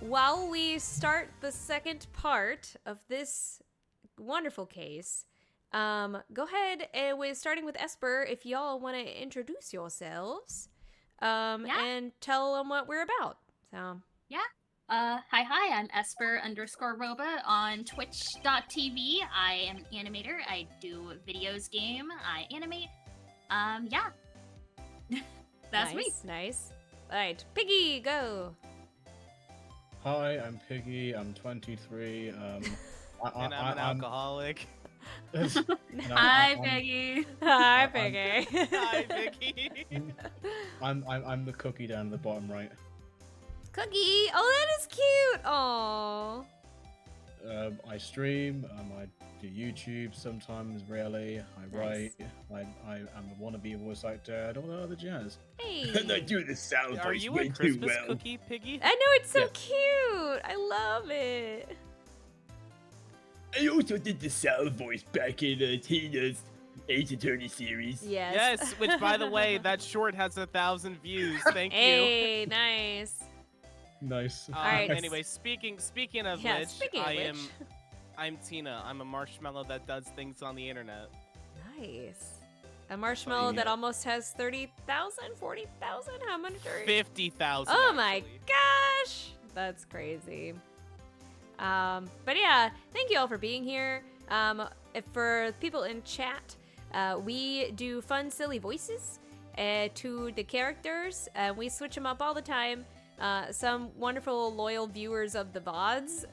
while we start the second part of this wonderful case, go ahead and starting with Esper, if y'all want to introduce yourselves, and tell them what we're about. So yeah. Hi, I'm Esper_Roba on Twitch.tv. I am an animator. I do videos game. I animate. Yeah. That's me. Nice. All right, Piggy, go. Hi, I'm Piggy. I'm 23. And I'm an alcoholic. Hi, Peggy. Hi, Piggy. Hi, Vicky. I'm the cookie down at the bottom right. Cookie. Oh, that is cute. Aww. I stream. I do YouTube sometimes, rarely. I write. I'm a wannabe voice actor. And all that other jazz. Hey. And I do the sound Are voice you way a too Christmas well. cookie, Piggy? I know, it's so Yes. cute. I love it. I also did the sound voice back in Tina's Ace Attorney series. Yes. Which, by the way, that short has 1,000 views. Thank you. Hey, nice. Nice. Alright. Anyway, speaking of Yeah, which, speaking of which. I'm Tina. I'm a marshmallow that does things on the internet. Nice. A marshmallow that almost has 30,000, 40,000? How many? 50,000. Oh my actually. gosh. That's crazy. But yeah, thank you all for being here. For people in chat, we do fun, silly voices to the characters. We switch them up all the time. Some wonderful, loyal viewers of the VODs,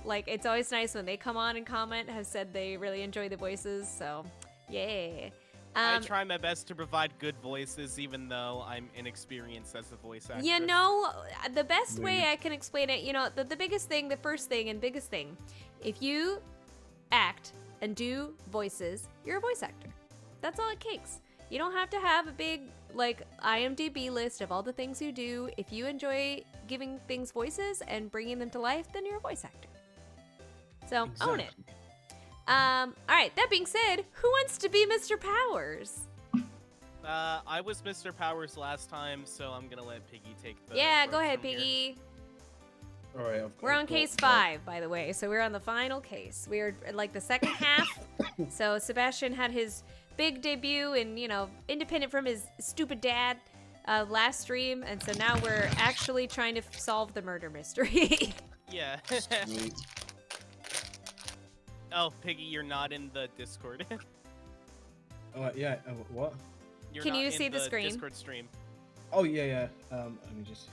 like, it's always nice when they come on and comment, have said they really enjoy the voices, so, yeah. I try my best to provide good voices, even though I'm inexperienced as a voice actor. You know, the best way I can explain it, you know, the biggest thing, the first thing and biggest thing, if you act and do voices, you're a voice actor. That's all it takes. You don't have to have a big, like, IMDb list of all the things you do. If you enjoy giving things voices and bringing them to life, then you're a voice actor. So, own it. All right, that being said, who wants to be Mr. Powers? I was Mr. Powers last time, so I'm gonna let Piggy take the Yeah, ropes go ahead, from here. Piggy. All right. We're on case 5, by the way, so we're on the final case. We're at, like, the second half. So Sebastian had his big debut and, you know, independent from his stupid dad last stream, and so now we're actually trying to solve the murder mystery. Yeah. Sweet. Oh, Piggy, you're not in the Discord. Yeah. What? You're Can not you in see the screen? Discord stream. Oh yeah. Let me just.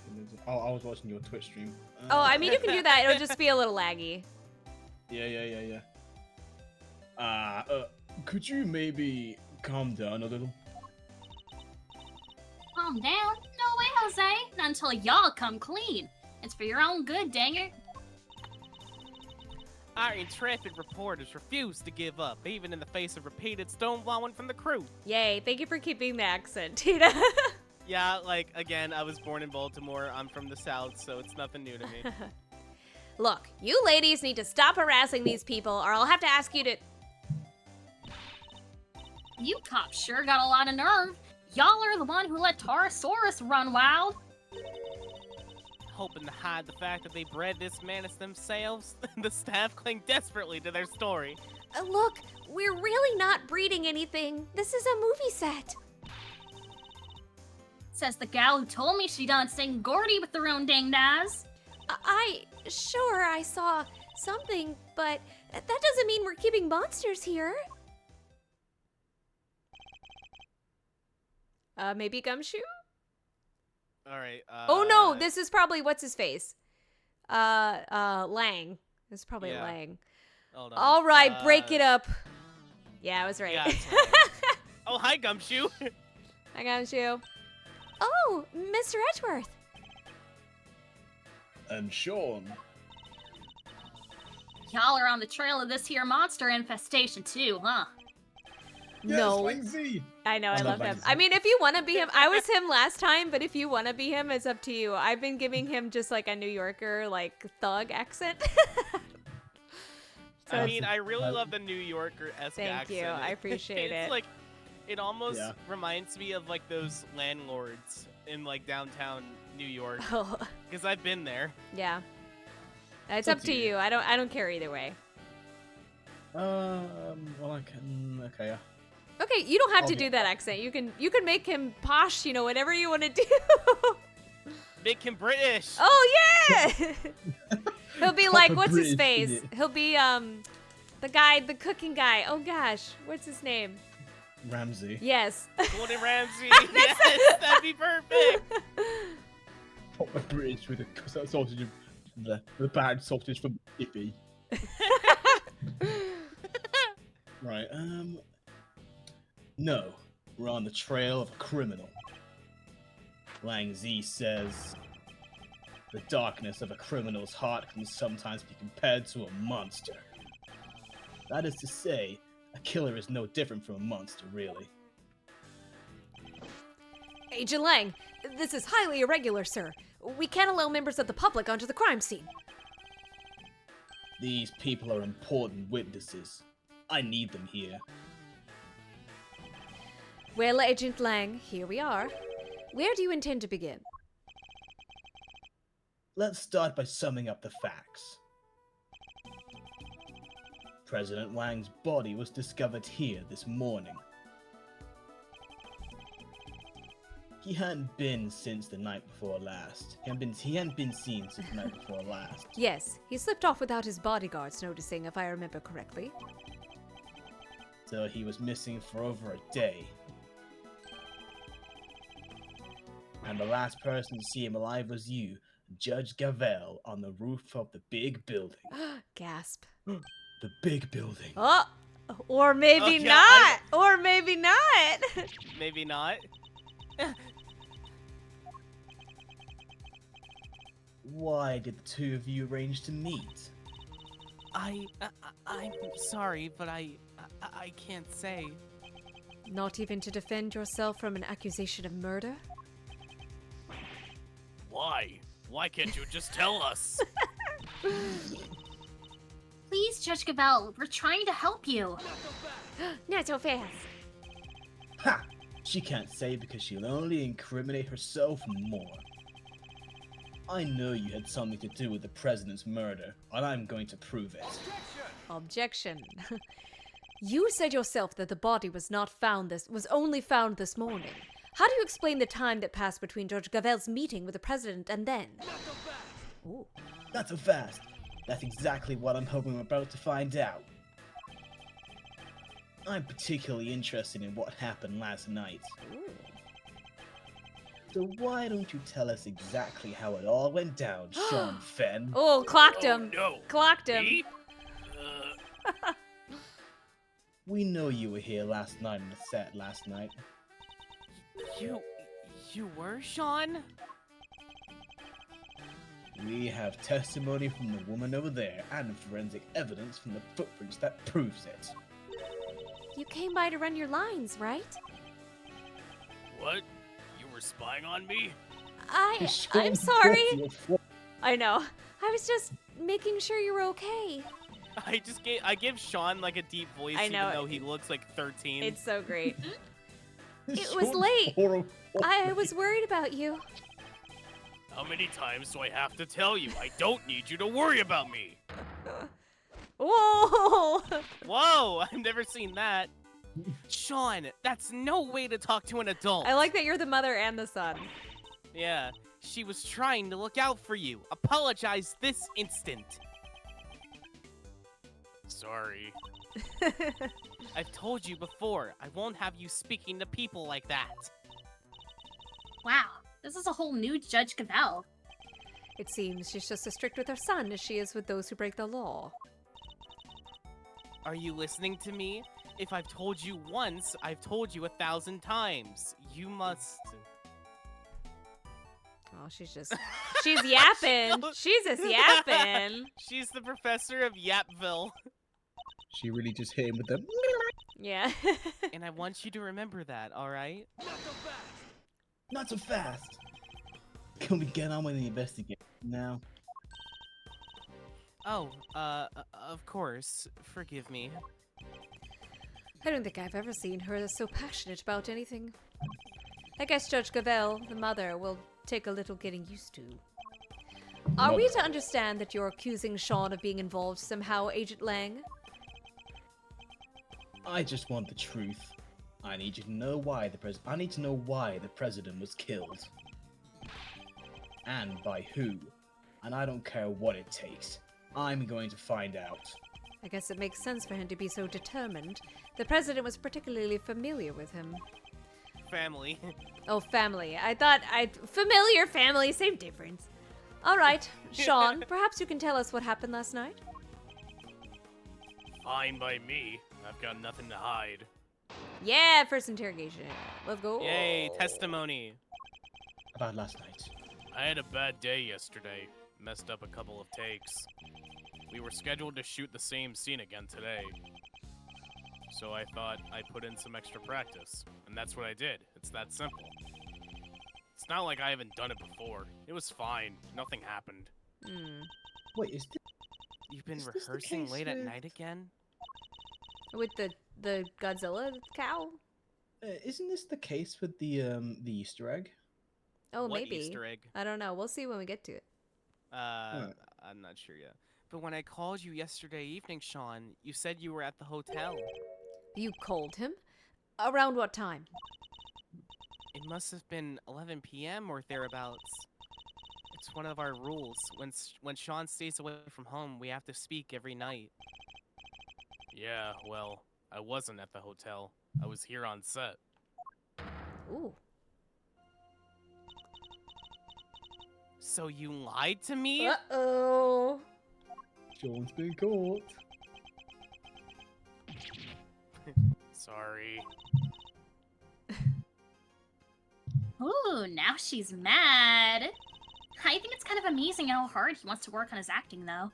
I was watching your Twitch stream. Oh, I mean, you can do that. It'll just be a little laggy. Yeah. Could you maybe calm down a little? Calm down. No way, Jose. Not until y'all come clean. It's for your own good, dang it. Our intrepid reporters refuse to give up, even in the face of repeated stonewalling from the crew. Yay, thank you for keeping the accent, Tina. Yeah, like, again, I was born in Baltimore. I'm from the South, so it's nothing new to me. Look, you ladies need to stop harassing these people, or I'll have to ask you to... You cops sure got a lot of nerve. Y'all are the one who let Taurosaurus run wild. Hoping to hide the fact that they bred this menace themselves, the staff cling desperately to their story. Look, we're really not breeding anything. This is a movie set. Says the gal who told me she done sing Gordy with her own dang eyes. Sure, I saw something, but that doesn't mean we're keeping monsters here. Maybe Gumshoe? Alright, Oh no, this is probably what's his face. Lang. This is probably Yeah. Lang. Hold on. All right, break it up. Yeah, I was right. Yeah, it's Lang. Oh, hi, Gumshoe. Hi, Gumshoe. Oh, Mr. Edgeworth. And Sean. Y'all are on the trail of this here monster infestation too, huh? No. Langsy. I know, I love love him. Langsy. I mean, if you want to be him, I was him last time, but if you want to be him, it's up to you. I've been giving him just like a New Yorker, like, thug accent. So I mean, I really love the New Yorker-esque Thank accent. you, I appreciate it's it. like, it almost Yeah. reminds me of like those landlords in like downtown New York, Oh, because I've been there. yeah. It's up to you. I don't care either way. Well, I can. Okay, yeah. Okay, you don't have I'll to be- do that accent. You can make him posh, whatever you want to do. Make him British. Oh yeah. He'll be like, Proper what's his British, face? innit? He'll be the cooking guy. Oh gosh, what's his name? Ramsey. Yes. Gordon Ramsay. Yes, that'd be perfect. Proper British with a sausage of the bad sausage from Ippy. Right. No, we're on the trail of a criminal. Lang Z says the darkness of a criminal's heart can sometimes be compared to a monster. That is to say, a killer is no different from a monster, really. Agent Lang, this is highly irregular, sir. We can't allow members of the public onto the crime scene. These people are important witnesses. I need them here. Well, Agent Lang, here we are. Where do you intend to begin? Let's start by summing up the facts. President Wang's body was discovered here this morning. He hadn't been since the night before last. He hadn't been seen since the night before last. Yes, he slipped off without his bodyguards noticing, if I remember correctly. So he was missing for over a day. And the last person to see him alive was you, Judge Gavel, on the roof of the big building. Gasp. The big building. Oh, or maybe Oh, yeah, not. Or maybe not. Maybe not. Why did the two of you arrange to meet? I'm sorry, but I can't say. Not even to defend yourself from an accusation of murder? Why? Why can't you just tell us? Please, Judge Gabel, we're trying to help you. Not so fast. Ha! She can't say because she'll only incriminate herself more. I know you had something to do with the president's murder, and I'm going to prove it. Objection. You said yourself that the body was only found this morning. How do you explain the time that passed between Judge Gavel's meeting with the president and then? Ooh. Not so fast. That's exactly what I'm hoping we're about to find out. I'm particularly interested in what happened last night. Ooh. So why don't you tell us exactly how it all went down, Sean Fenn? Oh, clocked him. No. Clocked him. Me? We know you were here last night on the set last night. You were, Sean? We have testimony from the woman over there and forensic evidence from the footprints that proves it. You came by to run your lines, right? What? You were spying on me? I'm Sean, sorry. what? I know. I was just making sure you were okay. I give Sean like a deep voice I know. even though he looks like 13. It's so great. It was Sean's late. horrible. I was worried about you. How many times do I have to tell you? I don't need you to worry about me. Whoa! Whoa, I've never seen that. Sean, that's no way to talk to an adult. I like that you're the mother and the son. Yeah, she was trying to look out for you. Apologize this instant. Sorry. I've told you before, I won't have you speaking to people like that. Wow, this is a whole new Judge Gabel. It seems she's just as strict with her son as she is with those who break the law. Are you listening to me? If I've told you once, I've told you 1,000 times. You must... Oh, she's yapping. She's just yapping. She's the professor of Yapville. She really just hit him with the... Yeah. And I want you to remember that, alright? Not so fast. Can we get on with the investigation now? Oh, of course. Forgive me. I don't think I've ever seen her so passionate about anything. I guess Judge Gavel, the mother, will take a little getting used to. Are we to understand that you're accusing Sean of being involved somehow, Agent Lang? I just want the truth. I need you to know why I need to know why the president was killed. And by who. And I don't care what it takes. I'm going to find out. I guess it makes sense for him to be so determined. The president was particularly familiar with him. Family. Oh, family. Familiar, family, same difference. All right, Sean, perhaps you can tell us what happened last night? Fine by me. I've got nothing to hide. Yeah, first interrogation. Let's go. Yay, testimony. About last night. I had a bad day yesterday. Messed up a couple of takes. We were scheduled to shoot the same scene again today. So I thought I'd put in some extra practice. And that's what I did. It's that simple. It's not like I haven't done it before. It was fine. Nothing happened. Wait, is this... You've been Is this the rehearsing case late at with- night again? With the Godzilla cow? Isn't this the case with the Easter egg? Oh, What maybe. Easter egg? I don't know. We'll see when we get to it. I'm not sure yet. But when I called you yesterday evening, Sean, you said you were at the hotel. You called him? Around what time? It must have been 11 p.m. or thereabouts. It's one of our rules. When Sean stays away from home, we have to speak every night. Yeah, well, I wasn't at the hotel. I was here on set. Ooh. So you lied to me? Uh-oh. Sean's been caught. Sorry. Ooh, now she's mad. I think it's kind of amazing how hard he wants to work on his acting, though.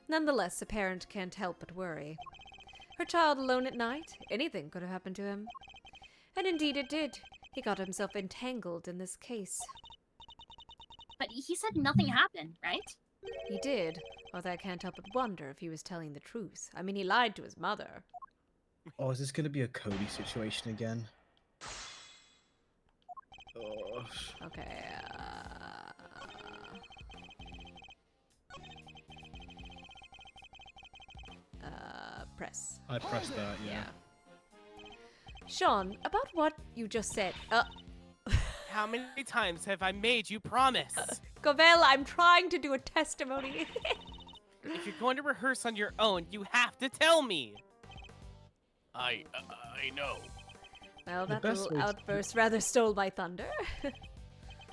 Nonetheless, a parent can't help but worry. Her child alone at night? Anything could have happened to him. And indeed it did. He got himself entangled in this case. But he said nothing happened, right? He did, although I can't help but wonder if he was telling the truth. I mean, he lied to his mother. Oh, is this going to be a Cody situation again? Oh. Okay, press. I pressed that, yeah. Sean, about what you just said. How many times have I made you promise? Govel, I'm trying to do a testimony. If you're going to rehearse on your own, you have to tell me. I know. Well, The that best little way to- outburst rather stole my thunder.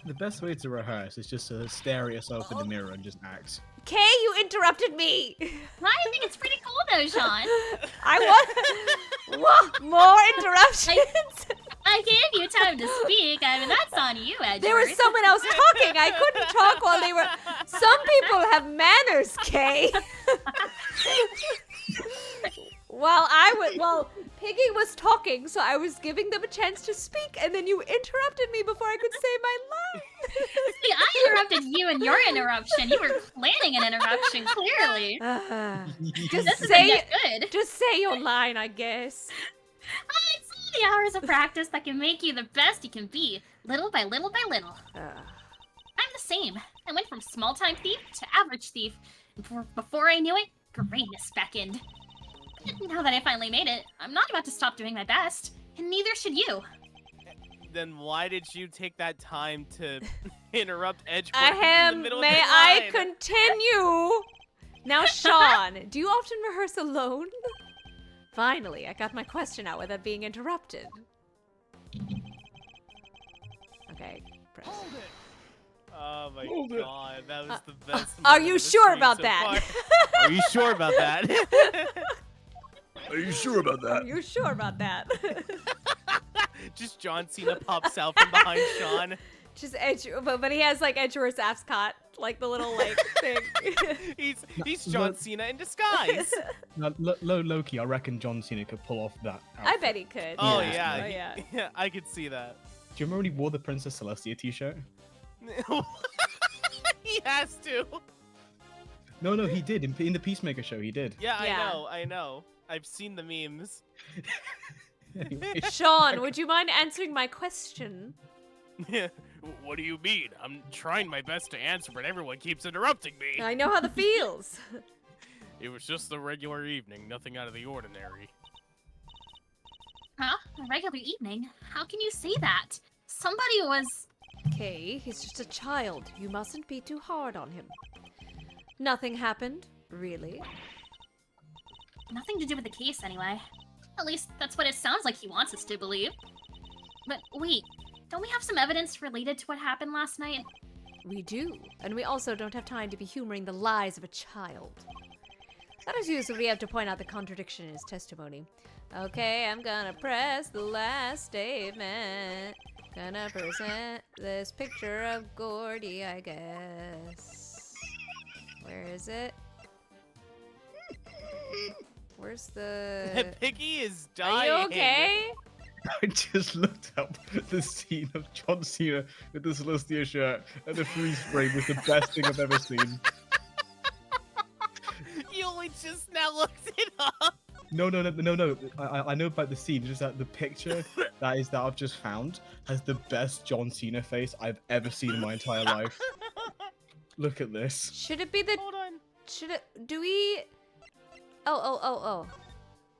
The best way to rehearse is just to stare at yourself in the mirror and just act. Kay, you interrupted me! I think it's pretty cool, though, Sean. I want Whoa, more interruptions. I gave you time to speak. I mean, that's on you, Edgeworth. There was someone else talking. I couldn't talk while they were. Some people have manners, Kay. While Piggy was talking, so I was giving them a chance to speak, and then you interrupted me before I could say my line. See, I interrupted you in your interruption. You were planning an interruption, clearly. Just This isn't say yet good. Just say your line, I guess. It's all the hours of practice that can make you the best you can be, little by little by little. I'm the same. I went from small-time thief to average thief. Before I knew it, greatness beckoned. But now that I finally made it, I'm not about to stop doing my best, and neither should you. Then why did you take that time to interrupt Edgeworth in the Ahem, middle may of the I line? continue? Now, Sean, do you often rehearse alone? Finally, I got my question out without being interrupted. Okay, press. Oh my Hold it. god, that was the best. Are moment you of the sure stream about so that? far. Are you sure about that? Are you sure about Are you sure about that? Just John Cena pops out from behind Sean. Just but he has like Edgeworth's ascot, like the little like thing. He's John Cena in disguise. Now, low-key, I reckon John Cena could pull off that I outfit. bet he could. Oh Yeah. yeah, Oh, yeah, I could see that. Do you remember when he wore the Princess Celestia t-shirt? He has to. No, he did. In the Peacemaker show, he did. Yeah, Yeah. I know. I've seen the memes. Anyway. Sean, would you mind answering my question? What do you mean? I'm trying my best to answer, but everyone keeps interrupting me. I know how the feels. It was just a regular evening, nothing out of the ordinary. Huh? A regular evening? How can you say that? Somebody was... Okay, he's just a child. You mustn't be too hard on him. Nothing happened, really. Nothing to do with the case, anyway. At least, that's what it sounds like he wants us to believe. But wait, don't we have some evidence related to what happened last night? We do, and we also don't have time to be humoring the lies of a child. That is usually we have to point out the contradiction in his testimony. Okay, I'm gonna press the last statement. Gonna present this picture of Gordy, I guess. Where is it? Where's the... Piggy is Are dying. you okay? I just looked up the scene of John Cena with the Celestia shirt, and the freeze frame was the best thing I've ever seen. You only just now looked it up. No. I know about the scene. Just that the picture that I've just found has the best John Cena face I've ever seen in my entire life. Look at this. Should it be the... Hold on. Should it... Do we... Oh.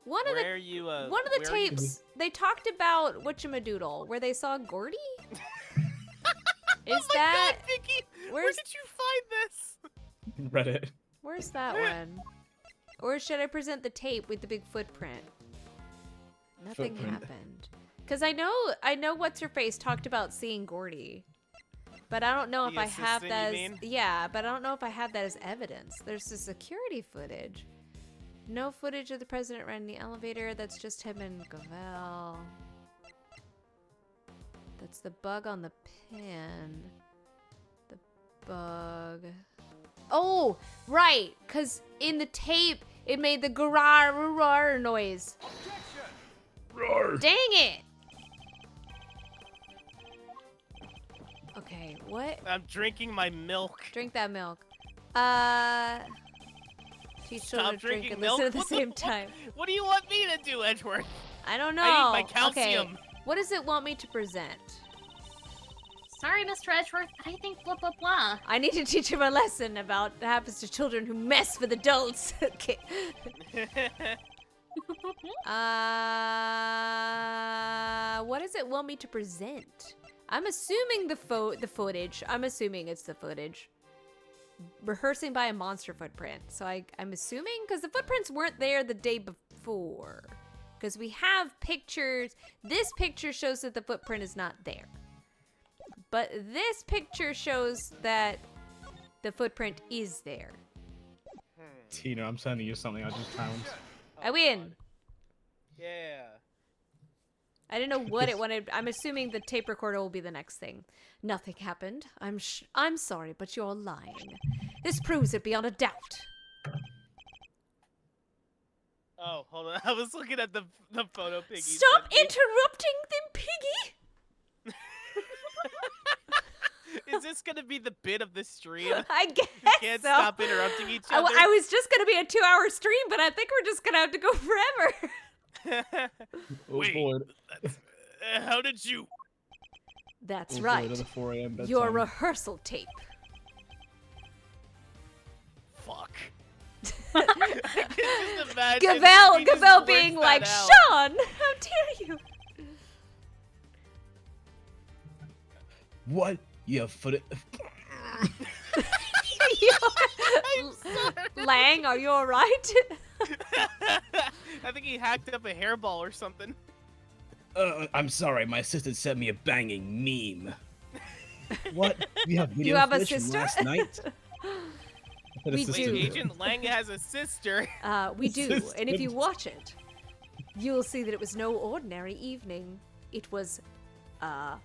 One of Where are you, one of the where are you- tapes, they talked about whatchamadoodle, where they saw Gordy? Is Oh my that... God, Piggy! Where where's- did you find this? Reddit. Where's that one? Or should I present the tape with the big footprint? Nothing Footprint. happened. Because I know What's-Her-Face talked about seeing Gordy. But I don't know if The I have assistant, that you as... mean? Yeah, but I don't know if I have that as evidence. There's the security footage. No footage of the president riding the elevator. That's just him and Gavel. That's the bug on the pin. The bug. Oh, right. Because in the tape, it made the garar noise. Roar. Dang it. Okay, what? I'm drinking my milk. Drink that milk. Teach children Stop to drink drinking and milk. listen at the What same time. What do you want me to do, Edgeworth? I don't know. I need my calcium. Okay, what does it want me to present? Sorry, Mr. Edgeworth, but I think blah blah blah. I need to teach him a lesson about what happens to children who mess with adults. Okay. What does it want me to present? I'm assuming the footage. I'm assuming it's the footage. Rehearsing by a monster footprint. So I'm assuming, because the footprints weren't there the day before. Because we have pictures. This picture shows that the footprint is not there. But this picture shows that the footprint is there. Tina, I'm sending you something I just found. I win. Yeah. I didn't know what it wanted. I'm assuming the tape recorder will be the next thing. Nothing happened. I'm sorry, but you're lying. This proves it beyond a doubt. Oh, hold on. I was looking at the photo Piggy Stop sent me. interrupting them, Piggy! Is this gonna be the bit of the stream? I guess We can't so. stop interrupting each other. I was just gonna be a 2-hour stream, but I think we're just gonna have to go forever. Oh, Wait, boy. how did you? That's Oh, boy, right. another 4 a.m. bedtime. Your rehearsal tape. Fuck. I can just imagine he Gavel just being blurts like, that out. Sean, how dare you? What? You foot it. Lang, are you alright? I think he hacked up a hairball or something. I'm sorry, my assistant sent me a banging meme. What? You have video You have a footage from sister? last night? An We assistant. do. Wait, Agent Lang has a sister. We do, and if you Assistant. watch it, you'll see that it was no ordinary evening. It was, I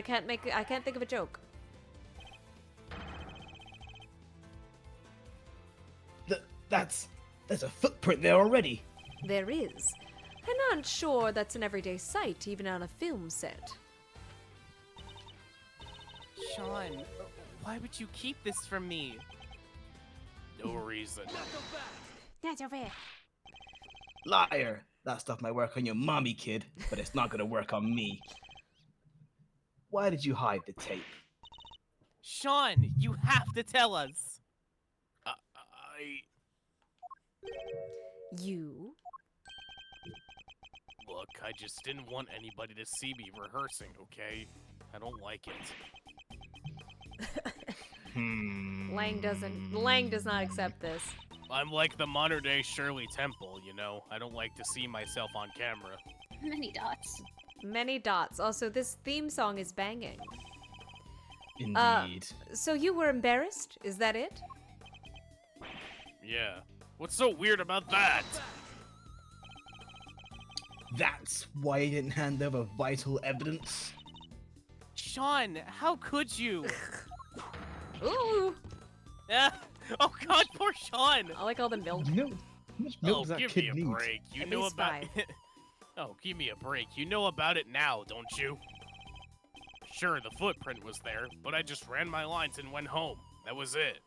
can't think of a joke. There's a footprint there already. There is. I'm not sure that's an everyday sight, even on a film set. Sean, why would you keep this from me? No reason. That's over. Liar. That stuff might work on your mommy, kid, but it's not gonna work on me. Why did you hide the tape? Sean, you have to tell us. You? Look, I just didn't want anybody to see me rehearsing, okay? I don't like it. Lang does not accept this. I'm like the modern-day Shirley Temple, you know? I don't like to see myself on camera. Many dots. Many dots. Also, this theme song is banging. Indeed. So you were embarrassed? Is that it? Yeah. What's so weird about that? That's why you didn't hand over vital evidence? Sean, how could you? Ooh! Yeah. Oh god, poor Sean! I like all the milk. No. How much milk does that give kid me a need? break. You At know least about 5. Oh, give me a break. You know about it now, don't you? Sure, the footprint was there, but I just ran my lines and went home. That was it.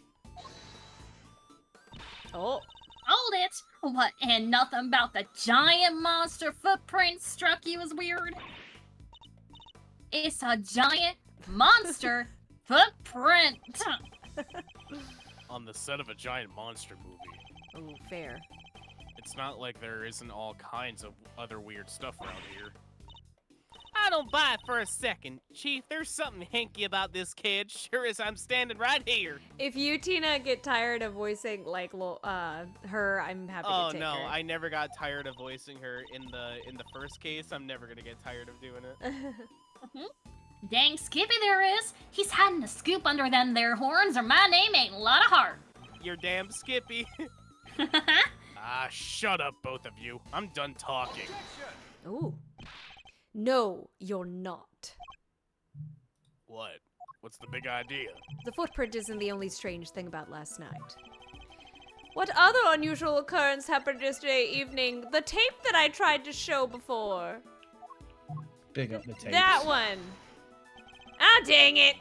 Oh. Hold it! What, and nothing about the giant monster footprint struck you as weird? It's a giant monster footprint! On the set of a giant monster movie. Oh, fair. It's not like there isn't all kinds of other weird stuff around here. I don't buy it for a second. Chief, there's something hinky about this kid, sure as I'm standing right here. If you, Tina, get tired of voicing, like, her, I'm happy to Oh take no, her. I never got tired of voicing her in the first case. I'm never gonna get tired of doing it. Dang Skippy there is! He's hiding a scoop under them there horns or my name ain't a lot of heart! You're damn Skippy. Ah, shut up, both of you. I'm done talking. Ooh. No, you're not. What? What's the big idea? The footprint isn't the only strange thing about last night. What other unusual occurrence happened yesterday evening? The tape that I tried to show before. Big up the tapes. That one. Ah, dang it.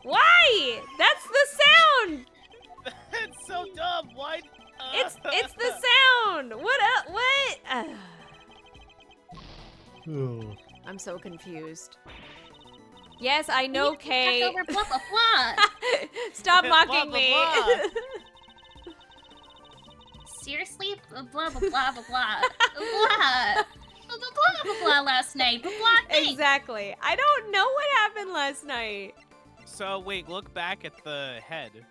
Why? That's the sound. It's so dumb. Why? It's the sound. What? Oh. I'm so confused. Yes, I know, Kay. Over blah blah blah! Stop Blah, mocking blah, me. blah. Seriously? Blah blah blah blah blah. Blah. Blah blah blah blah last night. Blah blah thing. Exactly. I don't know what happened last night. So wait, look back at the head.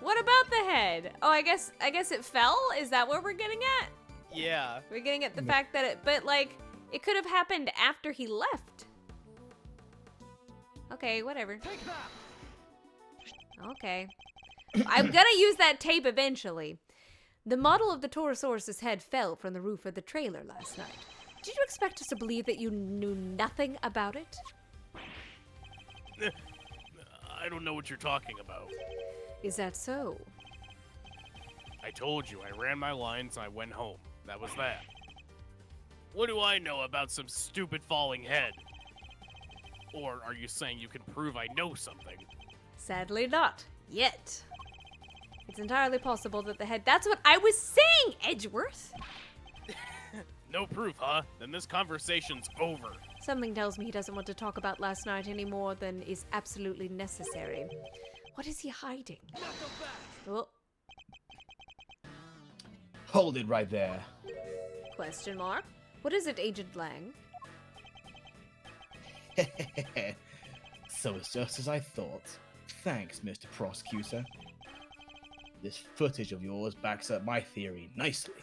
What about the head? Oh, I guess it fell? Is that what we're getting at? Yeah. We're getting at the fact that but like, it could have happened after he left. Okay, whatever. Okay. I'm gonna use that tape eventually. The model of the Torosaurus's head fell from the roof of the trailer last night. Did you expect us to believe that you knew nothing about it? I don't know what you're talking about. Is that so? I told you, I ran my lines and I went home. That was that. What do I know about some stupid falling head? Or are you saying you can prove I know something? Sadly not. Yet. It's entirely possible that the head— That's what I was saying, Edgeworth! No proof, huh? Then this conversation's over. Something tells me he doesn't want to talk about last night any more than is absolutely necessary. What is he hiding? Oh, Hold it right there. question mark. What is it, Agent Lang? So it's just as I thought. Thanks, Mr. Prosecutor. This footage of yours backs up my theory nicely.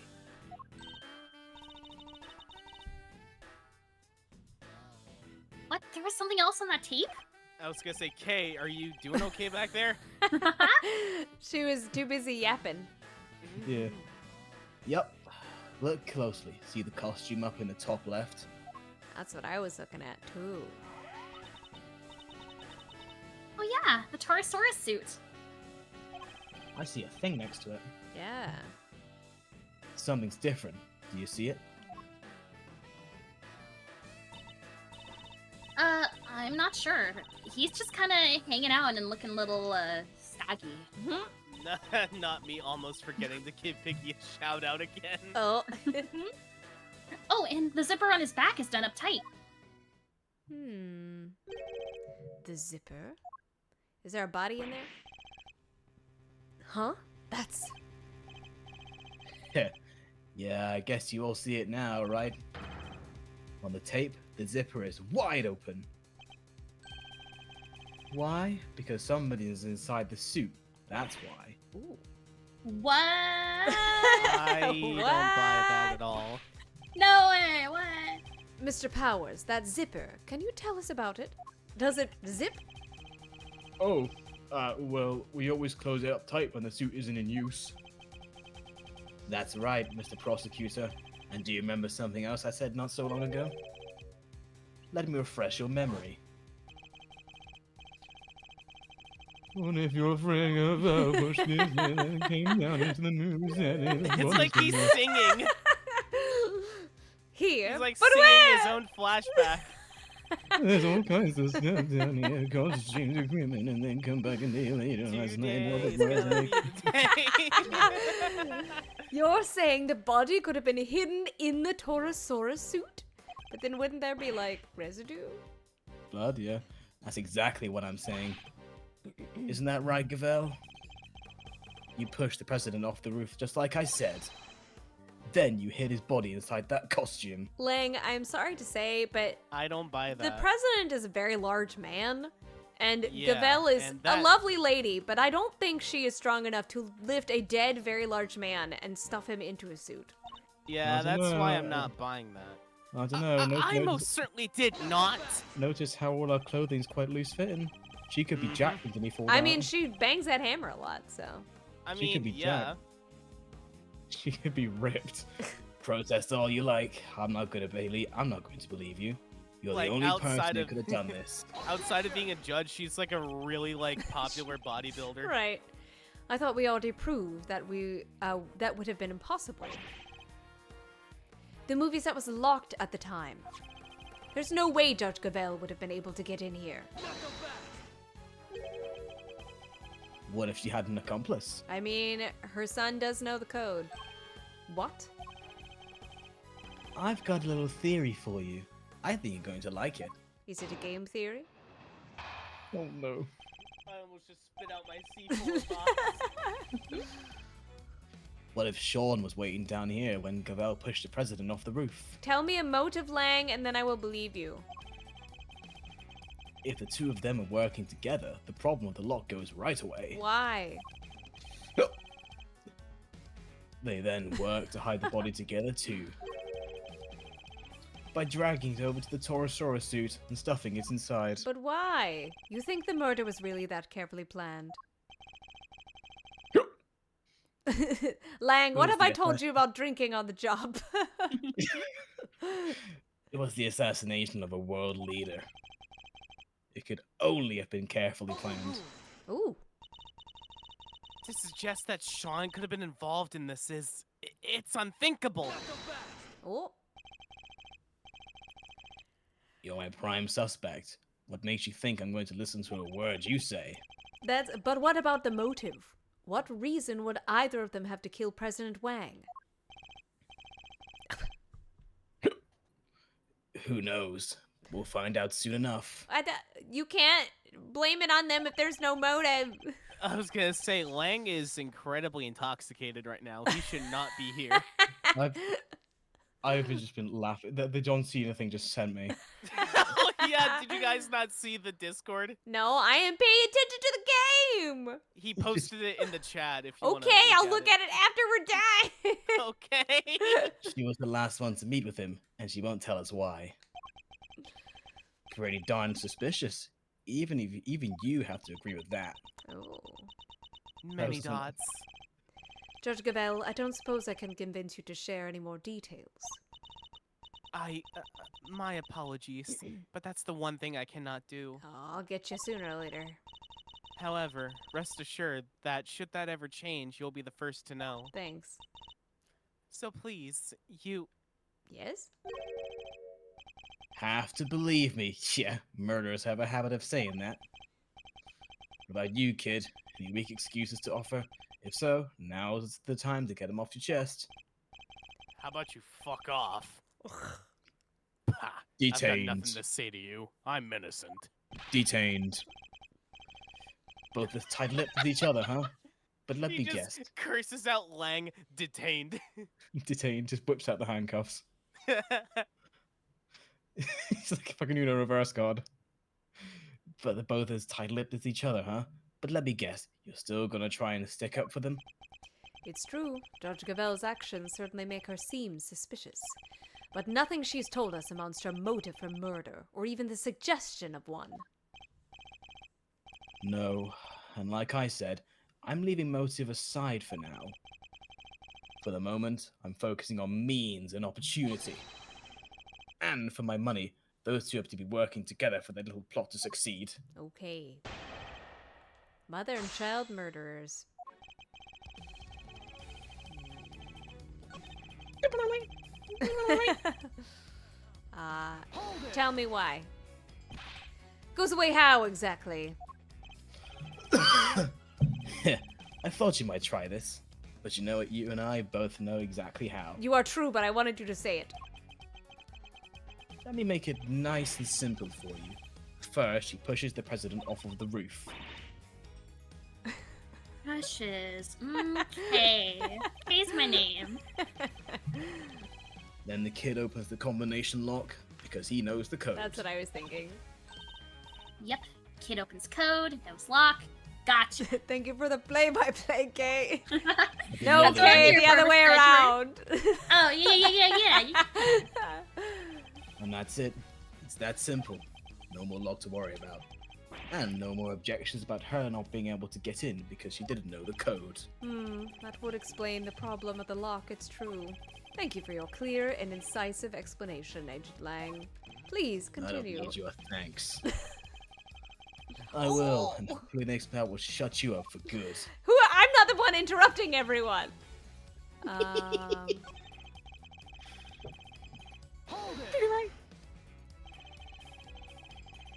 What? There was something else on that tape? I was gonna say, Kay, are you doing okay back there? She was too busy yapping. Yeah. Yep. Look closely. See the costume up in the top left? That's what I was looking at, too. Oh yeah, the Torosaurus suit. I see a thing next to it. Yeah. Something's different. Do you see it? I'm not sure. He's just kind of hanging out and looking a little, saggy. Not me almost forgetting to give Piggy a shout out again. Oh. Oh, and the zipper on his back is done up tight. The zipper? Is there a body in there? Huh? That's... Yeah, I guess you all see it now, right? On the tape, the zipper is wide open. Why? Because somebody is inside the suit. That's why. Ooh. What? I don't buy that at all. No way, what? Mr. Powers, that zipper, can you tell us about it? Does it zip? Oh, well, we always close it up tight when the suit isn't in use. That's right, Mr. Prosecutor. And do you remember something else I said not so long ago? Let me refresh your memory. What if your friend pushed this and came down into the news and It's like he's singing. Here, He's like but singing where? his own flashback. There's all kinds of stuff down here. Cause change agreement and then come back a day later. Last night, what Today's the gonna be the day. You're saying the body could have been hidden in the Torosaurus suit? But then wouldn't there be, like, residue? Blood, yeah. That's exactly what I'm saying. Isn't that right, Gavel? You pushed the president off the roof just like I said. Then you hid his body inside that costume. Lang, I'm sorry to say, but I don't buy that. the president is a very large man. And Yeah, Gavel is and a that- lovely lady, but I don't think she is strong enough to lift a dead, very large man and stuff him into a suit. Yeah, I that's dunno. why I'm not buying that. I don't know. I most certainly did not. Notice how all our clothing's quite loose fitting. She could be Mhm. jacked until he falls I down. mean, she bangs that hammer a lot, so. I She mean, could be yeah. jacked. She could be ripped. Protest all you like. I'm not going to believe you. You're Like, the only person outside who of- could have done this. Outside of being a judge, she's like a really like popular bodybuilder. Right. I thought we already proved that that would have been impossible. The movie set was locked at the time. There's no way Judge Gavel would have been able to get in here. What if she had an accomplice? I mean, her son does know the code. What? I've got a little theory for you. I think you're going to like it. Is it a game theory? Oh no. I almost just spit out my C4 box. What if Sean was waiting down here when Gavel pushed the president off the roof? Tell me a motive, Lang, and then I will believe you. If the two of them are working together, the problem with the lock goes right away. Why? They then work to hide the body together too. By dragging it over to the Torosaurus suit and stuffing it inside. But why? You think the murder was really that carefully planned? Lang, what Who's have I the told assassin? you about drinking on the job? It was the assassination of a world leader. It could only have been carefully planned. Ooh. To suggest that Sean could have been involved in this it's unthinkable. Oh. You're my prime suspect. What makes you think I'm going to listen to a word you say? But what about the motive? What reason would either of them have to kill President Wang? Who knows? We'll find out soon enough. You can't blame it on them if there's no motive. I was gonna say, Lang is incredibly intoxicated right now. He should not be here. I've just been laughing. The John Cena thing just sent me. Oh, yeah, did you guys not see the Discord? No, I am paying attention to the game. He posted it in the chat if you Okay, I'll look at it after we're done. Okay. She was the last one to meet with him, and she won't tell us why. Pretty darn suspicious. Even you have to agree with that. Oh. Many That was dots. Judge Gavel, I don't suppose I can convince you to share any more details. My apologies, but that's the one thing I cannot do. I'll get you sooner or later. However, rest assured that should that ever change, you'll be the first to know. Thanks. So please, Yes? Have to believe me. Yeah, murderers have a habit of saying that. What about you, kid? Any weak excuses to offer? If so, now's the time to get them off your chest. How about you fuck off? Pah, I've got nothing Detained. to say to you. I'm innocent. Detained. Both as tight-lipped as each other, huh? But let He me just guess. curses out Lang, detained. Detained, just whips out the handcuffs. He's like fucking doing a reverse guard. But they're both as tight-lipped as each other, huh? But let me guess, you're still gonna try and stick up for them? It's true, Judge Gavel's actions certainly make her seem suspicious. But nothing she's told us amounts to a motive for murder, or even the suggestion of one. No. And like I said, I'm leaving motive aside for now. For the moment, I'm focusing on means and opportunity. And for my money, those two have to be working together for their little plot to succeed. Okay. Mother and child murderers. Tell me why. Goes away how exactly? I thought you might try this. But you know what, you and I both know exactly how. You are true, but I wanted you to say it. Let me make it nice and simple for you. First, she pushes the president off of the roof. Precious. Hey. Kay's my name. Then the kid opens the combination lock because he knows the code. That's what I was thinking. Yep. Kid opens code, knows lock. Gotcha. Thank you for the play-by-play, Kay. No, No, That's what I'm Kay, here the for, other way Mr. around. Oh, yeah. And that's it. It's that simple. No more lock to worry about. And no more objections about her not being able to get in because she didn't know the code. That would explain the problem of the lock, it's true. Thank you for your clear and incisive explanation, Agent Lang. Please, I don't continue. need your thanks. I will, and hopefully the next bout will shut you up for good. I'm not the one interrupting everyone!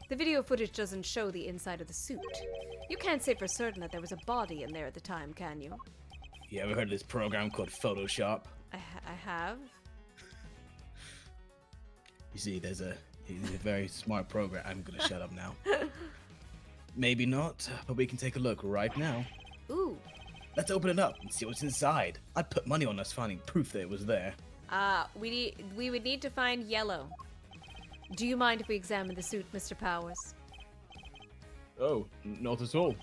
The video footage doesn't show the inside of the suit. You can't say for certain that there was a body in there at the time, can you? You ever heard of this program called Photoshop? I have. You see, it's a very smart program. I'm gonna shut up now. Maybe not, but we can take a look right now. Ooh. Let's open it up and see what's inside. I'd put money on us finding proof that it was there. We would need to find yellow. Do you mind if we examine the suit, Mr. Powers? Oh, not at all.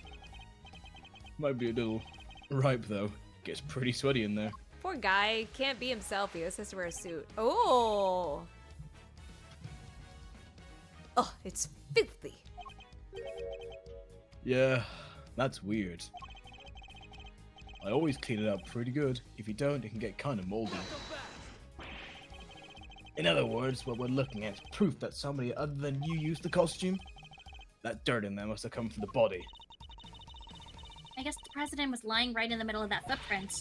Might be a little ripe though. Gets pretty sweaty in there. Poor guy, can't be himself. He just has to wear a suit. Oh! Oh, it's filthy. Yeah, that's weird. I always clean it up pretty good. If you don't, it can get kind of moldy. In other words, what we're looking at is proof that somebody other than you used the costume. That dirt in there must have come from the body. I guess the president was lying right in the middle of that footprint.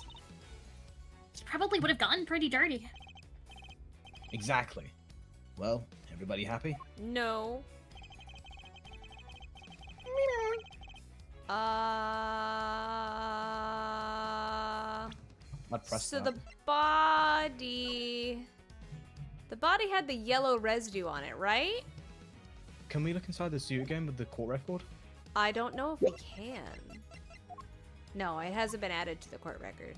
He probably would have gotten pretty dirty. Exactly. Well, everybody happy? No. I'd press So that. the body had the yellow residue on it, right? Can we look inside the suit again with the court record? I don't know if we can. No, it hasn't been added to the court record.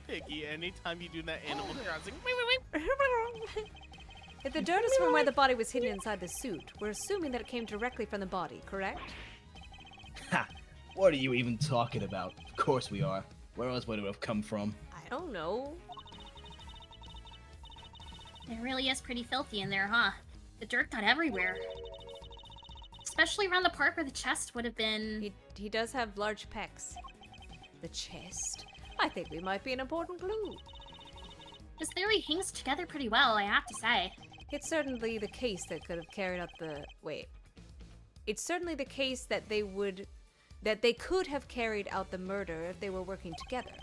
Piggy, anytime you do that Animal Crossing, If the dirt is from where the body was hidden inside the suit, we're assuming that it came directly from the body, correct? Ha! What are you even talking about? Of course we are. Where else would it have come from? I don't know. It really is pretty filthy in there, huh? The dirt got everywhere. Especially around the part where the chest would have been... He does have large pecs. The chest. I think we might be an important clue. His theory hangs together pretty well, I have to say. It's certainly the case that could have carried out the... Wait. It's certainly the case that they could have carried out the murder if they were working together.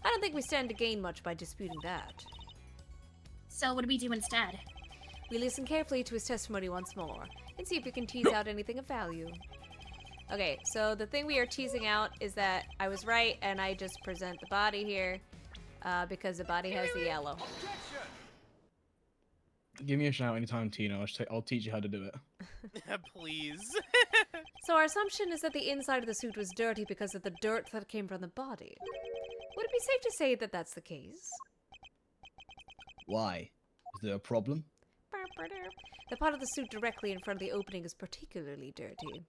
I don't think we stand to gain much by disputing that. So what do we do instead? We listen carefully to his testimony once more, and see if we can tease out anything of value. Okay, so the thing we are teasing out is that I was right, and I just present the body here, because the body has the yellow. Give me a shout anytime, Tina. I'll teach you how to do it. Please. So our assumption is that the inside of the suit was dirty because of the dirt that came from the body. Would it be safe to say that that's the case? Why? Is there a problem? The part of the suit directly in front of the opening is particularly dirty.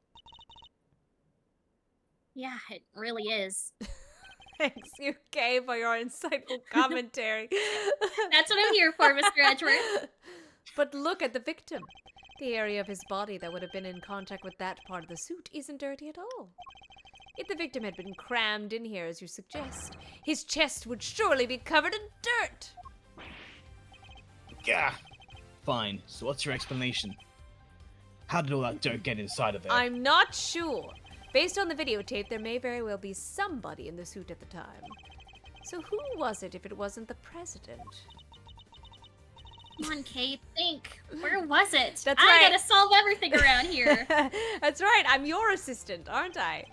Yeah, it really is. Thanks, UK, for your insightful commentary. That's what I'm here for, Mr. Edgeworth. But look at the victim. The area of his body that would have been in contact with that part of the suit isn't dirty at all. If the victim had been crammed in here, as you suggest, his chest would surely be covered in dirt. Gah! Fine, so what's your explanation? How did all that dirt get inside of there? I'm not sure. Based on the videotape, there may very well be somebody in the suit at the time. So who was it if it wasn't the president? Come on, Kate, think. Where was it? That's I right. gotta solve everything around here. That's right, I'm your assistant, aren't I?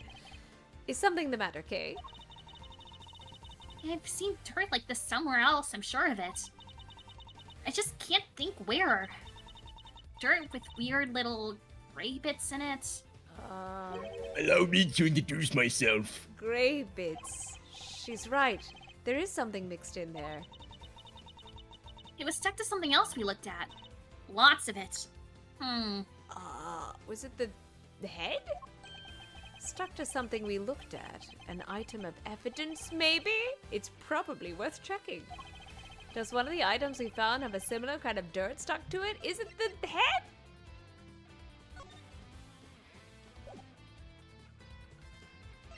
Is something the matter, Kay? I've seen dirt like this somewhere else, I'm sure of it. I just can't think where. Dirt with weird little gray bits in it. Allow me to introduce myself. Gray bits. She's right. There is something mixed in there. It was stuck to something else we looked at. Lots of it. Was it the head? Stuck to something we looked at. An item of evidence, maybe? It's probably worth checking. Does one of the items we found have a similar kind of dirt stuck to it? Is it the head?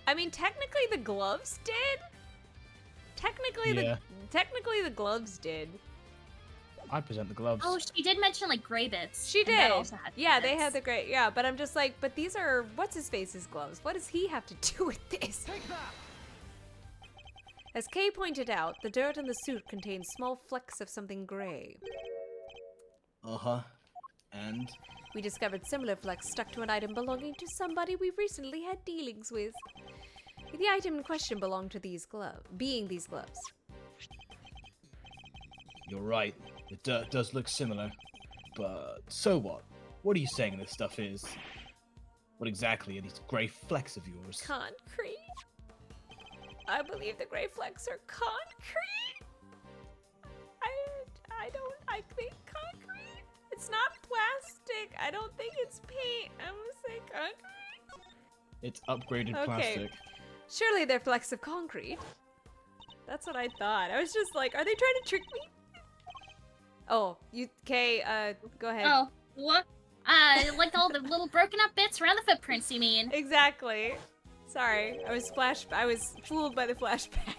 I mean, technically the gloves did. Technically the gloves did. I present the gloves. Oh, she did mention like gray bits. She and they did. also had Yeah, bits. they had the great. Yeah, but I'm just like, but these are what's his face's gloves. What does he have to do with this? As Kay pointed out, the dirt in the suit contains small flecks of something gray. Uh-huh. And? We discovered similar flecks stuck to an item belonging to somebody we recently had dealings with. The item in question belonged to these gloves, these gloves. You're right. The dirt does look similar. But so what? What are you saying this stuff is? What exactly are these grey flecks of yours? Concrete? I believe the gray flecks are concrete. I think concrete. It's not plastic. I don't think it's paint. I'm gonna say concrete. It's upgraded Okay. plastic. Surely they're flecks of concrete. That's what I thought. I was just like, are they trying to trick me? Oh, Kay, go ahead. Oh, what? Like all the little broken up bits around the footprints, you mean? Exactly. Sorry, I was fooled by the flashback.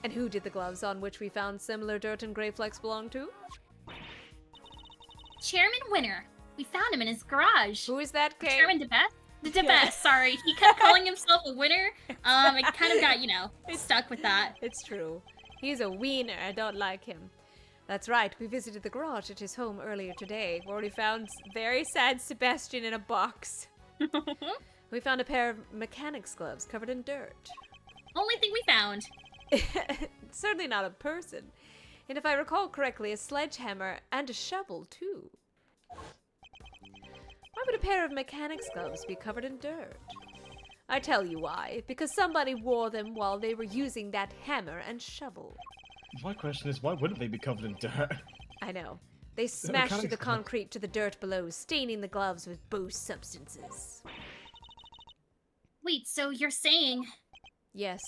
And who did the gloves on which we found similar dirt and gray flecks belong to? Chairman Winner. We found him in his garage. Who is that, Kay? Chairman DeBeth? DeBeth, sorry. He kept calling himself a winner. I kind of got, stuck with that. It's true. He's a wiener. I don't like him. That's right. We visited the garage at his home earlier today, where we found very sad Sebastian in a box. We found a pair of mechanic's gloves covered in dirt. Only thing we found. Certainly not a person. And if I recall correctly, a sledgehammer and a shovel, too. Why would a pair of mechanic's gloves be covered in dirt? I tell you why. Because somebody wore them while they were using that hammer and shovel. My question is, why wouldn't they be covered in dirt? I know. They smashed through the mechanic's glove. concrete to the dirt below, staining the gloves with both substances. Wait, so you're saying... Yes,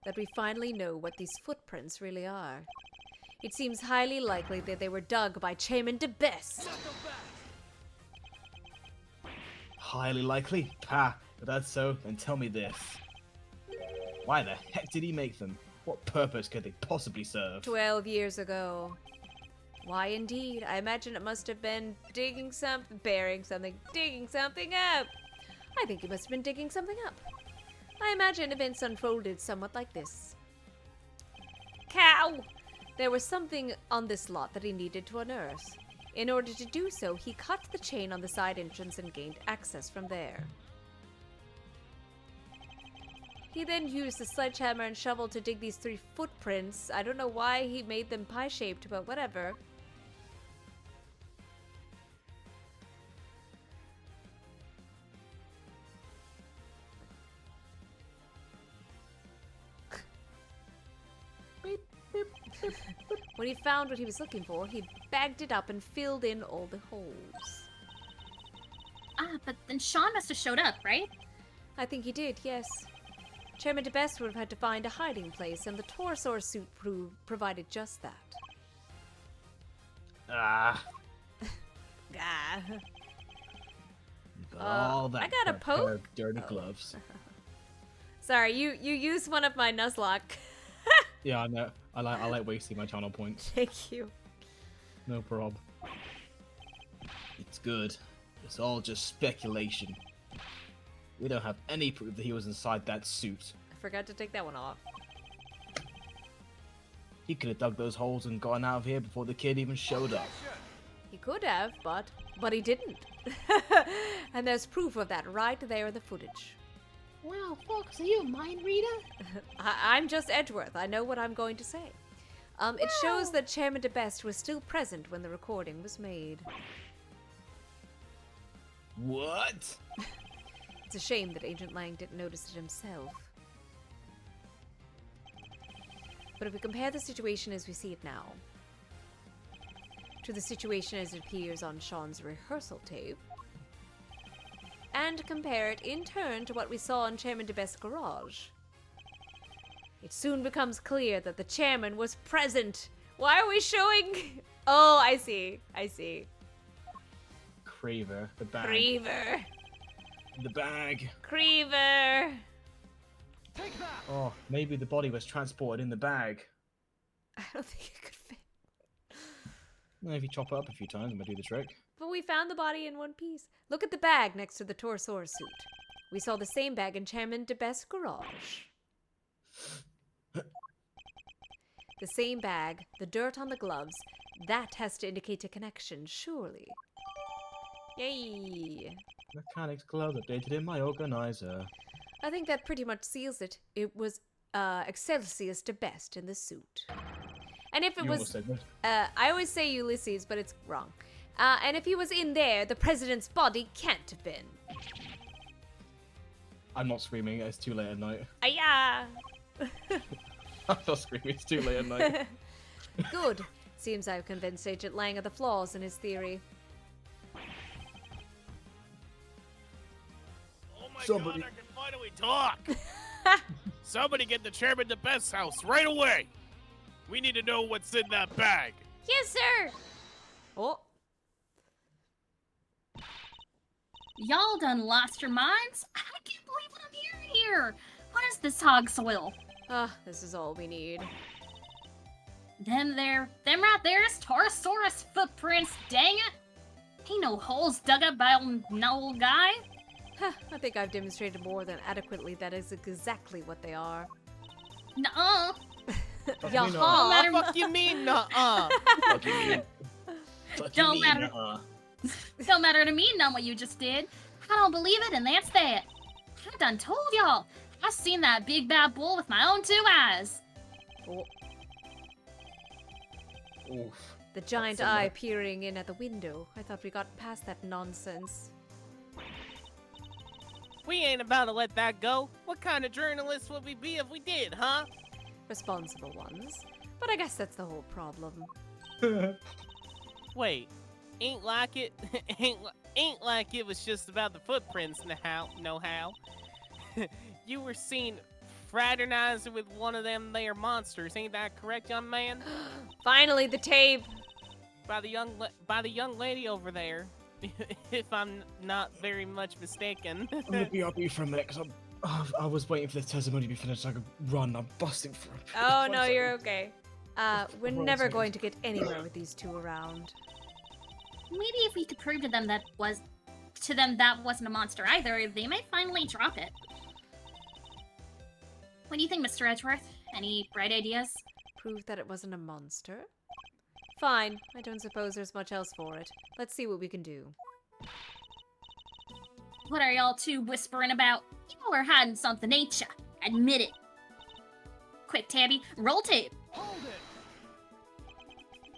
that we finally know what these footprints really are. It seems highly likely that they were dug by Chairman DeBest. Highly likely? Pah, if that's so, then tell me this. Why the heck did he make them? What purpose could they possibly serve? 12 years ago. Why indeed? I imagine it must have been digging something, burying something, digging something up. I think he must have been digging something up. I imagine events unfolded somewhat like this. Cow! There was something on this lot that he needed to unearth. In order to do so, he cut the chain on the side entrance and gained access from there. He then used the sledgehammer and shovel to dig these 3 footprints. I don't know why he made them pie-shaped, but whatever. When he found what he was looking for, he bagged it up and filled in all the holes. Ah, but then Sean must have showed up, right? I think he did, yes. Chairman DeBest would have had to find a hiding place, and the Torosaur suit provided just that. Ah. Ah. Got all that I got a for pair poke. of dirty gloves. Sorry, you used one of my Nuzlocke. Yeah, I know. I like wasting my channel points. Thank you. No problem. It's good. It's all just speculation. We don't have any proof that he was inside that suit. I forgot to take that one off. He could have dug those holes and gotten out of here before the kid even showed up. He could have, but he didn't. And there's proof of that right there in the footage. Wow, Fox, are you a mind reader? I'm just Edgeworth. I know what I'm going to say. It shows that Chairman DeBest was still present when the recording was made. What? It's a shame that Agent Lang didn't notice it himself. But if we compare the situation as we see it now to the situation as it appears on Sean's rehearsal tape, and compare it in turn to what we saw in Chairman DeBest's garage, it soon becomes clear that the chairman was present. Why are we showing? Oh, I see. Craver, the bag. Creever. The bag. Creever. Oh, maybe the body was transported in the bag. I don't think it could fit. Well, if you chop it up a few times, it might do the trick. But we found the body in one piece. Look at the bag next to the Torosaur suit. We saw the same bag in Chairman DeBest's garage. The same bag, the dirt on the gloves, that has to indicate a connection, surely. Yay! Mechanics gloves updated in my organizer. I think that pretty much seals it. It was Excelsius DeBest in the suit. And if it You was... almost said that. I always say Ulysses, but it's wrong. And if he was in there, the president's body can't have been. I'm not screaming, it's too late at night. Ayah! I'm not screaming, it's too late at night. Good. Seems I've convinced Agent Lang of the flaws in his theory. Oh my Somebody- god, I can finally talk! Somebody get the chairman to Best's house right away! We need to know what's in that bag! Yes, sir! Oh, Y'all done lost your minds? I can't believe what I'm hearing here. What is this hog soil? this is all we need. Them right there is Torosaurus footprints, dang it! Ain't no holes dug up by no old guy. I think I've demonstrated more than adequately that is exactly what they are. Nuh-uh. Fuck me Yaha! not. matter- What the fuck you mean, nuh-uh? Fuck you mean? Fuck you Don't mean, matter. uh-uh. Don't matter to me none what you just did. I don't believe it, and that's that. I done told y'all. I seen that big bad bull with my own 2 eyes. Oh, Oof. the giant That's a eye lot. peering in at the window. I thought we got past that nonsense. We ain't about to let that go. What kind of journalists would we be if we did, huh? Responsible ones. But I guess that's the whole problem. Wait, ain't like it, ain't like it was just about the footprints, no how. You were seen fraternizing with one of them there monsters, ain't that correct, young man? Finally, the tape! By the young lady over there, if I'm not very much mistaken. I'm gonna BRB for a minute because I was waiting for this testimony to be finished so I could run. I'm busting for a bit. Oh, One no, second. you're okay. We're One never second. going to get anywhere with these two around. Maybe if we could prove to them that wasn't a monster either, they might finally drop it. What do you think, Mr. Edgeworth? Any bright ideas? Prove that it wasn't a monster? Fine. I don't suppose there's much else for it. Let's see what we can do. What are y'all two whispering about? Y'all are hiding something, ain't ya? Admit it. Quick, Tabby, roll tape.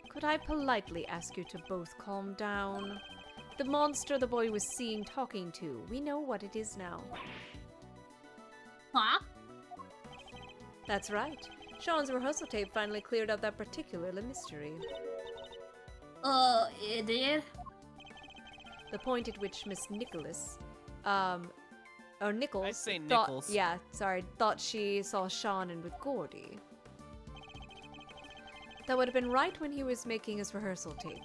Could I politely ask you to both calm down? The monster the boy was seen talking to. We know what it is now. Huh? That's right. Sean's rehearsal tape finally cleared up that particular mystery. It did? The point at which Miss Nicholas, or Nichols, I'd say thought, Nichols. yeah, sorry, thought she saw Sean in with Gordy. That would have been right when he was making his rehearsal tape.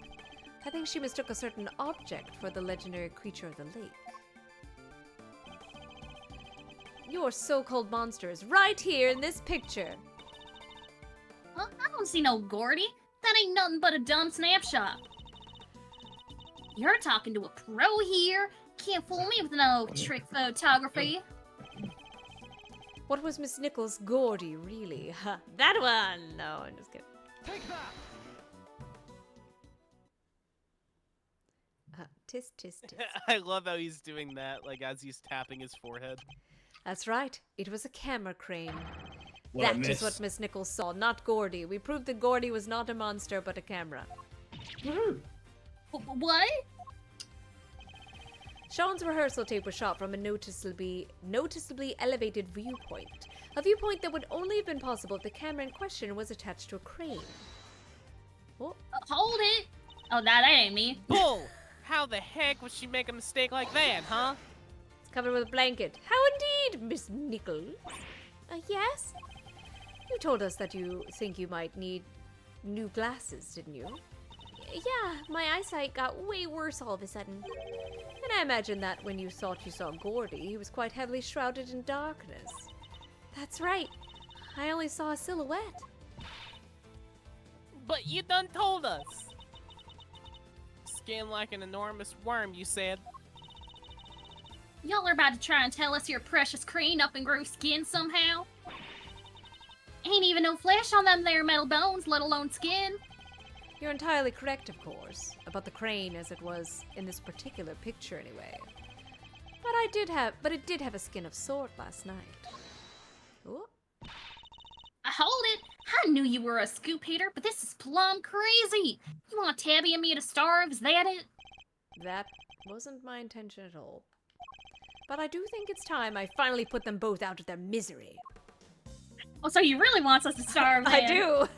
I think she mistook a certain object for the legendary creature of the lake. Your so-called monster is right here in this picture. Huh? I don't see no Gordy. That ain't nothing but a dumb snapshot. You're talking to a pro here. Can't fool me with no trick photography. What was Miss Nichols' Gordy, really? Ha, that one! No, I'm just kidding. Take that! Tis, tis, tis. I love how he's doing that, like as he's tapping his forehead. That's right. It was a camera crane. What I That is missed. what Miss Nichols saw, not Gordy. We proved that Gordy was not a monster, but a camera. What? Sean's rehearsal tape was shot from a noticeably elevated viewpoint. A viewpoint that would only have been possible if the camera in question was attached to a crane. Oh, Hold it. Oh, that ain't me. Bull! How the heck would she make a mistake like that, huh? it's covered with a blanket. How indeed, Miss Nichols? Yes? You told us that you think you might need new glasses, didn't you? Yeah, my eyesight got way worse all of a sudden. And I imagine that when you thought you saw Gordy, he was quite heavily shrouded in darkness. That's right. I only saw a silhouette. But you done told us. Skin like an enormous worm, you said. Y'all are about to try and tell us your precious crane up and grew skin somehow? Ain't even no flesh on them there metal bones, let alone skin. You're entirely correct, of course, about the crane as it was in this particular picture anyway. But it did have a skin of sort last night. Ooh. Hold it! I knew you were a scoop hater, but this is plumb crazy. You want Tabby and me to starve? Is that it? That wasn't my intention at all. But I do think it's time I finally put them both out of their misery. Oh, so you really want us to starve? I then? do!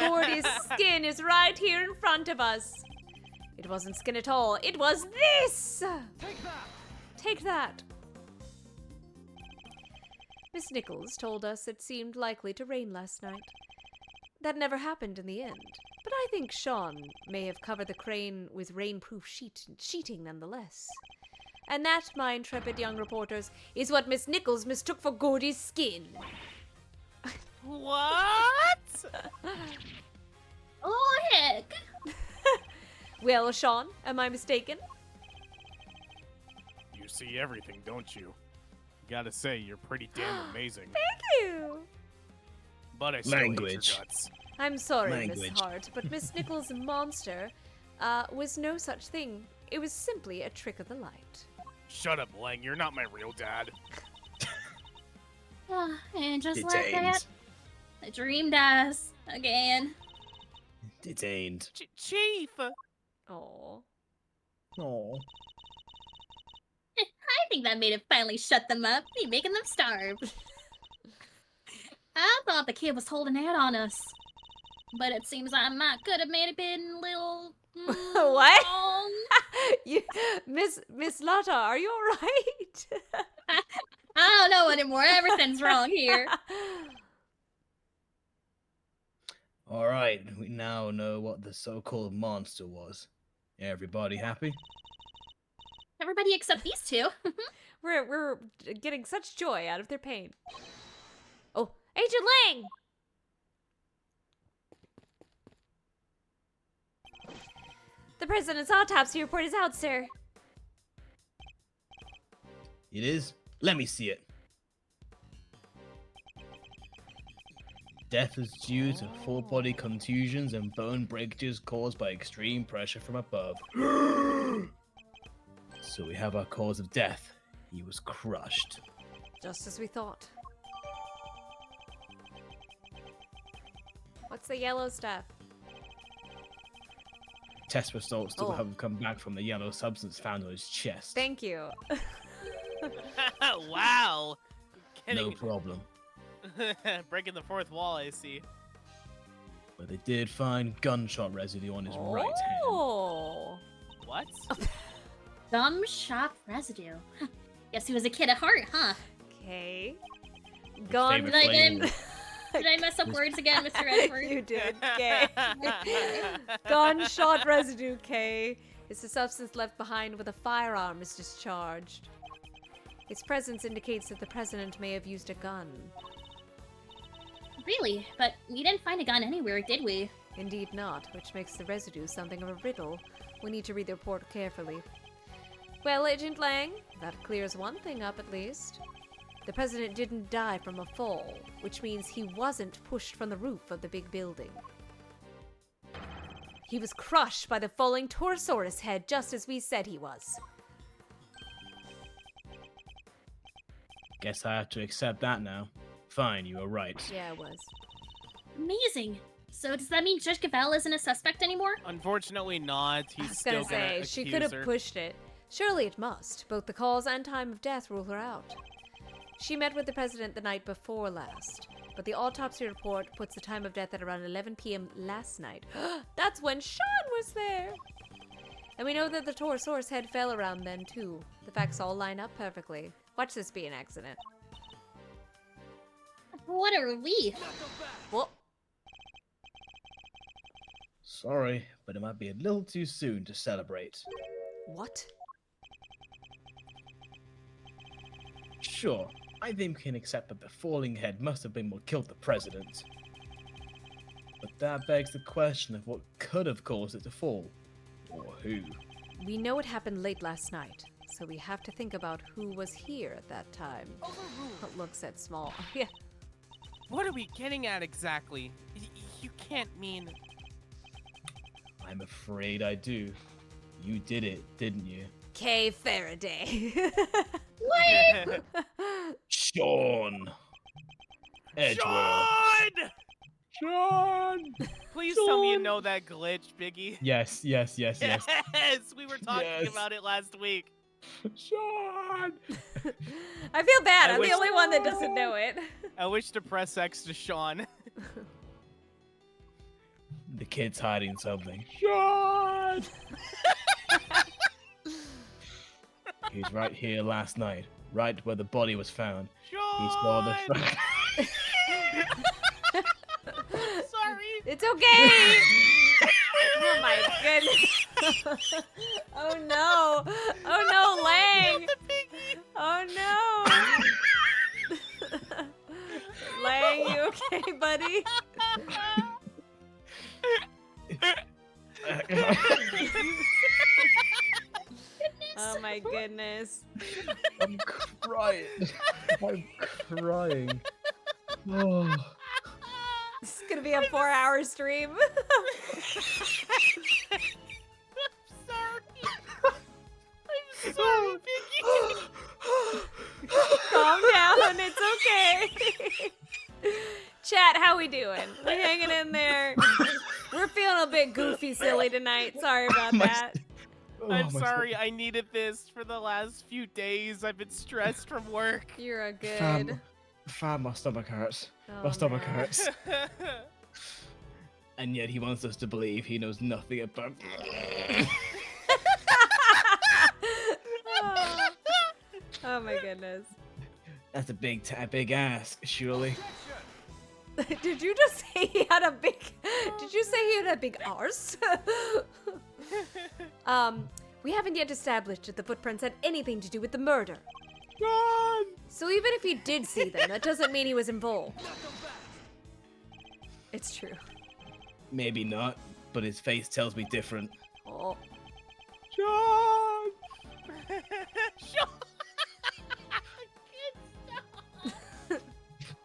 Gordy's skin is right here in front of us. It wasn't skin at all. It was this! Take that! Take that! Miss Nichols told us it seemed likely to rain last night. That never happened in the end, but I think Sean may have covered the crane with rainproof sheeting nonetheless. And that, my intrepid young reporters, is what Miss Nichols mistook for Gordy's skin. What? Oh, heck! Well, Sean, am I mistaken? You see everything, don't you? Gotta say, you're pretty damn amazing. Thank you! But I still hate Language. your guts. I'm sorry, Miss Language. Hart, but Miss Nichols' monster was no such thing. It was simply a trick of the light. Shut up, Lang. You're not my real dad. And just like Detained. that, the dream dies again. Detained. Chief! Oh. Oh. I think that made it finally shut them up, be making them starve. I thought the kid was holding out on us, but it seems I might could have made it been a little. What? wrong. You, Miss Lotta, are you alright? I don't know anymore. Everything's wrong here. Alright, we now know what the so-called monster was. Everybody happy? Everybody except these two. We're getting such joy out of their pain. Oh, Agent Lang! The president's autopsy report is out, sir. It is? Let me see it. Death is due to full body contusions and bone breakages caused by extreme pressure from above. So we have our cause of death. He was crushed. Just as we thought. What's the yellow stuff? Test results still Oh. haven't come back from the yellow substance found on his chest. Thank you. Wow! No Getting, problem. Breaking the fourth wall, I see. But they did find gunshot residue on his right hand. Oh. What? Gum shop residue. Guess he was a kid at heart, huh? Okay. His Gone. favorite Did I flavor get- was- Did I mess up words again, Mr. Edward? You did. Okay. Gunshot residue, K. It's the substance left behind when a firearm is discharged. Its presence indicates that the president may have used a gun. Really? But we didn't find a gun anywhere, did we? Indeed not, which makes the residue something of a riddle. We need to read the report carefully. Well, Agent Lang, that clears one thing up at least. The president didn't die from a fall, which means he wasn't pushed from the roof of the big building. He was crushed by the falling Torosaurus head, just as we said he was. Guess I have to accept that now. Fine, you were right. Yeah, it was. Amazing. So does that mean Judge Cavell isn't a suspect anymore? Unfortunately not. I He's was still gonna say, gonna she accuse could have her. pushed it. Surely it must. Both the cause and time of death rule her out. She met with the president the night before last, but the autopsy report puts the time of death at around 11 p.m. last night. That's when Sean was there! And we know that the Torosaurus head fell around then, too. The facts all line up perfectly. Watch this be an accident. What a relief. Whoop. Sorry, but it might be a little too soon to celebrate. What? Sure, I think we can accept that the falling head must have been what killed the president. But that begs the question of what could have caused it to fall. Or who. We know it happened late last night, so we have to think about who was here at that time. Looks at small. Yeah. What are we getting at exactly? You can't mean... I'm afraid I do. You did it, didn't you? Kay Faraday. Sean! Edgeworth. Sean! Sean! Please tell me you know that glitch, Biggie. Yes, yes, yes, yes. Yes, we were talking Yes. about it last week. Sean! I feel bad. I I'm wish- the only one that doesn't know it. I wish to press X to Sean. The kid's hiding something. Sean! He was right here last night, right where the body was found. Sean! He saw the. Sorry. It's okay. Oh my goodness. Oh no. Oh no, Lang. Oh no. Lang, you okay, buddy? Oh my goodness. I'm crying. I'm crying. Oh. This is gonna be a 4-hour stream. I'm sorry, Biggie. Calm down, it's okay. Chat, how we doing? We hanging in there? We're feeling a bit goofy silly tonight. Sorry about My- that. Oh, I'm my sorry, I needed this for the last few days. I've been stressed from work. You're a good. Fam, my stomach hurts. Oh, My stomach man. hurts. And yet he wants us to believe he knows nothing about. Oh. Oh my goodness. That's a big ask, surely. Did you just say he had a big? Did you say he had a big arse? We haven't yet established that the footprints had anything to do with the murder. So even if he did see them, that doesn't mean he was involved. It's true. Maybe not, but his face tells me different. Oh. John!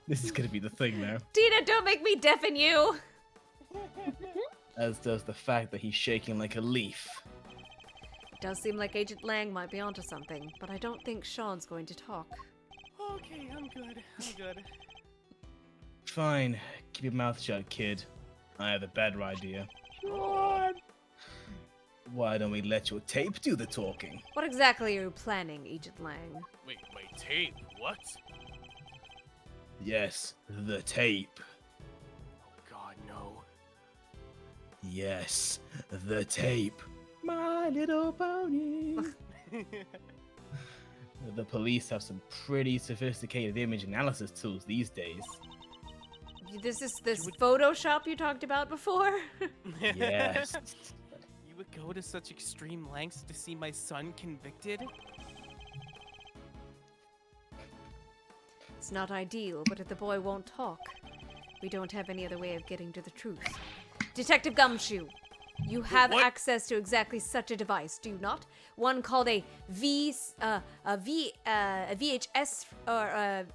This is gonna be the thing now. Tina, don't make me deafen you. As does the fact that he's shaking like a leaf. It does seem like Agent Lang might be onto something, but I don't think Sean's going to talk. Okay, I'm good. I'm good. Fine, keep your mouth shut, kid. I have a better idea. John! Why don't we let your tape do the talking? What exactly are you planning, Agent Lang? Wait, tape? What? Yes, the tape. Oh God, no. Yes, the tape. My Little Pony. The police have some pretty sophisticated image analysis tools these days. This is this Photoshop you talked about before? Yes. You would go to such extreme lengths to see my son convicted? It's not ideal, but if the boy won't talk, we don't have any other way of getting to the truth. Detective Gumshoe, you have what? access to exactly such a device, do you not? One called a VHS or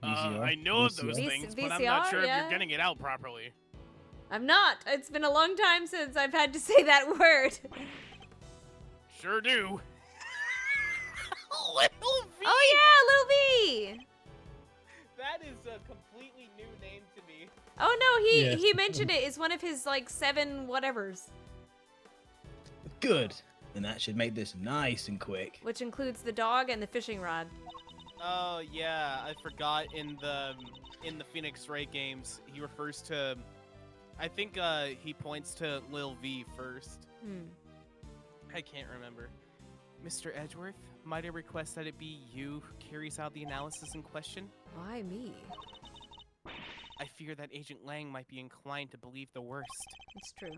I know of those VCR? things, but I'm not VCR, sure if yeah. you're getting it out properly. I'm not. It's been a long time since I've had to say that word. Sure do. Little V! Oh yeah, Lil V. That is a completely new name to me. Oh no, Yes. he mentioned it. It's one of his like 7 whatevers, Good. And that should make this nice and quick. which includes the dog and the fishing rod. Oh yeah, I forgot in the Phoenix Wright games, he refers to, I think he points to Lil V first. I can't remember. Mr. Edgeworth, might I request that it be you who carries out the analysis in question? Why me? I fear that Agent Lang might be inclined to believe the worst. It's true.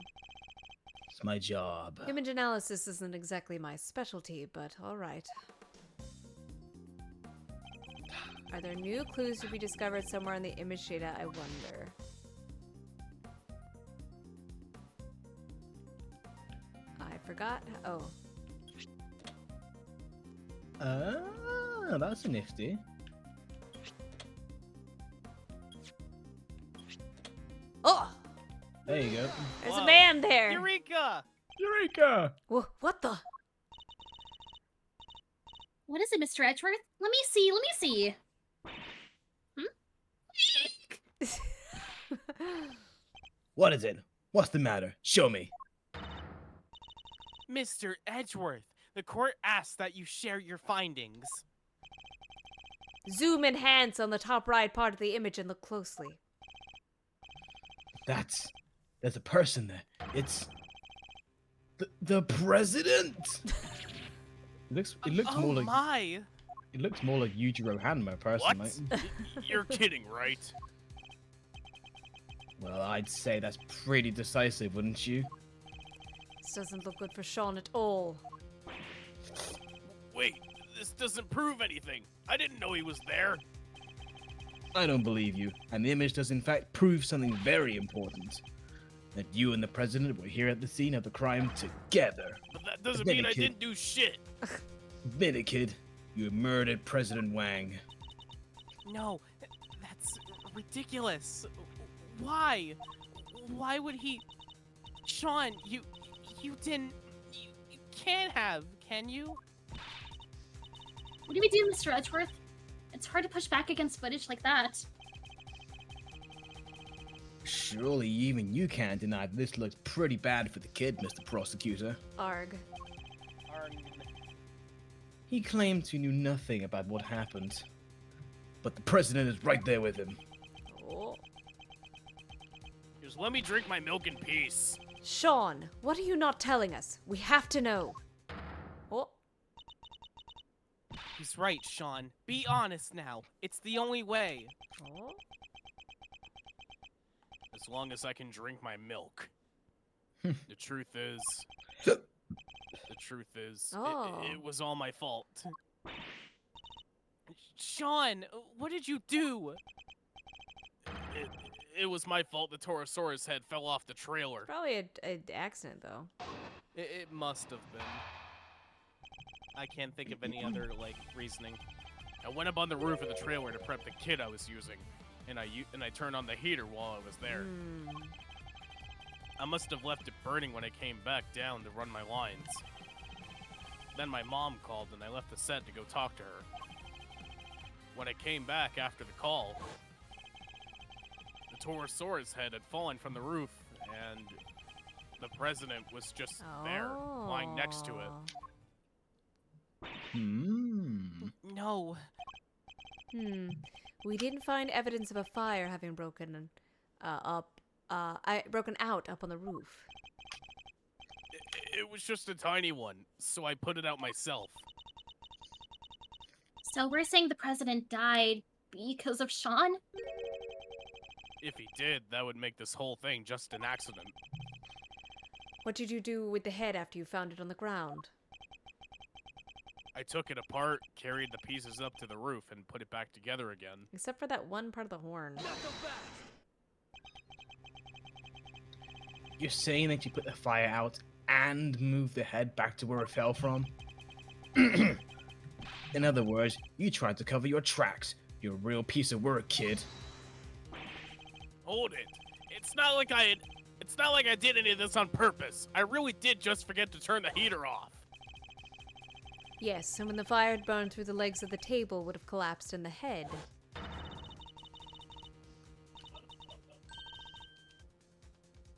It's my job. Image analysis isn't exactly my specialty, but all right. Are there new clues to be discovered somewhere in the image data? I wonder. I forgot. Oh. Ah, that's nifty. Oh! There you go. There's Whoa. a man there! Eureka! Eureka! What the? What is it, Mr. Edgeworth? Let me see. Let me see. What is it? What's the matter? Show me. Mr. Edgeworth, the court asks that you share your findings. Zoom enhance on the top right part of the image and look closely. There's a person there. It's the president. It looks Oh more like my! it looks more like Yujiro Hanma personally. You're kidding, right? Well, I'd say that's pretty decisive, wouldn't you? This doesn't look good for Sean at all. Wait, this doesn't prove anything. I didn't know he was there. I don't believe you, and the image does in fact prove something very important. That you and the president were here at the scene of the crime together. But that doesn't Admit mean it, I kid. didn't do shit. Admit it, kid. You murdered President Wang. No, that's ridiculous. Why? Why would he? Sean, you didn't. You can't have, can you? What do we do, Mr. Edgeworth? It's hard to push back against footage like that. Surely even you can't deny that this looks pretty bad for the kid, Mr. Prosecutor. Arg. He claimed he knew nothing about what happened. But the president is right there with him. Oh. Just let me drink my milk in peace. Sean, what are you not telling us? We have to know. Oh. He's right, Sean. Be honest now. It's the only way. Oh. As long as I can drink my milk. Hmm. The truth is, Oh. it was all my fault. Sean, what did you do? It was my fault the Torosaurus head fell off the trailer. Probably an accident, though. It must have been. I can't think of any other, reasoning. I went up on the roof of the trailer to prep the kit I was using, and I turned on the heater while I was there. I must have left it burning when I came back down to run my lines. Then my mom called and I left the set to go talk to her. When I came back after the call, the Torosaurus head had fallen from the roof and the president was just there, lying next to it. Hmm. No. We didn't find evidence of a fire having broken out up on the roof. It was just a tiny one, so I put it out myself. So we're saying the president died because of Sean? If he did, that would make this whole thing just an accident. What did you do with the head after you found it on the ground? I took it apart, carried the pieces up to the roof, and put it back together again. Except for that one part of the horn. You're saying that you put the fire out and moved the head back to where it fell from? In other words, you tried to cover your tracks. You're a real piece of work, kid. Hold it. It's not like I did any of this on purpose. I really did just forget to turn the heater off. Yes, and when the fire had burned through the legs of the table, would have collapsed in the head.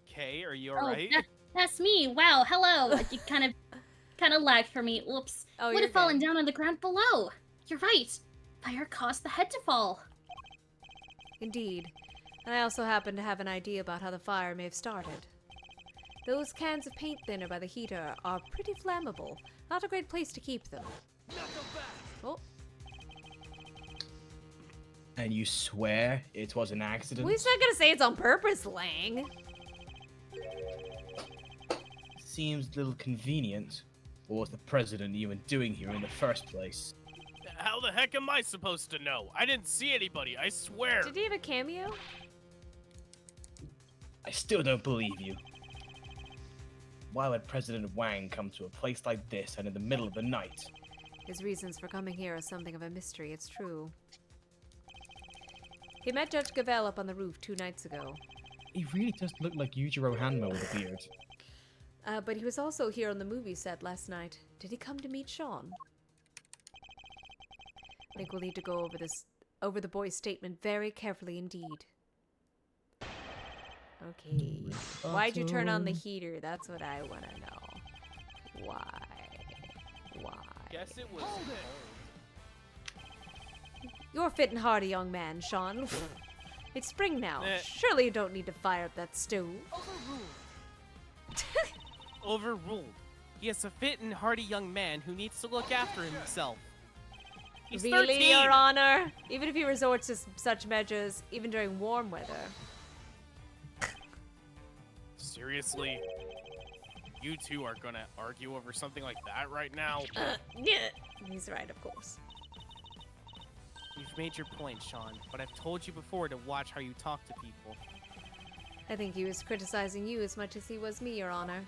Kay, are you Oh, alright? that's me. Wow, hello. You kind of lagged for me. Whoops. Oh, Would you're have fallen good. down on the ground below. You're right. Fire caused the head to fall. Indeed. And I also happen to have an idea about how the fire may have started. Those cans of paint thinner by the heater are pretty flammable. Not a great place to keep them. Oh, And you swear it was an accident? well, he's not gonna say it's on purpose, Lang. Seems a little convenient. What was the president even doing here in the first place? How the heck am I supposed to know? I didn't see anybody, I swear. Did he have a cameo? I still don't believe you. Why would President Wang come to a place like this and in the middle of the night? His reasons for coming here are something of a mystery, it's true. He met Judge Gavel up on the roof 2 nights ago. He really does look like Yujiro Hanma with a beard. But he was also here on the movie set last night. Did he come to meet Sean? I think we'll need to go over the boy's statement very carefully indeed. Okay. Why'd you turn on the heater? That's what I want to know. Why? Guess it was. You're a fit and hearty young man, Sean. It's spring now. Surely you don't need to fire up that stove. Overruled. He is a fit and hearty young man who needs to look after himself. He's Really, 13. Your Honor? Even if he resorts to such measures, even during warm weather. Seriously? You two are gonna argue over something like that right now? Yeah. He's right, of course. You've made your point, Sean, but I've told you before to watch how you talk to people. I think he was criticizing you as much as he was me, Your Honor.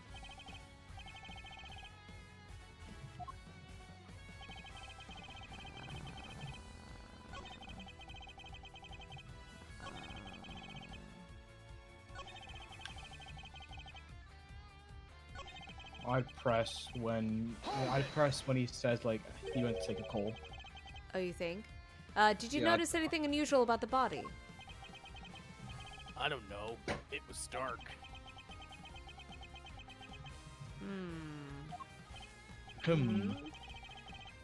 I'd press when he says like he went to take a call. Oh, you think? Did you Yeah, notice anything unusual about the body? I don't know. It was dark.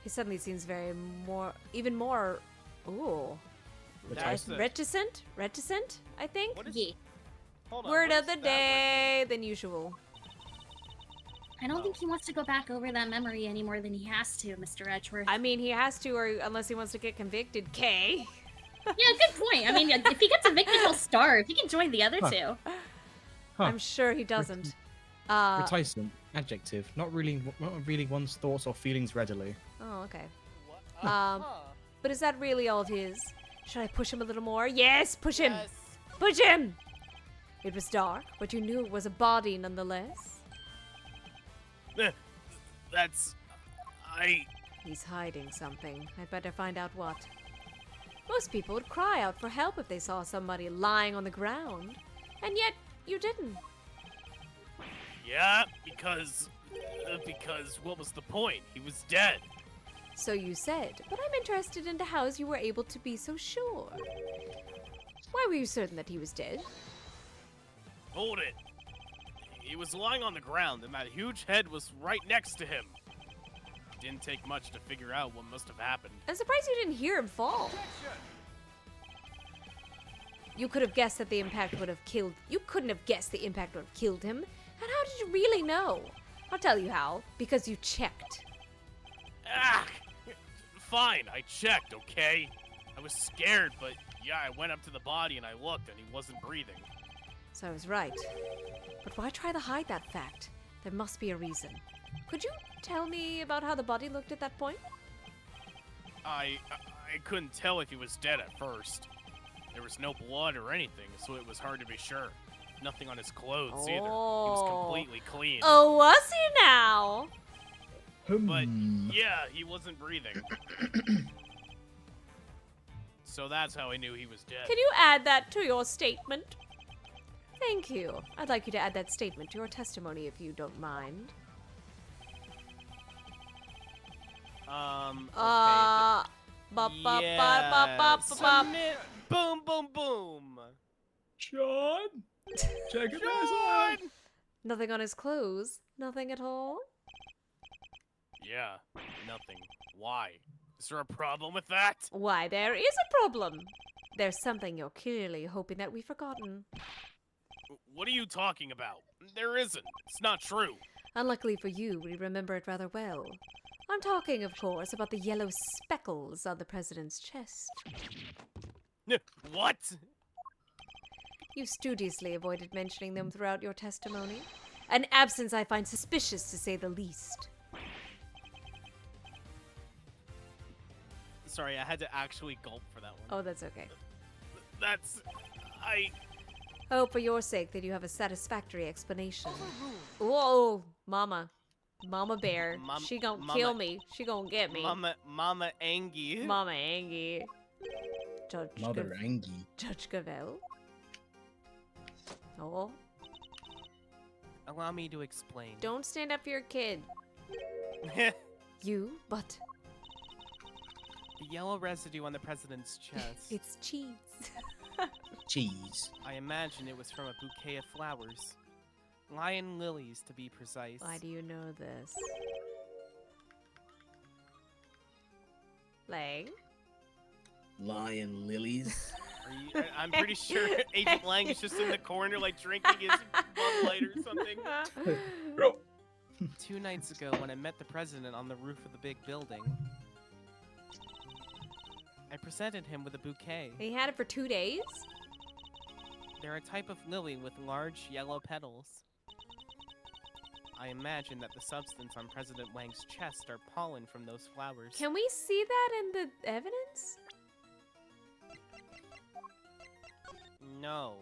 He suddenly seems even more, ooh, That's the- reticent, I think? What is? Yeah. Hold on, Word what of the is that day than usual. I don't think he wants to go back over that memory any more than he has to, Mr. Edgeworth. I mean, he has to, or unless he wants to get convicted, Kay. Yeah, good point. I mean, if he gets evicted, he'll starve. He can join the other two. Huh. I'm sure he doesn't. Reticent, adjective. Not really one's thoughts or feelings readily. Oh, okay. What? But is that really all it is? Should I push him a little more? Yes, push him! Yes. Push him! It was dark, but you knew it was a body nonetheless. That's... He's hiding something. I'd better find out what. Most people would cry out for help if they saw somebody lying on the ground. And yet, you didn't. Yeah, because what was the point? He was dead. So you said, but I'm interested into how you were able to be so sure. Why were you certain that he was dead? Hold it. He was lying on the ground, and that huge head was right next to him. Didn't take much to figure out what must have happened. I'm surprised you didn't hear him fall. You could have guessed that the impact would have killed. You couldn't have guessed the impact would have killed him. And how did you really know? I'll tell you how. Because you checked. Ah! Fine, I checked, okay? I was scared, but yeah, I went up to the body and I looked and he wasn't breathing. So I was right. But why try to hide that fact? There must be a reason. Could you tell me about how the body looked at that point? I couldn't tell if he was dead at first. There was no blood or anything, so it was hard to be sure. Nothing on his clothes either. He was completely clean. Oh, was he now? But yeah, he wasn't breathing. So that's how I knew he was dead. Can you add that to your statement? Thank you. I'd like you to add that statement to your testimony if you don't mind. Okay. Boom, boom, boom. Sean? Check it Sean! out. Nothing on his clothes? Nothing at all? Yeah, nothing. Why? Is there a problem with that? Why, there is a problem. There's something you're clearly hoping that we've forgotten. What are you talking about? There isn't. It's not true. Unluckily for you, we remember it rather well. I'm talking, of course, about the yellow speckles on the president's chest. What? You studiously avoided mentioning them throughout your testimony. An absence I find suspicious, to say the least. Sorry, I had to actually gulp for that one. Oh, that's okay. That's... Hope for your sake that you have a satisfactory explanation. Whoa, Mama. Mama Bear. She gon' kill me. She gon' get me. Mama Angie. Mama Angie. Mother Angie. Judge Gavel. Oh. Allow me to explain. Don't stand up for your kid. You, but... The yellow residue on the president's chest. It's cheese. Cheese. I imagine it was from a bouquet of flowers. Lion lilies, to be precise. Why do you know this? Lang? Lion lilies. I'm pretty sure Agent Lang is just in the corner, like, drinking his Bud Light or something. 2 nights ago, when I met the president on the roof of the big building, I presented him with a bouquet. He had it for 2 days? They're a type of lily with large yellow petals. I imagine that the substance on President Wang's chest are pollen from those flowers. Can we see that in the evidence? No.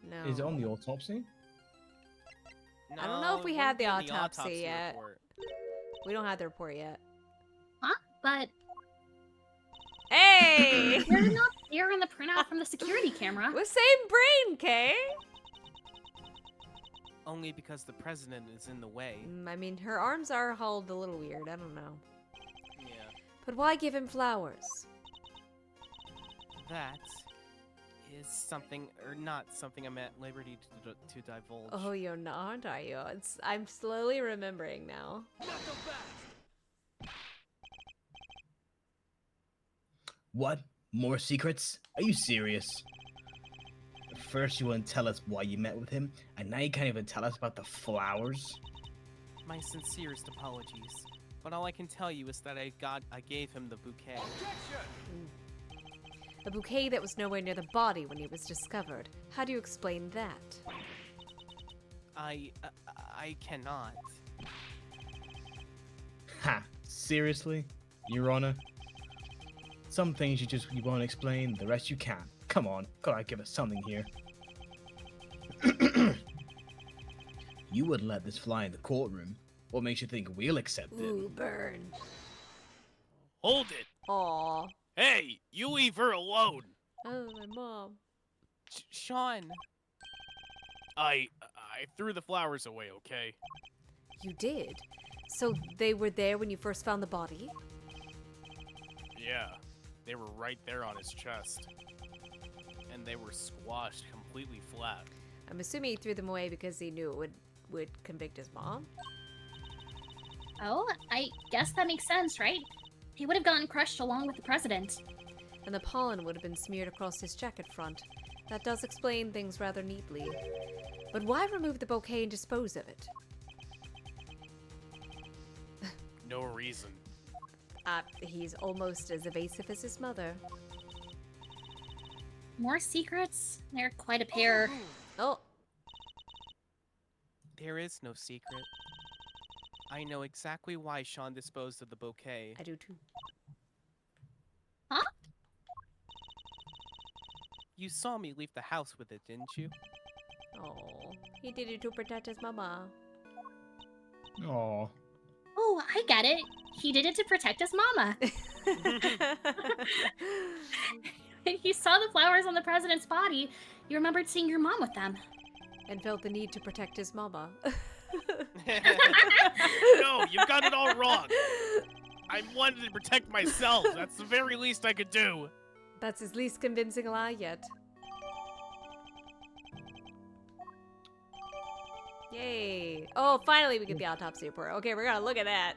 No. Is it on the autopsy? No, I don't know if we it have wouldn't the be in autopsy yet. report. We don't have the report yet. Huh? But Hey! they're not there in the printout from the security camera. We're same brain, Kay? Only because the president is in the way. I mean, her arms are hauled a little weird. I don't know. Yeah. But why give him flowers? That is something, or not something I'm at liberty to divulge. Oh, you're not, are you? I'm slowly remembering now. What? More secrets? Are you serious? First you wouldn't tell us why you met with him, and now you can't even tell us about the flowers? My sincerest apologies. But all I can tell you is that I gave him the bouquet. A bouquet that was nowhere near the body when it was discovered. How do you explain that? I cannot. Ha! Seriously? Your Honor? Some things you won't explain, the rest you can. Come on, gotta give us something here. You wouldn't let this fly in the courtroom. What makes you think we'll accept it? Ooh, burn. Hold it! Aw. Hey, you leave her alone! Oh, my mom. Sean! I threw the flowers away, okay? You did? So they were there when you first found the body? Yeah, they were right there on his chest. And they were squashed completely flat. I'm assuming he threw them away because he knew it would convict his mom. Oh, I guess that makes sense, right? He would have gotten crushed along with the president. And the pollen would have been smeared across his jacket front. That does explain things rather neatly. But why remove the bouquet and dispose of it? No reason. He's almost as evasive as his mother. More secrets? They're quite a pair. Oh, There is no secret. I know exactly why Sean disposed of the bouquet. I do too. Huh? You saw me leave the house with it, didn't you? Oh, he did it to protect his mama. Aw. Oh, I get it. He did it to protect his mama. When you saw the flowers on the president's body, you remembered seeing your mom with them. And felt the need to protect his mama. No, you've got it all wrong. I wanted to protect myself. That's the very least I could do. That's his least convincing lie yet. Yay. Oh, finally we get the autopsy report. Okay, we're gonna look at that.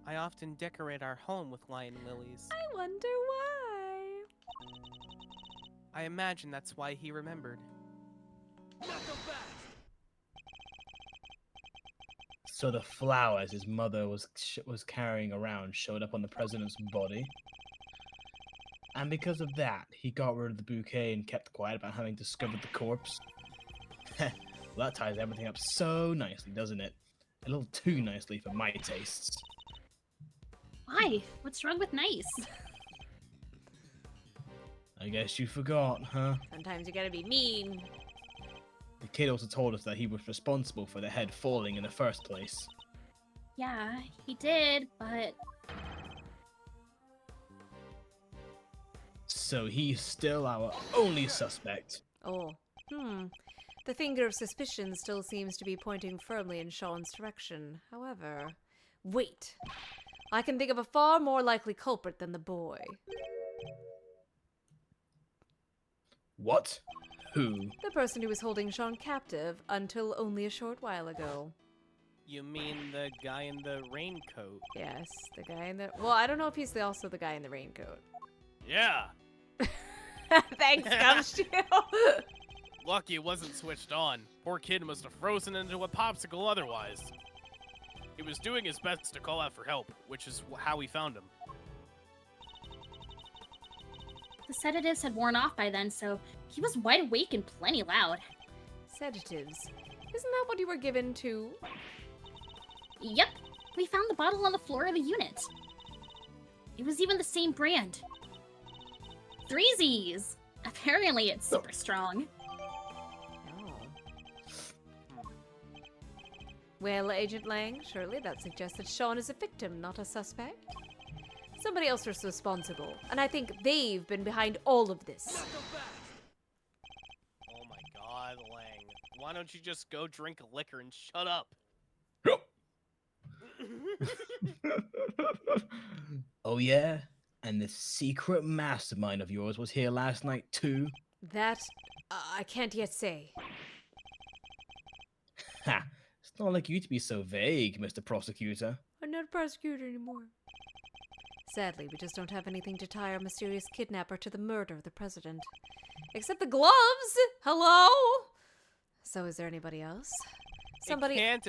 I often decorate our home with lion lilies. I wonder why. I imagine that's why he remembered. So the flowers his mother was carrying around showed up on the president's body. And because of that, he got rid of the bouquet and kept quiet about having discovered the corpse. Well, that ties everything up so nicely, doesn't it? A little too nicely for my tastes. Why? What's wrong with nice? I guess you forgot, huh? Sometimes you gotta be mean. The kid also told us that he was responsible for the head falling in the first place. Yeah, he did, but So he's still our only suspect. Oh, The finger of suspicion still seems to be pointing firmly in Sean's direction. However, wait. I can think of a far more likely culprit than the boy. What? Who? The person who was holding Sean captive until only a short while ago. You mean the guy in the raincoat? Yes, the guy in the... Well, I don't know if he's also the guy in the raincoat. Yeah. Thanks, Gumshoe. Lucky it wasn't switched on. Poor kid must have frozen into a popsicle otherwise. He was doing his best to call out for help, which is how we found him. the sedatives had worn off by then, so he was wide awake and plenty loud. Sedatives. Isn't that what you were given to? Yep, we found the bottle on the floor of the unit. It was even the same brand. Threesies! Apparently it's super strong. Oh. Well, Agent Lang, surely that suggests that Sean is a victim, not a suspect. Somebody else is responsible, and I think they've been behind all of this. Oh my god, Lang. Why don't you just go drink a liquor and shut up? Oh yeah? And the secret mastermind of yours was here last night too? That, I can't yet say. Ha! It's not like you to be so vague, Mr. Prosecutor. I'm not a prosecutor anymore. Sadly, we just don't have anything to tie our mysterious kidnapper to the murder of the president. Except the gloves! Hello? So is there anybody else? Somebody... It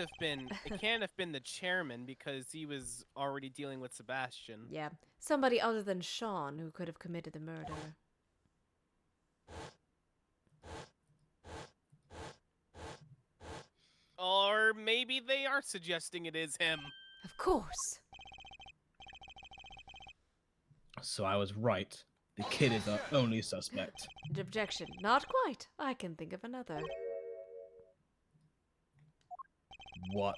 can't have been the chairman because he was already dealing with Sebastian. Yeah, somebody other than Sean who could have committed the murder. Or maybe they are suggesting it is him. Of course. So I was right. The kid is our only suspect. Objection. Not quite. I can think of another. What?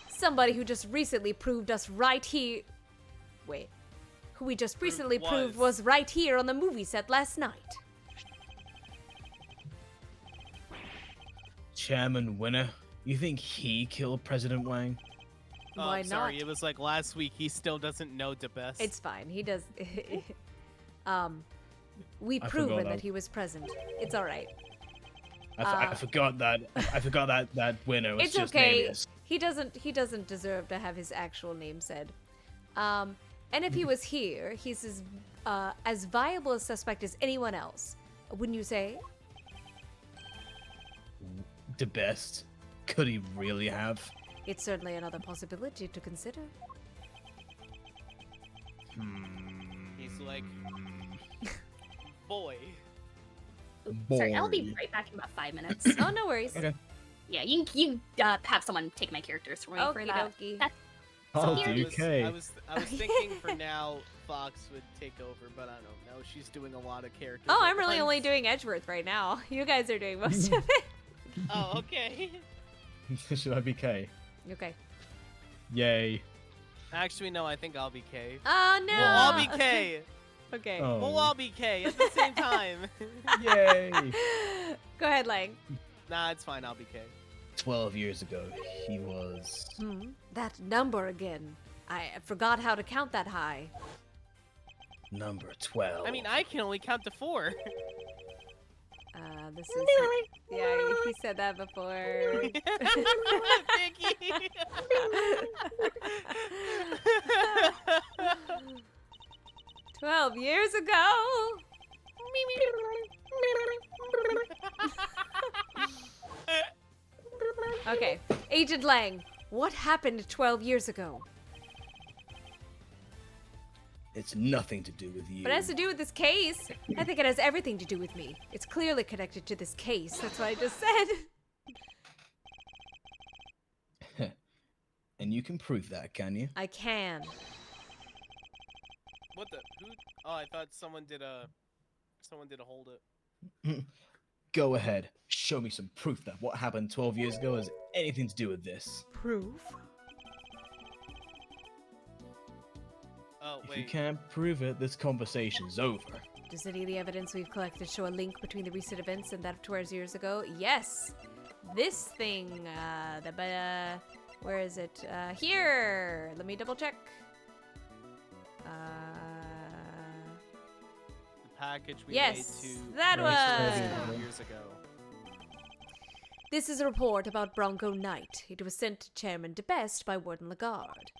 Somebody who just recently proved us right here. Wait. Who we just recently proved was right here on the movie set last night. Chairman Winner? You think he killed President Wang? Why I'm sorry, not? it was like last week. He still doesn't know the best. It's fine. He does. We I proven forgot that he was present. It's all right. I forgot that. I forgot that Winner was It's just okay. alias. He doesn't deserve to have his actual name said. And if he was here, he's as viable a suspect as anyone else. Wouldn't you say? The best. Could he really have? It's certainly another possibility to consider. He's like, boy. Sorry, I'll be Boy. right back in about 5 minutes. Oh, no worries. Okay. Yeah, you have someone take my characters for me for Okie that. dokie. That's Oh, here. DK. I was thinking for now Fox would take over, but I don't know. She's doing a lot of characters. Oh, at I'm really only once. doing Edgeworth right now. You guys are doing most of it. Oh, okay. Should I be K? Okay. Yay. Actually, no. I think I'll be K. Oh, no! We'll all be K. Okay. Oh. We'll all be K at the same time. Yay. Go ahead, Lang. Nah, it's fine. I'll be K. 12 years ago, he was... That number again. I forgot how to count that high. number 12. I mean, I can only count to 4. This is... Yeah, he said that before. Vicky. 12 years ago! Okay, Agent Lang, what happened 12 years ago? It's nothing to do with you. But it has to do with this case. I think it has everything to do with me. It's clearly connected to this case. That's what I just said. And you can prove that, can you? I can. What the? Who? Oh, I thought someone did a hold it. Go ahead. Show me some proof that what happened 12 years ago has anything to do with this. Proof? Oh If you wait. can't prove it, this conversation's over. Does any of the evidence we've collected show a link between the recent events and that of 12 years ago? Yes. This thing, where is it? Here. Let me double check. The package we Yes, made to that Rachel one. 12 years ago. This is a report about Bronco Knight. It was sent to Chairman DeBest by Warden Lagarde.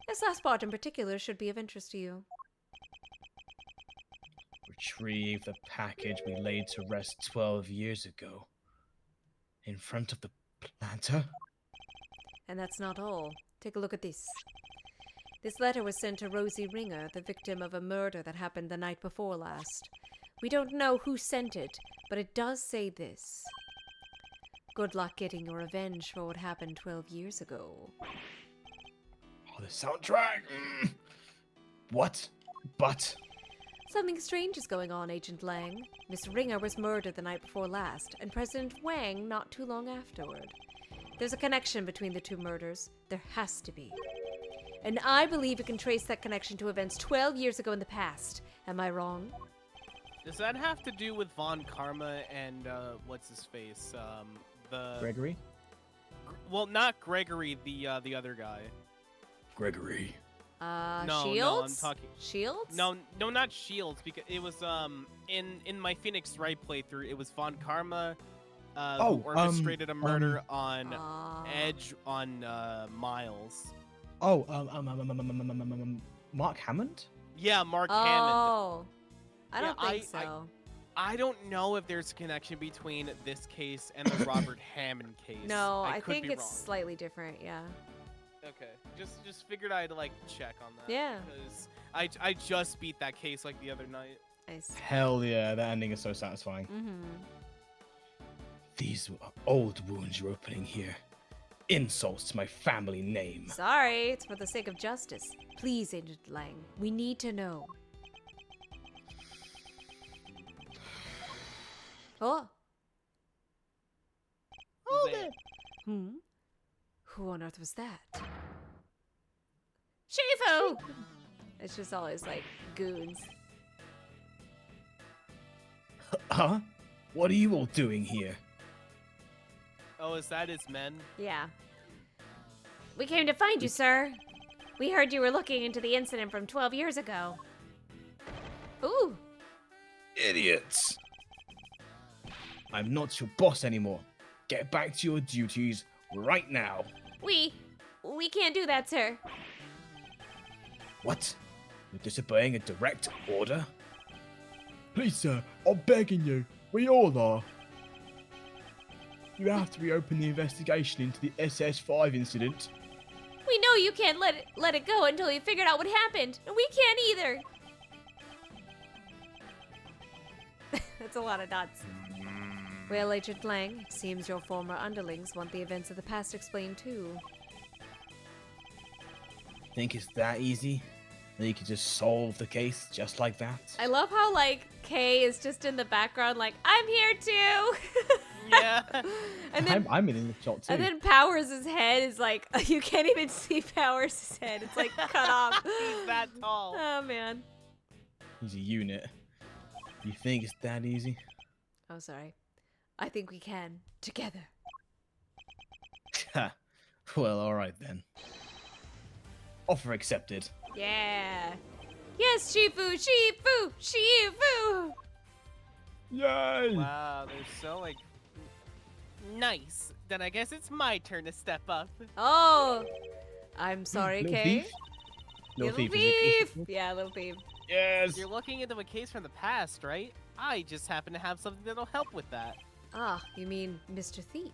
This last part in particular should be of interest to you. Retrieve the package we laid to rest 12 years ago. In front of the planter? And that's not all. Take a look at this. This letter was sent to Rosie Ringer, the victim of a murder that happened the night before last. We don't know who sent it, but it does say this. Good luck getting your revenge for what happened 12 years ago. Oh, the soundtrack! What? But... Something strange is going on, Agent Lang. Miss Ringer was murdered the night before last, and President Wang not too long afterward. There's a connection between the two murders. There has to be. And I believe we can trace that connection to events 12 years ago in the past. Am I wrong? Does that have to do with Von Karma and what's his face? The Gregory? well, not Gregory, the other guy. Gregory. No, Shields? I'm talking. Shields? No, not Shields, because it was in my Phoenix Wright playthrough, it was Von Karma who orchestrated a murder on Edge on Miles. Oh, Mark Hammond? Yeah, Mark Hammond. Oh. I Yeah, don't think so. I don't know if there's a connection between this case and the Robert Hammond case. No, I could think be it's wrong. slightly different, yeah. Okay, just figured I'd like check on that. Yeah. Because I just beat that case like the other night. Nice. Hell yeah, that ending is so satisfying. Mm-hmm. These are old wounds you're opening here. Insults to my family name. Sorry, it's for the sake of justice. Please, Agent Lang, we need to know. Oh. Hold it. Who on earth was that? Shifu! It's just always like goons. Huh? What are you all doing here? Oh, is that his men? Yeah. We came to find you, sir. We heard you were looking into the incident from 12 years ago. Ooh. Idiots! I'm not your boss anymore. Get back to your duties right now. We can't do that, sir. What? You're disobeying a direct order? Please, sir, I'm begging you. We all are. You have to reopen the investigation into the SS5 incident. We know you can't let it go until you figured out what happened, and we can't either. That's a lot of dots. Well, Agent Lang, it seems your former underlings want the events of the past explained too. Think it's that easy? That you could just solve the case just like that? I love how, like, Kay is just in the background, like, I'm here too! Yeah. And then, I'm in the shot too. and then Powers' head is like, you can't even see Powers' head. It's like cut off. He's that tall. Oh, man. He's a unit. You think it's that easy? Oh, sorry. I think we can. Together. Ha. Well, alright then. Offer accepted. Yeah. Yes, Shifu, Shifu, Shifu! Yay! Wow, they're so like nice. Then I guess it's my turn to step up. Oh, I'm sorry, Little Kay. thief? Little Little thief. thief. Is it? Yeah, little thief. Yes! You're looking into a case from the past, right? I just happen to have something that'll help with that. Ah, you mean Mr. Thief?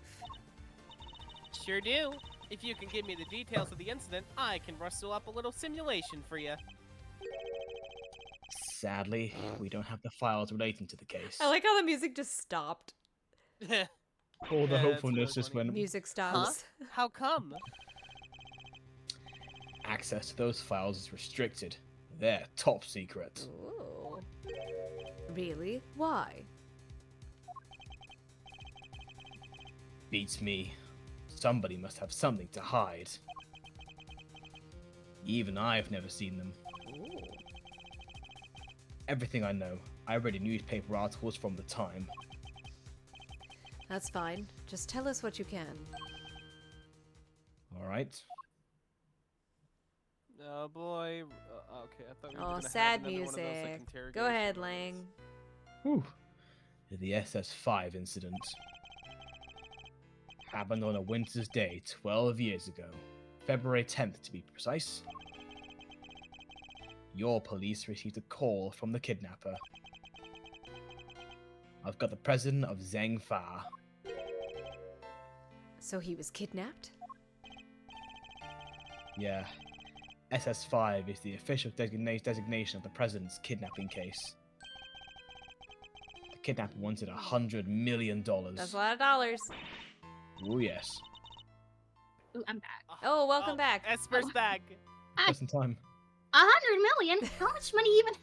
Sure do. If you can give me the details of the incident, I can rustle up a little simulation for you. Sadly, we don't have the files relating to the case. I like how the music just stopped. All the Yeah, that's hopefulness really just funny. went. Music Huh? stops. How come? Access to those files is restricted. They're top secret. Ooh. Really? Why? Beats me. Somebody must have something to hide. Even I've never seen them. Ooh. Everything I know, I read newspaper articles from the time. That's fine. Just tell us what you can. Alright? Oh boy. Okay, I thought we were Oh, gonna sad have another one of those, like, music. Go interrogation ahead, ones. Lang. Whew. The SS5 incident happened on a winter's day 12 years ago. February 10th to be precise. Your police received a call from the kidnapper. I've got the president of Zheng Fa. So he was kidnapped? Yeah. SS5 is the official designation of the president's kidnapping case. The kidnapper wanted $100 million. That's a lot of dollars. Oh yes. Ooh, I'm back. Oh, welcome back. Esper's Oh. back. Just in time. 100 million? How much money even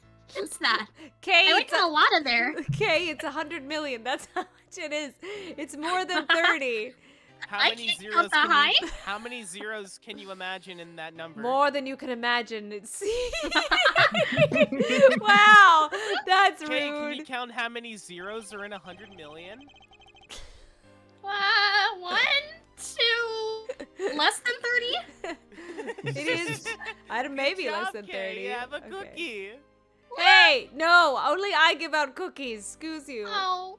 is that? Kay, I went it's to a lot of there. Kay, it's 100 million. That's how much it is. It's more than 30. How I many can't zeros count that can you, high. how many zeros can you imagine in that number? More than you can imagine. It's wow, that's Okay, can you rude. count how many zeros are in 100 million? 1, 2, less than 30? It is. Maybe Good less job, than Kay. 30. You have a Okay. cookie. Hey, no, only I give out cookies. Excuse you. Oh.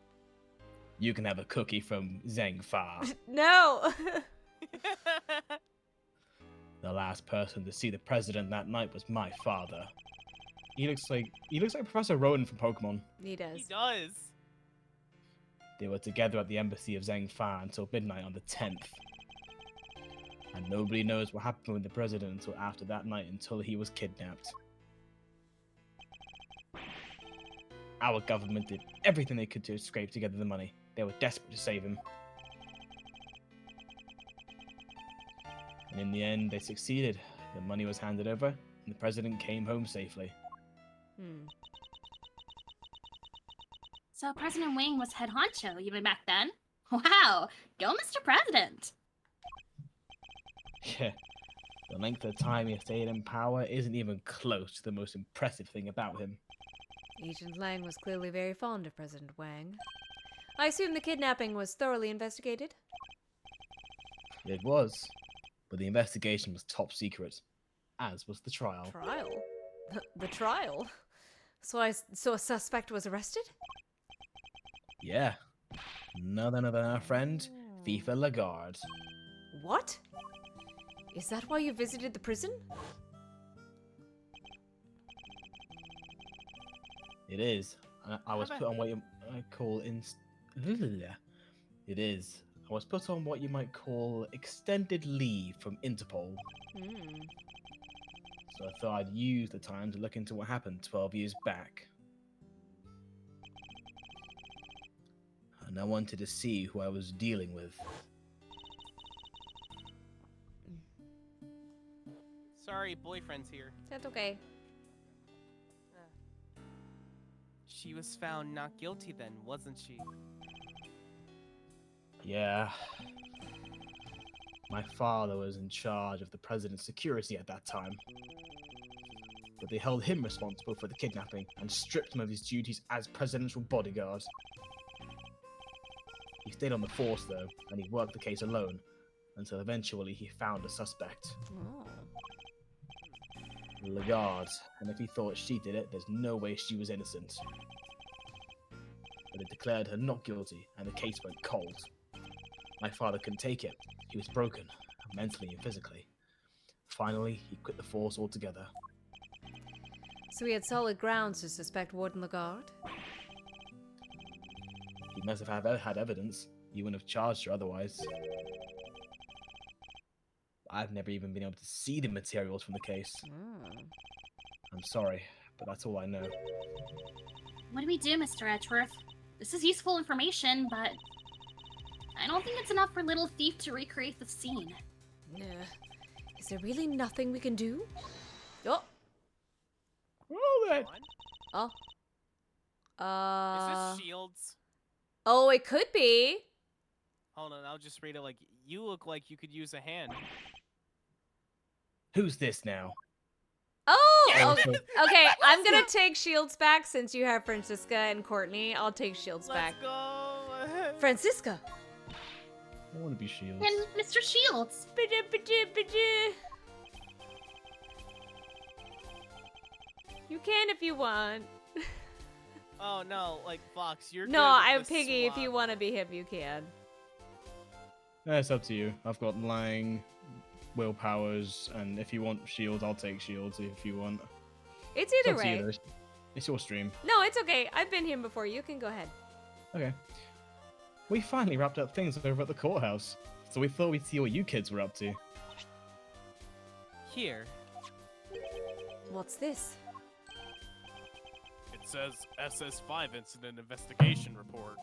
You can have a cookie from Zheng Fa. No. The last person to see the president that night was my father. He looks like Professor Rowan from Pokemon. He He does. does. They were together at the embassy of Zheng Fa until midnight on the 10th. And nobody knows what happened with the president until after that night, until he was kidnapped. Our government did everything they could to scrape together the money. They were desperate to save him. And in the end, they succeeded. The money was handed over, and the president came home safely. Hmm. So President Wang was head honcho even back then? Wow, go Mr. President! Yeah, the length of time he stayed in power isn't even close to the most impressive thing about him. Agent Lang was clearly very fond of President Wang. I assume the kidnapping was thoroughly investigated? It was, but the investigation was top secret, as was the trial. Trial? The trial? So a suspect was arrested? Yeah, none other than our friend, FIFA Lagarde. What? Is that why you visited the prison? It is. I was How put on what you might call It is. I was put on what you might call extended leave from Interpol. Hmm. So I thought I'd use the time to look into what happened 12 years back. And I wanted to see who I was dealing with. Sorry, boyfriend's here. That's okay. She was found not guilty then, wasn't she? Yeah. My father was in charge of the president's security at that time. But they held him responsible for the kidnapping and stripped him of his duties as presidential bodyguard. He stayed on the force though, and he worked the case alone, until eventually he found a suspect. Oh. Lagarde, and if he thought she did it, there's no way she was innocent. But it declared her not guilty, and the case went cold. My father couldn't take it. He was broken, mentally and physically. Finally, he quit the force altogether. So we had solid grounds to suspect Warden Lagarde? He must have had evidence. You wouldn't have charged her otherwise. I've never even been able to see the materials from the case. I'm sorry, but that's all I know. What do we do, Mr. Edgeworth? This is useful information, but I don't think it's enough for Little Thief to recreate the scene. Is there really nothing we can do? Oh! Oh, that. Oh. Is this Shields? Oh, it could be. Hold on, I'll just read it like, you look like you could use a hand. Who's this now? Oh! Also, Okay, I'm gonna take Shields back since you have Francisca and Courtney. I'll take Shields back. Let's go! Francisca! I want to be Shields. And Mr. Shields! You can if you want. Oh no, like Fox, you're No, good with I'm the Piggy. If swap. you want to be him, you can. It's up to you. I've got Lang, Will Powers, and if you want Shields, I'll take Shields if you want. It's It's either up to you, way. though. It's your stream. No, it's okay. I've been him before. You can go ahead. Okay. We finally wrapped up things over at the courthouse, so we thought we'd see what you kids were up to. Here. What's this? It says SS5 incident investigation report.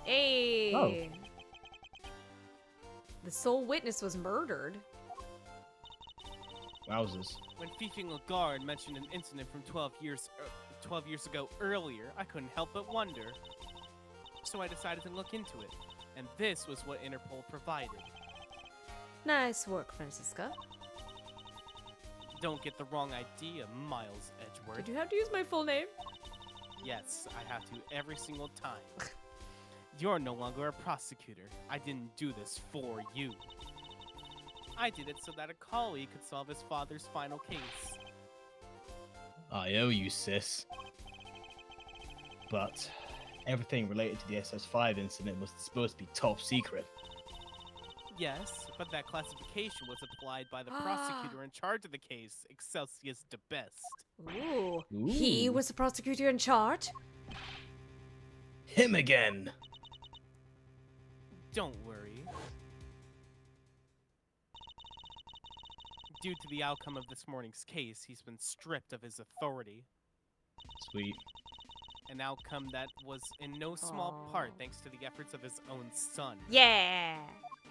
Hey. Oh. The sole witness was murdered. Wowzers. When Fifi Lagarde mentioned an incident from 12 years ago earlier, I couldn't help but wonder. So I decided to look into it, and this was what Interpol provided. Nice work, Francisca. Don't get the wrong idea, Miles Edgeworth. Did you have to use my full name? Yes, I have to every single time. You're no longer a prosecutor. I didn't do this for you. I did it so that a colleague could solve his father's final case. I owe you, sis. But everything related to the SS5 incident was supposed to be top secret. Yes, but that classification was applied by the prosecutor in charge of the case, Excelsius de Best. Ooh. He Ooh. was the prosecutor in charge? Him again! Don't worry. Due to the outcome of this morning's case, he's been stripped of his authority. Sweet. An outcome that was in no small Aw. part thanks to the efforts of his own son. Yeah.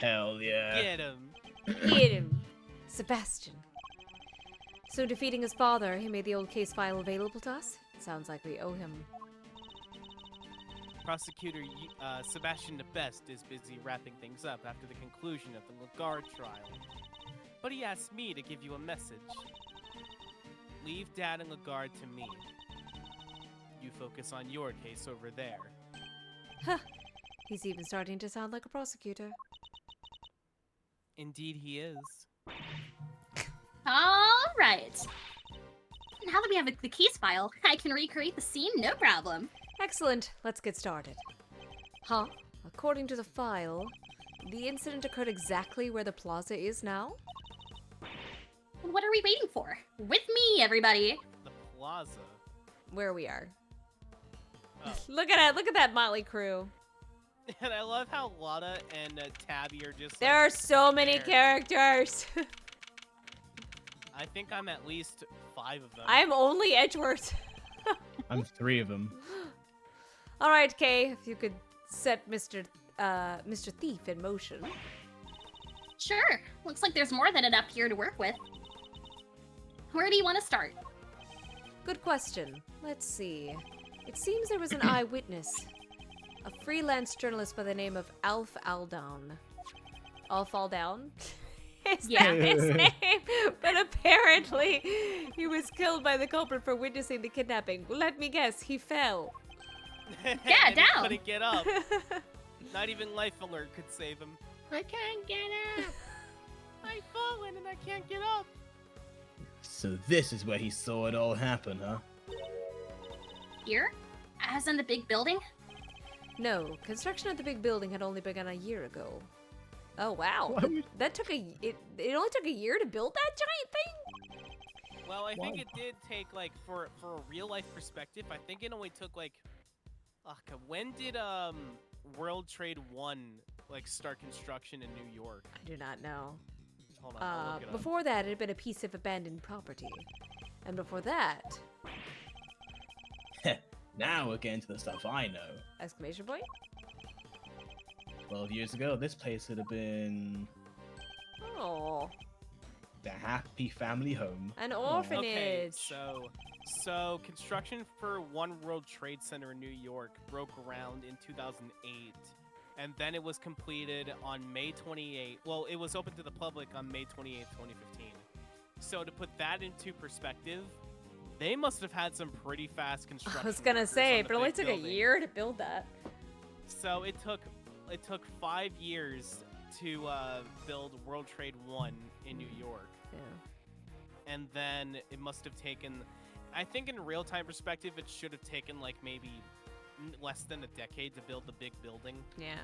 Hell yeah. Get him! Get him. Sebastian. So defeating his father, he made the old case file available to us? Sounds like we owe him. Prosecutor Sebastian de Best is busy wrapping things up after the conclusion of the Lagarde trial. But he asked me to give you a message. Leave Dad and Lagarde to me. You focus on your case over there. Huh. He's even starting to sound like a prosecutor. Indeed he is. Alright. Now that we have the case file, I can recreate the scene, no problem. Excellent. Let's get started. Huh? According to the file, the incident occurred exactly where the plaza is now? What are we waiting for? With me, everybody! The plaza. where we are. Oh. Look at that motley crew. And I love how Lotta and Tabby are just. There are so many there. characters. I think I'm at least 5 of them. I'm only Edgeworth. I'm 3 of them. All right, Kay, if you could set Mr. Thief in motion. Sure. Looks like there's more than enough here to work with. Where do you want to start? Good question. Let's see. It seems there was an eyewitness. A freelance journalist by the name of Alf Aldown. Alf Aldown? Is Yeah. that his name? But apparently, he was killed by the culprit for witnessing the kidnapping. Let me guess, he fell. Yeah, And he down. couldn't get up. Not even Life Alert could save him. I can't get up. I've fallen and I can't get up. So this is where he saw it all happen, huh? Here? As in the big building? No, construction of the big building had only begun a year ago. Oh wow, Why would- that took it only took a year to build that giant thing? Well, I think Why? it did take, like, for a real life perspective, I think it only took, like, when did World Trade 1 like start construction in New York? I do not know. Hold on, I'll look it up. Before that, it had been a piece of abandoned property, and before that, Now we're getting to the stuff I know. exclamation point. 12 years ago, this place would have been Oh, the happy family home. an Aw. orphanage. Okay, so construction for One World Trade Center in New York broke ground in 2008, and then it was completed on May 28. Well, it was open to the public on May 28, 2015. So to put that into perspective, they must have had some pretty fast construction. I was gonna workers say, on if the it only big took building. a year to build that. So it took 5 years to build World Trade 1 in New York. Yeah. And then it must have taken, I think in real-time perspective, it should have taken like maybe less than a decade to build the big building. Yeah.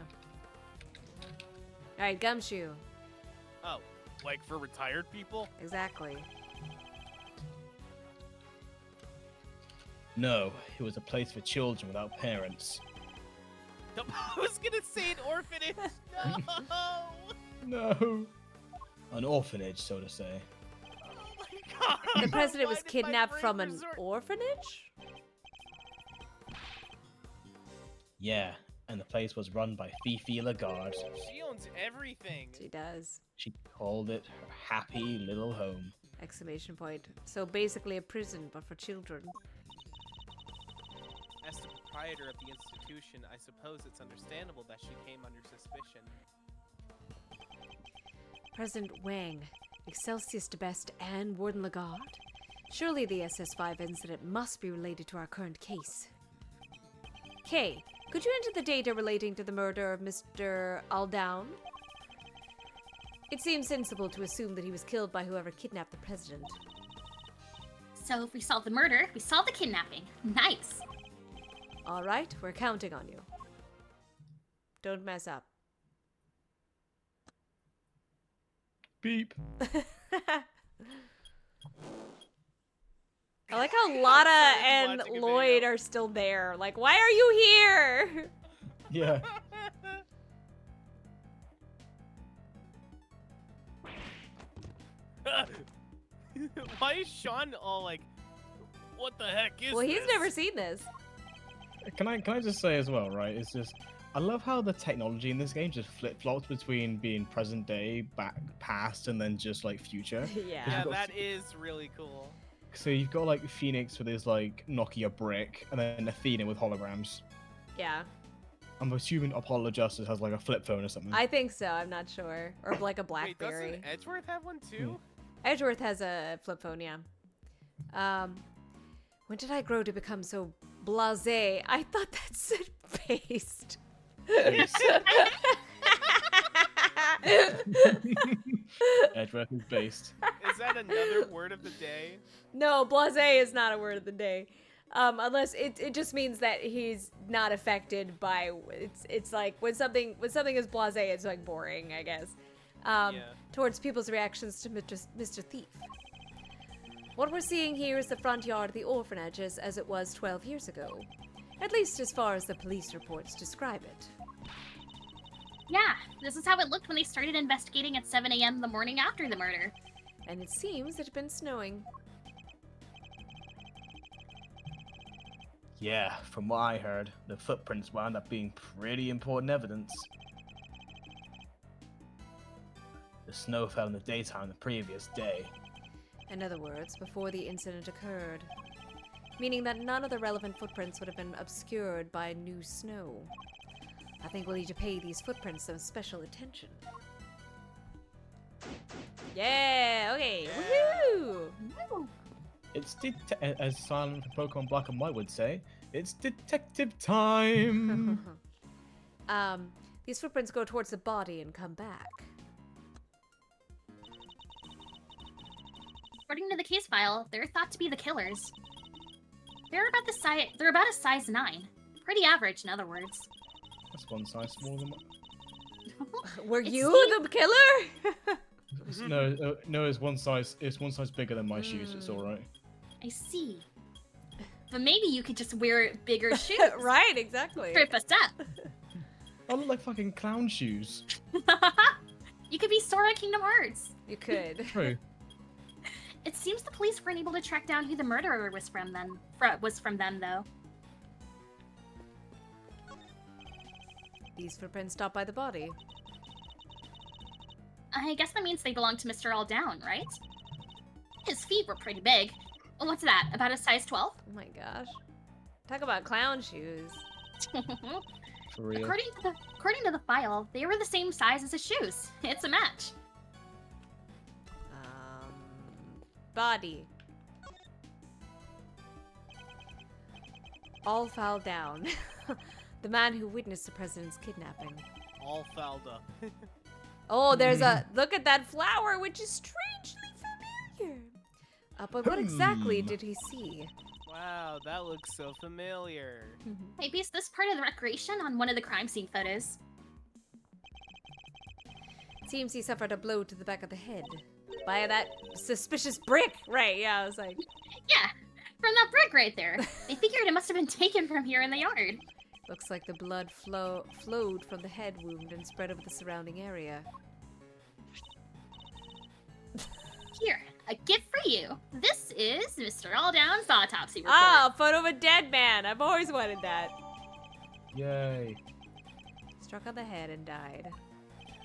All right, Gumshoe. Oh, like for retired people? Exactly. No, it was a place for children without parents. I was gonna say an orphanage. No. No. An orphanage, so to say. Oh my God. The president was Why did my kidnapped brain from an resort- orphanage? Yeah, and the place was run by Fifi Lagarde. She owns everything. She does. She called it her happy little home. Exclamation point. So basically a prison, but for children. As the proprietor of the institution, I suppose it's understandable that she came under suspicion. President Wang, Excelsius de Best, and Warden Lagarde? Surely the SS5 incident must be related to our current case. Kay, could you enter the data relating to the murder of Mr. Aldown? It seems sensible to assume that he was killed by whoever kidnapped the president. So if we solve the murder, we solve the kidnapping. Nice. All right, we're counting on you. Don't mess up. Beep. I like how Lotta I'm and watching a Lloyd video. are still there. Like, why are you here? Yeah. Why is Sean all like, what the heck is Well, he's this? never seen this. Can I just say as well, right? It's just I love how the technology in this game just flip flops between being present day, back, past, and then just like future. Yeah. Yeah, got- that is really cool. So you've got like Phoenix with his like Nokia brick, and then Athena with holograms. Yeah. I'm assuming Apollo Justice has like a flip phone or something. I think so. I'm not sure. Or like a Wait, BlackBerry. doesn't Edgeworth have one too? Edgeworth has a flip phone, yeah. When did I grow to become so blasé? I thought that said based. Edgeworth is based. Is that another word of the day? No, blasé is not a word of the day. Unless it just means that he's not affected by it's like when something is blasé, it's like boring, I guess. Yeah. Towards people's reactions to Mr. Thief. What we're seeing here is the front yard of the orphanage as it was 12 years ago. At least as far as the police reports describe it. Yeah, this is how it looked when they started investigating at 7 a.m. the morning after the murder. And it seems it had been snowing. Yeah, from what I heard, the footprints wound up being pretty important evidence. The snow fell in the daytime the previous day. In other words, before the incident occurred. Meaning that none of the relevant footprints would have been obscured by new snow. I think we'll need to pay these footprints some special attention. Yeah, okay, woohoo! It's as Silent from Pokemon Black and White would say, it's detective time. These footprints go towards the body and come back. According to the case file, they're thought to be the killers. They're about a size 9. Pretty average, in other words. That's one size smaller than Were It you seems- the killer? No, it's one size bigger than my shoes, it's alright. I see. But maybe you could just wear bigger shoes. Right, exactly. Trip us up. I look like fucking clown shoes. You could be Sora Kingdom Hearts. You could. True. It seems the police weren't able to track down who the murderer was from them. Though. These footprints stop by the body. I guess that means they belong to Mr. All Down, right? His feet were pretty big. What's that? About a size 12? Oh my gosh. Talk about clown shoes. For real. According to the file, they were the same size as his shoes. It's a match. Body. All fouled down. The man who witnessed the president's kidnapping. All fouled up. Oh, there's a look at that flower, which is strangely familiar. But what exactly did he see? Wow, that looks so familiar. They based this part of the recreation on one of the crime scene photos. Seems he suffered a blow to the back of the head by that suspicious brick. Right? Yeah, I was like, Yeah, from that brick right there. They figured it must have been taken from here in the yard. looks like the blood flowed from the head wound and spread over the surrounding area. Here, a gift for you. This is Mr. All Down's autopsy report. Ah, a photo of a dead man. I've always wanted that. Yay. Struck on the head and died.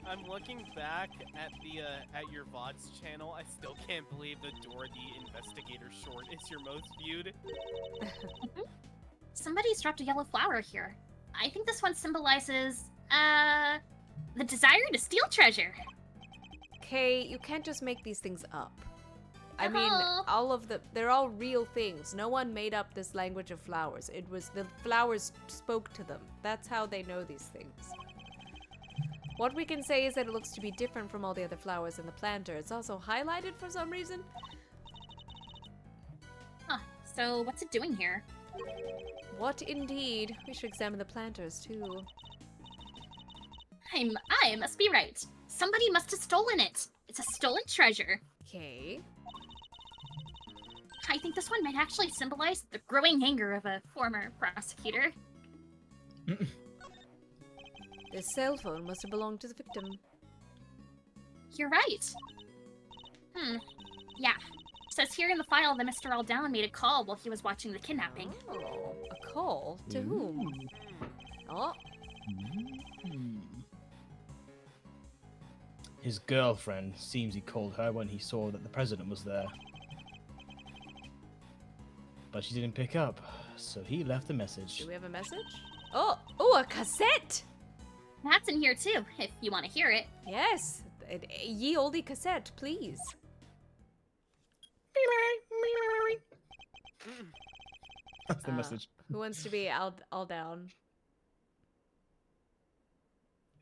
I'm looking back at the at your VOD's channel. I still can't believe the Dora the Investigator short is your most viewed. Somebody's dropped a yellow flower here. I think this one symbolizes, the desire to steal treasure. Okay, you can't just make these things up. I mean, Uh-huh. they're all real things. No one made up this language of flowers. It was the flowers spoke to them. That's how they know these things. What we can say is that it looks to be different from all the other flowers in the planter. It's also highlighted for some reason. Huh, so what's it doing here? What indeed? We should examine the planters too. I must be right. Somebody must have stolen it. It's a stolen treasure. Okay. I think this one might actually symbolize the growing anger of a former prosecutor. This cell phone must have belonged to the victim. You're right. Yeah. Says here in the file that Mr. All Down made a call while he was watching the kidnapping. Oh, a call? To whom? Oh, His girlfriend seems he called her when he saw that the president was there. But she didn't pick up, so he left a message. do we have a message? Oh, a cassette! That's in here too, if you want to hear it. Yes, ye olde cassette, please. That's the message. Who wants to be all down?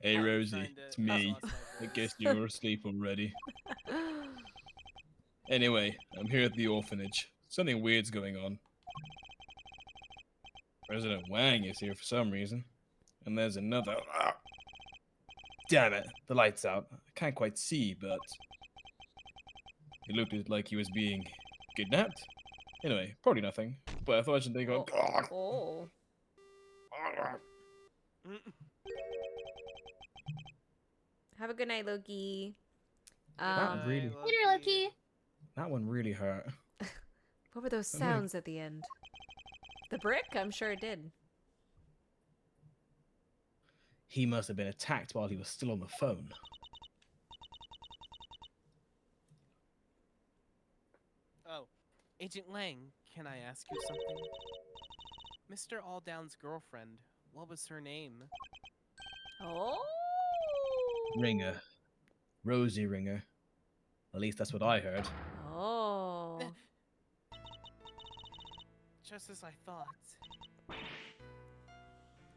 Hey I'm Rosie, trying to it's me. sauce my I voice. guess you were asleep already. Anyway, I'm here at the orphanage. Something weird's going on. President Wang is here for some reason. And there's another... Ah! Damn it, the light's out. I can't quite see, but... It looked like he was being Kidnapped? Anyway, probably nothing. But I thought I should think of. Oh. Have a good night, Loki. That really- Later, Loki. That one really hurt. What were those Okay. sounds at the end? The brick? I'm sure it did. He must have been attacked while he was still on the phone. Oh, Agent Lang, can I ask you something? Mr. Alldown's girlfriend, what was her name? Oh. Ringer. Rosie Ringer. At least that's what I heard. Oh. Just as I thought.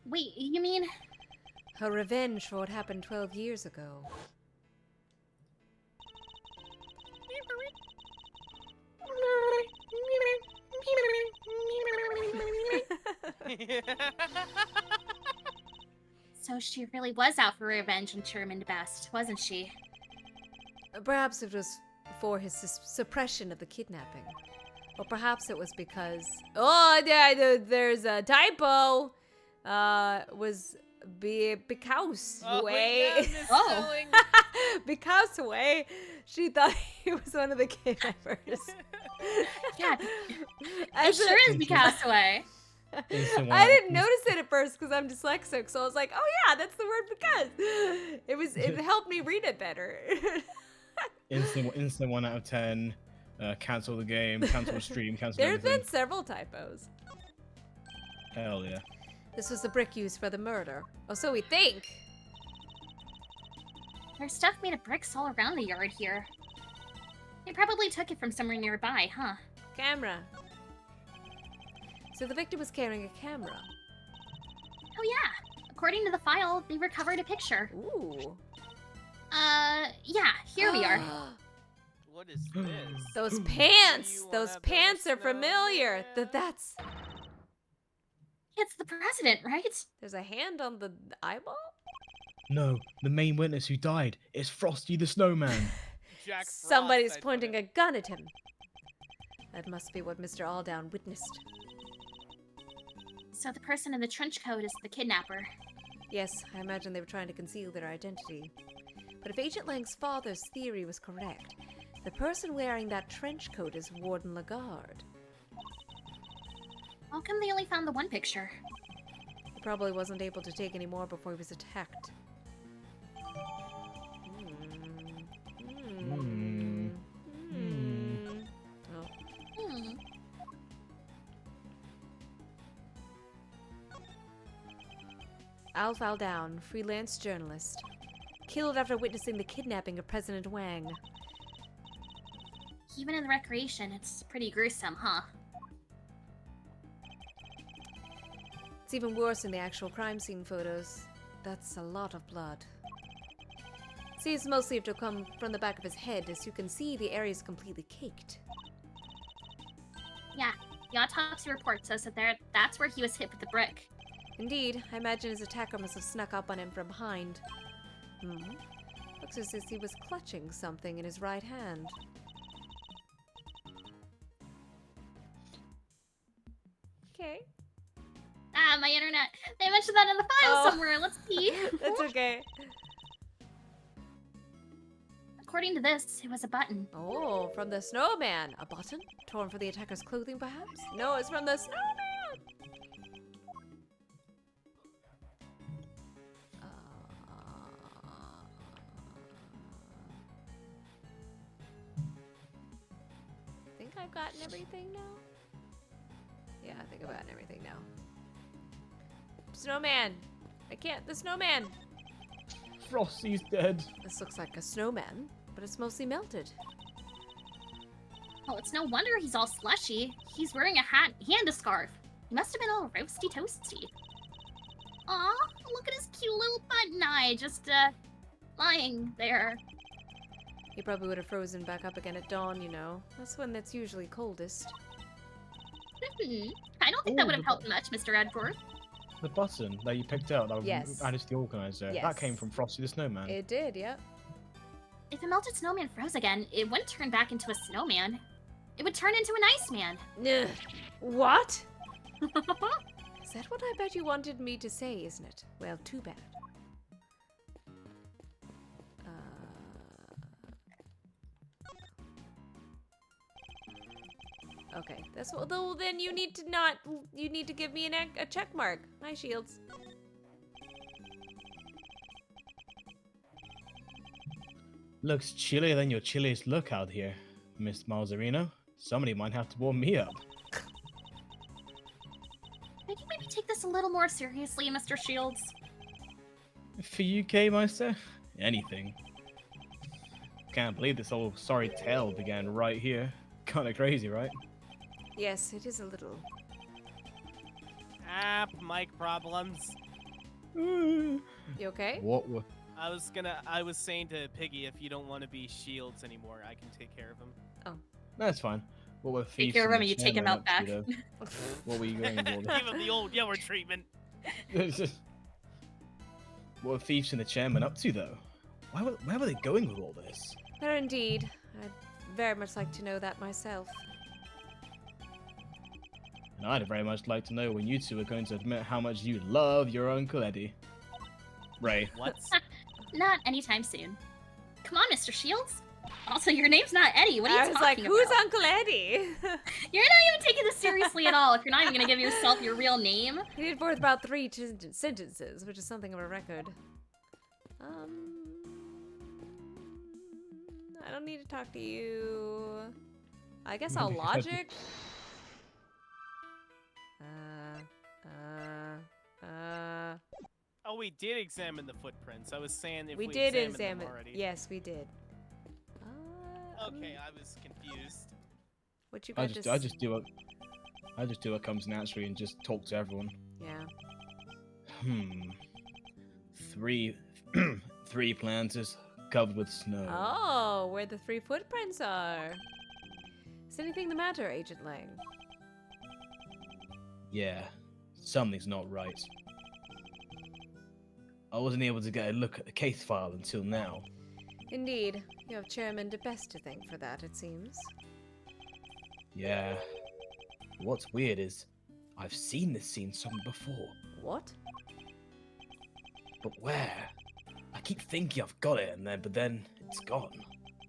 Wait, you mean? Her revenge for what happened 12 years ago. So she really was out for revenge and determined best, wasn't she? Perhaps it was for his suppression of the kidnapping. Or perhaps it was because... Oh, yeah, there's a typo! Was because way. Yeah, Oh. misspelling. Because way. She thought he was one of the kidnappers. Yeah, it As a- sure is the castaway. Instant I one- didn't notice it at first because I'm dyslexic, so I was like, "Oh yeah, that's the word because." It helped me read it better. Instant 1 out of 10. Cancel the game. Cancel the stream. Cancel There have everything. been several typos. Hell yeah. This was the brick used for the murder. Oh, so we think. There's stuff made of bricks all around the yard here. They probably took it from somewhere nearby, huh? Camera. So the victim was carrying a camera. Oh yeah. According to the file, they recovered a picture. Ooh. Yeah, here we are. What is this? Those Do pants. you Those wanna pants are build familiar. snowman? That's. It's the president, right? There's a hand on the eyeball. No, the main witness who died is Frosty the Snowman. Jack Frost, Somebody's I'd put pointing it. a gun at him. That must be what Mr. Alldown witnessed. So the person in the trench coat is the kidnapper. Yes, I imagine they were trying to conceal their identity. But if Agent Lang's father's theory was correct, the person wearing that trench coat is Warden Lagarde. How come they only found the one picture? He probably wasn't able to take any more before he was attacked. Hmm. Oh. Hmm. Alf Aldown, freelance journalist. Killed after witnessing the kidnapping of President Wang. Even in the recreation, it's pretty gruesome, huh? It's even worse in the actual crime scene photos. That's a lot of blood. Seems mostly to come from the back of his head. As you can see, the area is completely caked. Yeah, the autopsy report says that that's where he was hit with the brick. Indeed, I imagine his attacker must have snuck up on him from behind. Looks as if he was clutching something in his right hand. Okay. Ah, my internet. They mentioned that in the file Oh. somewhere. Let's see. That's okay. According to this, it was a button. Oh, from the snowman. A button? Torn from the attacker's clothing, perhaps? No, it's from the snowman! I think I've gotten everything now? Yeah, I think I've gotten everything now. Snowman! I can't. The snowman! Frosty's dead. This looks like a snowman, but it's mostly melted. Well, it's no wonder he's all slushy. He's wearing a hat and a scarf. He must have been all roasty toasty. Aw, look at his cute little button eye just, lying there. He probably would have frozen back up again at dawn, you know. That's when it's usually coldest. I don't think that Ooh, would have the helped much, Mr. Edgeworth. The button that you picked out that was Yes. added to the organizer. Yes. That came from Frosty the Snowman. It did, yep. If a melted snowman froze again, it wouldn't turn back into a snowman. It would turn into an Iceman. Ugh. What? Is that what I bet you wanted me to say, isn't it? Well, too bad. Okay, that's what. Though then you need to not. You need to give me a check mark. Hi, Shields. Looks chillier than your chilliest look out here, Miss Malzarino. Somebody might have to warm me up. Could you maybe take this a little more seriously, Mr. Shields? For you, K-Meister? Anything. Can't believe this whole sorry tale began right here. Kinda crazy, right? Yes, it is a little. Mic problems. You okay? What were... I was saying to Piggy, if you don't want to be Shields anymore, I can take care of him. That's fine. What were Take thieves care of in him the and you take him chairman out up back. to, though? What were you going for? Give him the old Yeller treatment. What were thieves in the chairman up to, though? Where were they going with all this? There indeed. I'd very much like to know that myself. And I'd very much like to know when you two are going to admit how much you love your Uncle Eddie. Ray. What? Not anytime soon. Come on, Mr. Shields. Also, your name's not Eddie. What are you I was like, talking who's about? Uncle Eddie? You're not even taking this seriously at all if you're not even gonna give yourself your real name. He did forth about 3 sentences, which is something of a record. I don't need to talk to you. I guess I'll logic. Oh, we did examine the footprints. I was saying if We we did examined examine. them already. Yes, we did. Okay, I was confused. What you I got just do what comes naturally and just talk to everyone. Yeah. Three planters covered with snow. Oh, where the 3 footprints are. Is anything the matter, Agent Lang? Yeah, something's not right. I wasn't able to get a look at the case file until now. Indeed. You have Chairman De Best to thank for that, it seems. Yeah. What's weird is, I've seen this scene somewhere before. What? But where? I keep thinking I've got it, but then it's gone.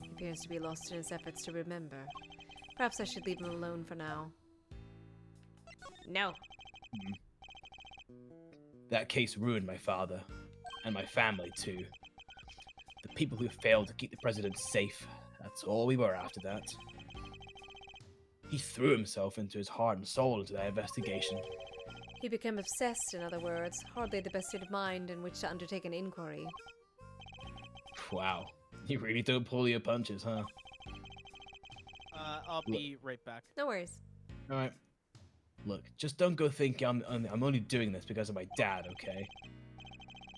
He appears to be lost in his efforts to remember. Perhaps I should leave him alone for now. No. That case ruined my father, and my family too. The people who failed to keep the president safe, that's all we were after that. He threw himself into his heart and soul into that investigation. He became obsessed, in other words. Hardly the best state of mind in which to undertake an inquiry. Wow, you really don't pull your punches, huh? I'll be right back. No worries. Alright. Look, just don't go thinking I'm only doing this because of my dad, okay?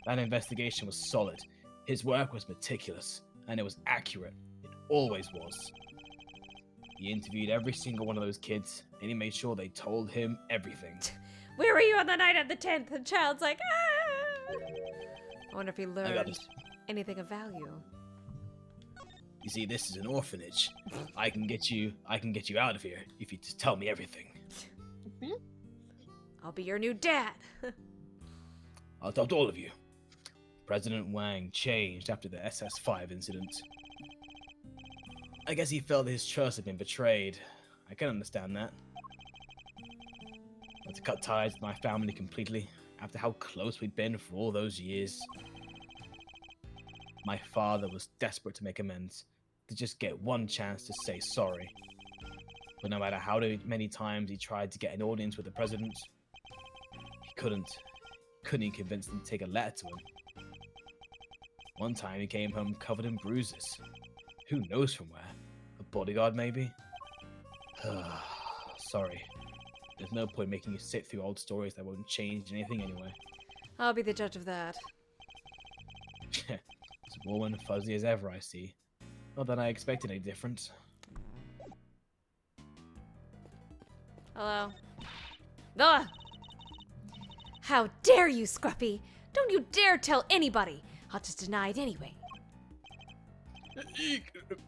That investigation was solid. His work was meticulous, and it was accurate. It always was. He interviewed every single one of those kids, and he made sure they told him everything. Where were you on the night of the 10th? The child's like, ah! I wonder if he learned anything of value. You see, this is an orphanage. I can get you out of here if you just tell me everything. I'll be your new dad. I'll adopt all of you. President Wang changed after the SS5 incident. I guess he felt that his trust had been betrayed. I can understand that. I had to cut ties with my family completely after how close we'd been for all those years. My father was desperate to make amends, to just get one chance to say sorry. But no matter how many times he tried to get an audience with the president, he couldn't even convince them to take a letter to him. One time he came home covered in bruises. Who knows from where? A bodyguard, maybe? Sorry. There's no point making you sit through old stories that won't change anything anyway. I'll be the judge of that. It's warm and fuzzy as ever, I see. Not that I expected any different. Hello. Ugh! How dare you, Scruffy! Don't you dare tell anybody! I'll just deny it anyway.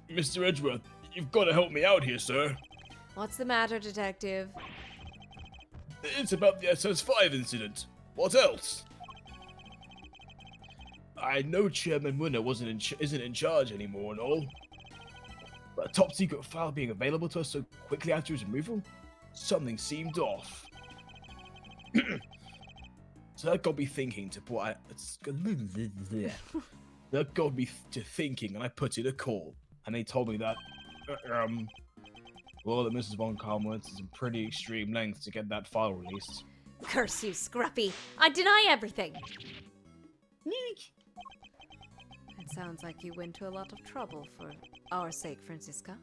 Mr. Edgeworth, you've got to help me out here, sir. What's the matter, detective? It's about the SS5 incident. What else? I know Chairman Winner isn't in charge anymore and all, but a top secret file being available to us so quickly after his removal, something seemed off. So that got me thinking that got me to thinking, and I put in a call, and they told me that, well, that Mrs. Von Kalm went to some pretty extreme lengths to get that file released. Curse you, Scruffy! I deny everything! It sounds like you went to a lot of trouble for our sake, Francisca.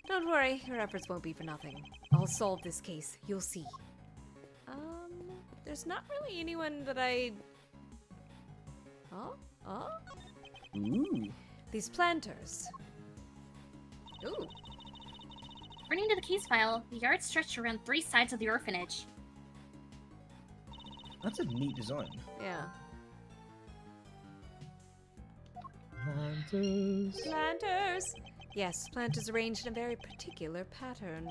Don't worry, your efforts won't be for nothing. I'll solve this case, you'll see. There's not really anyone that I... Oh? Ooh. These planters. Ooh. According to the case file, the yard stretched around 3 sides of the orphanage. That's a neat design. Yeah. Planters. Planters! Yes, planters arranged in a very particular pattern.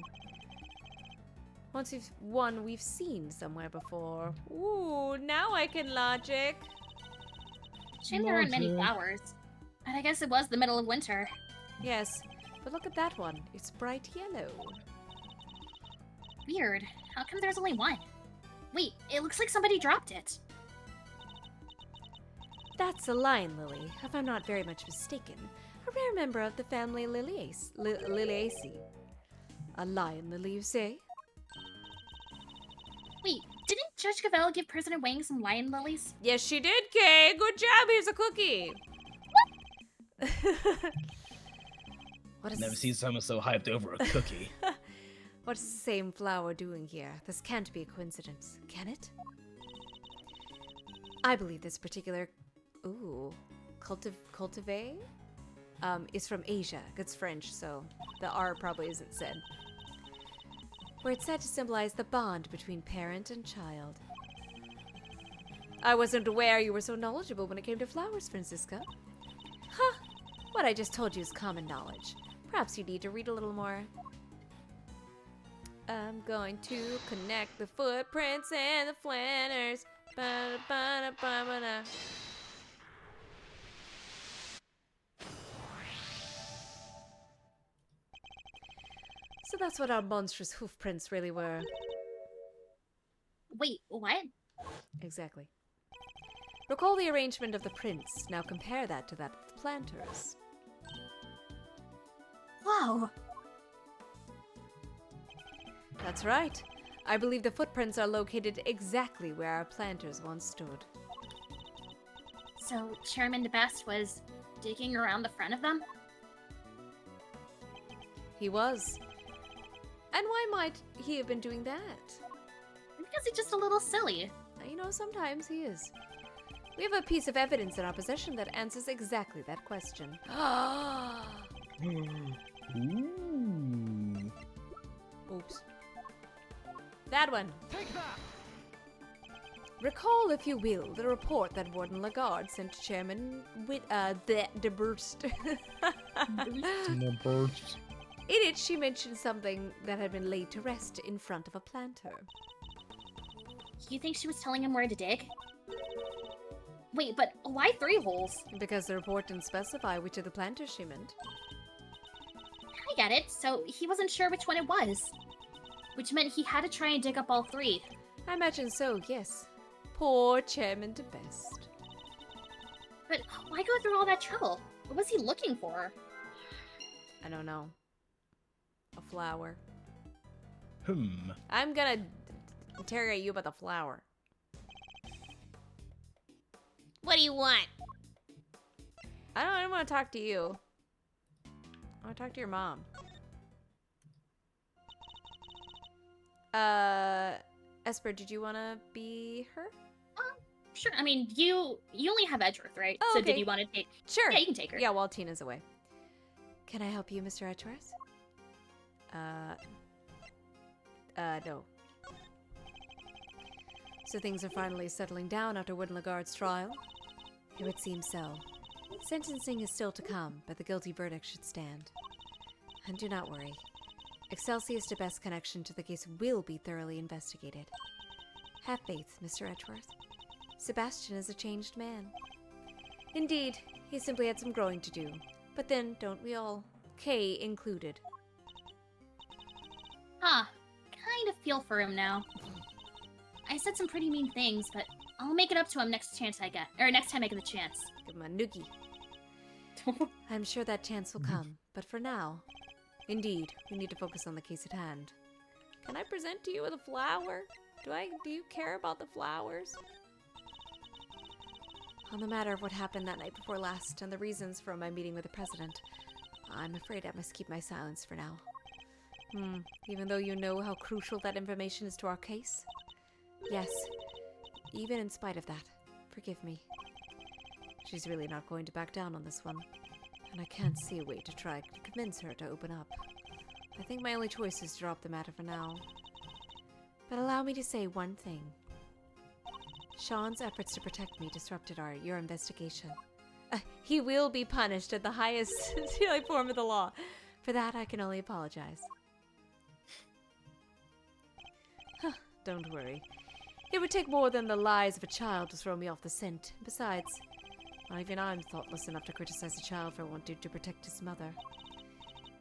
One we've seen somewhere before. Ooh, now I can logic. Shame there aren't many flowers. But I guess it was the middle of winter. Yes, but look at that one. It's bright yellow. Weird. How come there's only one? Wait, it looks like somebody dropped it. That's a lion lily, if I'm not very much mistaken. A rare member of the family Liliaceae. A lion lily, you say? Wait, didn't Judge Cavell give President Wang some lion lilies? Yes, she did, Kay. Good job. Here's a cookie. What is Never seen someone so hyped over a cookie. What's the same flower doing here? This can't be a coincidence, can it? I believe this particular, cultivar, is from Asia. It's French, so the R probably isn't said. Where it's said to symbolize the bond between parent and child. I wasn't aware you were so knowledgeable when it came to flowers, Francisca. Huh, what I just told you is common knowledge. Perhaps you need to read a little more. I'm going to connect the footprints and the flanners. Ba-da-ba-da-ba-ba-da. So that's what our monstrous hoofprints really were. Wait, what? Exactly. Recall the arrangement of the prints. Now compare that to that of the planters. Whoa. That's right. I believe the footprints are located exactly where our planters once stood. So Chairman DeBest was digging around the front of them? He was. And why might he have been doing that? Because he's just a little silly. You know, sometimes he is. We have a piece of evidence in our possession that answers exactly that question. Ooh. Oops. That one. Take that! Recall, if you will, the report that Warden Lagarde sent to Chairman DeBurst. In it, she mentioned something that had been laid to rest in front of a planter. You think she was telling him where to dig? Wait, but why 3 holes? Because the report didn't specify which of the planters she meant. I get it, so he wasn't sure which one it was. Which meant he had to try and dig up all 3. I imagine so, yes. Poor Chairman DeBest. But why go through all that trouble? What was he looking for? I don't know. A flower. Hmm. I'm gonna interrogate you about the flower. What do you want? I don't want to talk to you. I want to talk to your mom. Esper, did you want to be her? Sure, I mean, you only have Edgeworth, right? Oh, so okay. did you want to take... Sure. Yeah, you can take her. Yeah, while Tina's away. Can I help you, Mr. Edgeworth? No. So things are finally settling down after Warden Lagarde's trial? It would seem so. Sentencing is still to come, but the guilty verdict should stand. And do not worry. Excelsius de Best's connection to the case will be thoroughly investigated. Have faith, Mr. Edgeworth. Sebastian is a changed man. Indeed, he simply had some growing to do. But then, don't we all? Kay included. Kind of feel for him now. I said some pretty mean things, but I'll make it up to him next time I get the chance. Give him a noogie. I'm sure that chance will come, but for now, indeed, we need to focus on the case at hand. Can I present to you with a flower? Do you care about the flowers? On the matter of what happened that night before last and the reasons for my meeting with the president, I'm afraid I must keep my silence for now. Even though you know how crucial that information is to our case? Yes, even in spite of that, forgive me. She's really not going to back down on this one, and I can't see a way to try to convince her to open up. I think my only choice is to drop the matter for now. But allow me to say one thing. Sean's efforts to protect me disrupted your investigation. He will be punished at the highest form of the law. For that, I can only apologize. Don't worry. It would take more than the lies of a child to throw me off the scent. Besides, not even I'm thoughtless enough to criticize a child for wanting to protect his mother.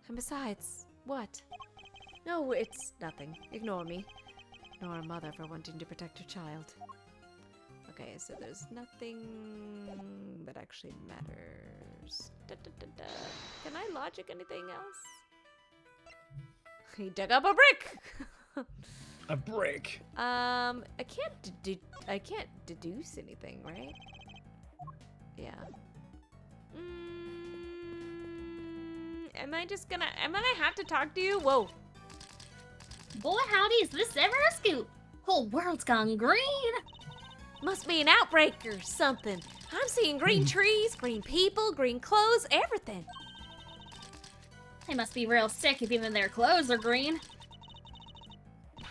And besides, what? No, it's nothing. Ignore me. Nor a mother for wanting to protect her child. Okay, so there's nothing that actually matters. Can I logic anything else? He dug up a brick! A brick. I can't deduce anything, right? Yeah. Am I gonna have to talk to you? Whoa. Boy, howdy, is this ever a scoop? Whole world's gone green. Must be an outbreak or something. I'm seeing green trees, green people, green clothes, everything. They must be real sick if even their clothes are green.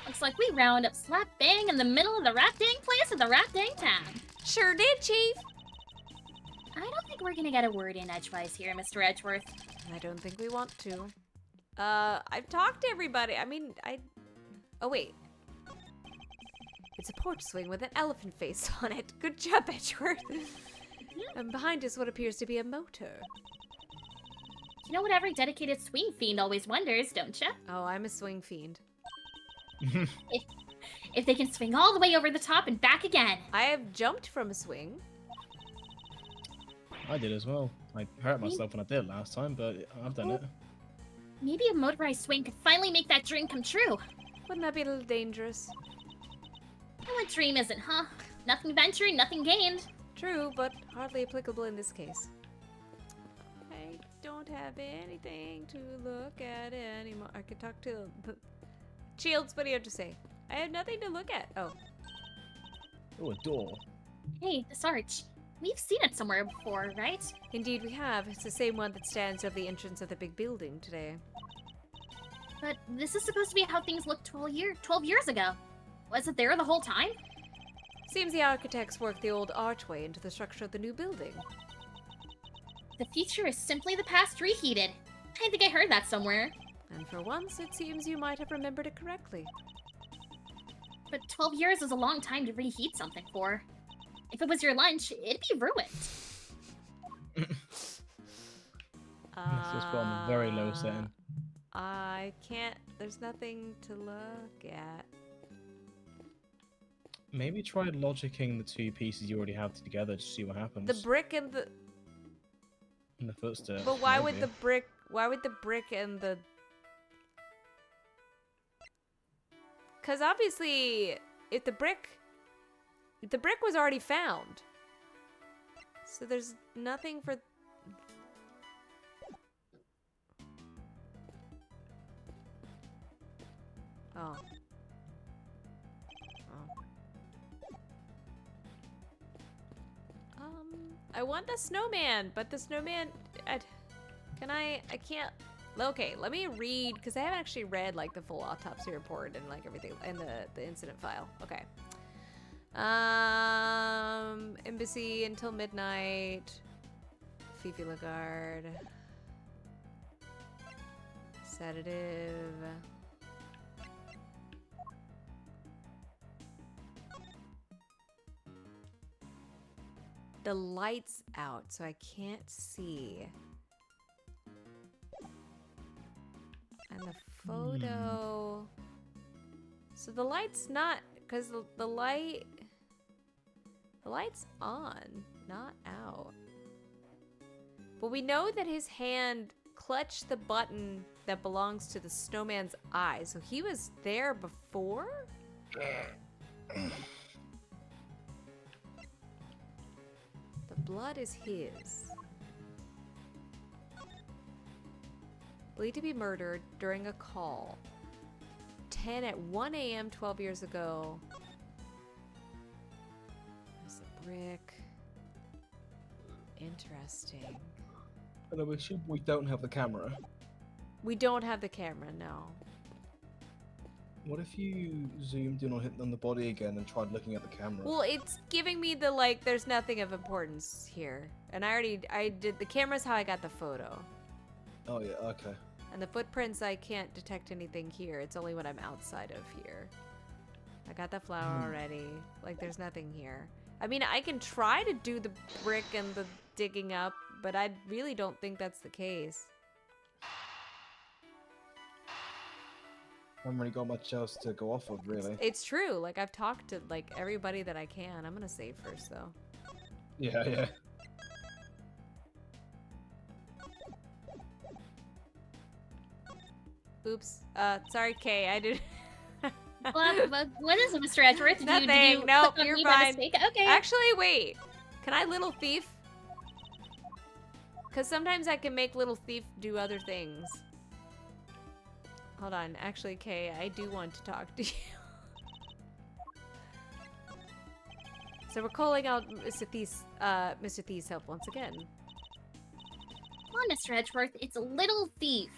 Looks like we round up slap bang in the middle of the rat dang place at the rat dang time. Sure did, Chief. I don't think we're gonna get a word in edgewise here, Mr. Edgeworth. I don't think we want to. I've talked to everybody. Oh, wait. It's a porch swing with an elephant face on it. Good job, Edgeworth. And behind is what appears to be a motor. You know what every dedicated swing fiend always wonders, don't you? Oh, I'm a swing fiend. If they can swing all the way over the top and back again. I have jumped from a swing. I did as well. I hurt myself when I did it last time, but I've done it. Maybe a motorized swing could finally make that dream come true. Wouldn't that be a little dangerous? And what dream isn't, huh? Nothing ventured, nothing gained. True, but hardly applicable in this case. I don't have anything to look at anymore. I could talk to Shields, what do you have to say? I have nothing to look at. Oh. Oh, a door. Hey, this arch. We've seen it somewhere before, right? Indeed we have. It's the same one that stands over the entrance of the big building today. But this is supposed to be how things looked 12 years ago. Was it there the whole time? Seems the architects worked the old archway into the structure of the new building. The future is simply the past reheated. I think I heard that somewhere. And for once, it seems you might have remembered it correctly. But 12 years is a long time to reheat something for. If it was your lunch, it'd be ruined. Let's just put on a very low setting. I can't. There's nothing to look at. Maybe try logicking the two pieces you already have together to see what happens. The brick and the. And the footsteps. But why maybe. would the brick? Why would the brick and the? Because obviously, if the brick was already found, so there's nothing for. Oh. I want the snowman, but the snowman, I can't, okay, let me read, because I haven't actually read, like, the full autopsy report and, like, everything, and the incident file. Okay. Embassy until midnight. Fifi Lagarde. Sedative. The light's out, so I can't see. And the photo. So the light's not, because the light's on, not out. But we know that his hand clutched the button that belongs to the snowman's eye. So he was there before? The blood is his. Believed to be murdered during a call. 10 at 1 a.m. 12 years ago. There's a brick. Interesting. But I assume we don't have the camera. We don't have the camera, no. What if you zoomed in on the body again and tried looking at the camera? Well, it's giving me the, like, there's nothing of importance here. And I did, the camera's how I got the photo. Oh yeah, okay. And the footprints, I can't detect anything here. It's only when I'm outside of here. I got the flower already. Like, there's nothing here. I mean, I can try to do the brick and the digging up, but I really don't think that's the case. I haven't really got much else to go off of, really. It's true. Like, I've talked to, like, everybody that I can. I'm gonna save first, though. Yeah. Oops. Sorry, Kay. I did. What is it, Mr. Edgeworth? Did Nothing. you Nope, click on you're me by fine. mistake? Okay. Actually, wait. Can I little thief? Because sometimes I can make little thief do other things. Hold on. Actually, Kay, I do want to talk to you. So we're calling out Mr. Thief's help once again. Come on, Mr. Edgeworth. It's a little thief.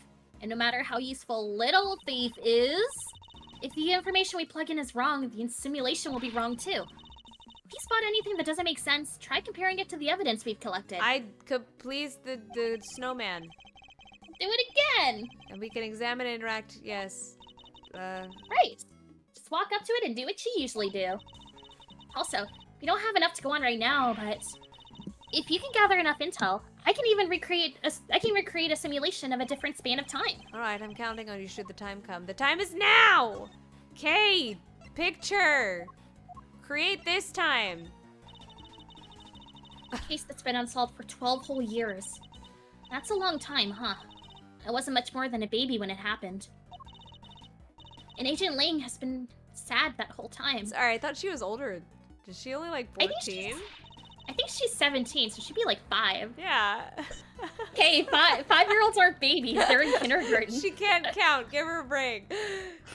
And no matter how useful little thief is, if the information we plug in is wrong, the simulation will be wrong too. If you spot anything that doesn't make sense, try comparing it to the evidence we've collected. I could please the snowman. Do it again! And we can examine and interact, yes. Right. Just walk up to it and do what you usually do. Also, we don't have enough to go on right now, but if you can gather enough intel, I can even recreate a simulation of a different span of time. Alright, I'm counting on you should the time come. The time is now! Kay, picture! Create this time! A case that's been unsolved for 12 whole years. That's a long time, huh? I wasn't much more than a baby when it happened. And Agent Ling has been sad that whole time. Sorry, I thought she was older. Is she only like I think 14? I think she's 17, so she'd be like 5. Yeah. Okay, 5-year-olds aren't babies. They're in kindergarten. She can't count. Give her a break.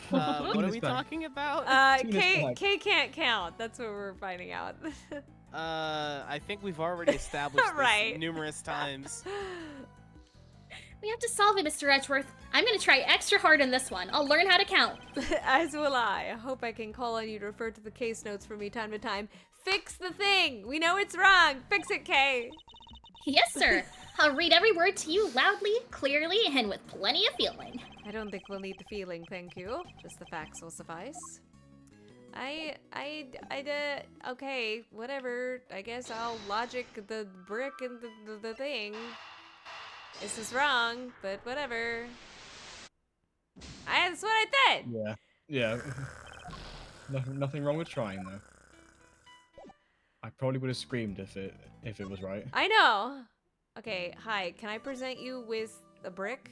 What are we talking about? Kay can't count. That's what we're finding out. I think we've already established this Right. numerous times. We have to solve it, Mr. Edgeworth. I'm gonna try extra hard on this one. I'll learn how to count. As will I. I hope I can call on you to refer to the case notes for me time to time. Fix the thing! We know it's wrong! Fix it, Kay! Yes, sir. I'll read every word to you loudly, clearly, and with plenty of feeling. I don't think we'll need the feeling, thank you. Just the facts will suffice. Okay, whatever. I guess I'll logic the brick and the thing. This is wrong, but whatever. That's what I said! Yeah. Nothing wrong with trying though. I probably would have screamed if it was right. I know! Okay, hi, can I present you with a brick?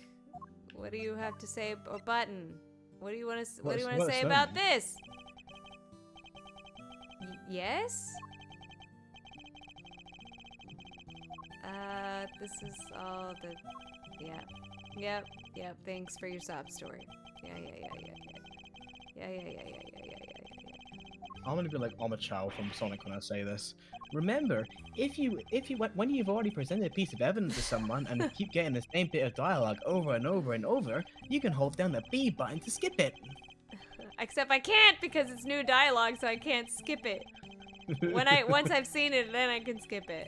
What do you have to say, or button? What do you want to say about this? Yes? This is all the... Yeah. Yep. Thanks for your sob story. Yeah. I'm gonna be like Omochao from Sonic when I say this. Remember, when you've already presented a piece of evidence to someone and they keep getting the same bit of dialogue over and over and over, you can hold down the B button to skip it. Except I can't because it's new dialogue, so I can't skip it. Once I've seen it, then I can skip it.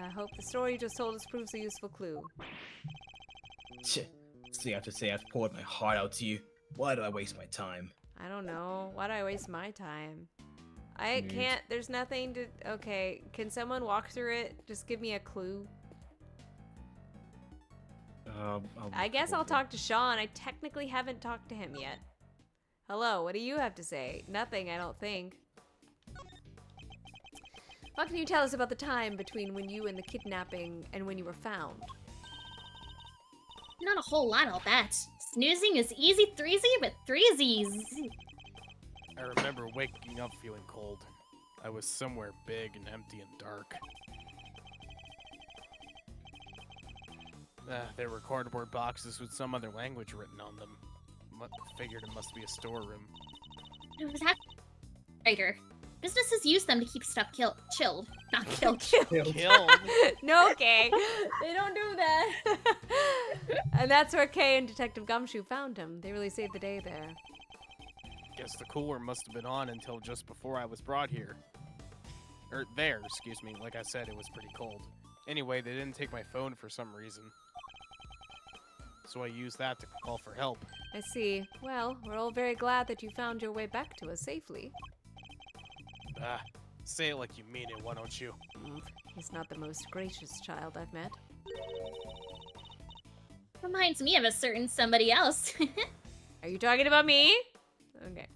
I hope the story you just told us proves a useful clue. See, after say I've poured my heart out to you. Why do I waste my time? I don't know. Why do I waste my time? I Mood. can't. There's nothing to. Okay, can someone walk through it? Just give me a clue. I guess I'll talk to Sean. I technically haven't talked to him yet. Hello, what do you have to say? Nothing, I don't think. What can you tell us about the time between when you and the kidnapping and when you were found? Not a whole lot, I'll bet. Snoozing is easy threezy with threesies. I remember waking up feeling cold. I was somewhere big and empty and dark. There were cardboard boxes with some other language written on them. Figured it must be a storeroom. It was writer. Businesses use them to keep stuff chilled. Not killed. Killed. No, Kay. They don't do that. And that's where Kay and Detective Gumshoe found him. They really saved the day there. Guess the cooler must have been on until just before I was brought here. There, excuse me. Like I said, it was pretty cold. Anyway, they didn't take my phone for some reason. So I used that to call for help. I see. Well, we're all very glad that you found your way back to us safely. Say it like you mean it, why don't you? He's not the most gracious child I've met. Reminds me of a certain somebody else. Are you talking about me? Okay.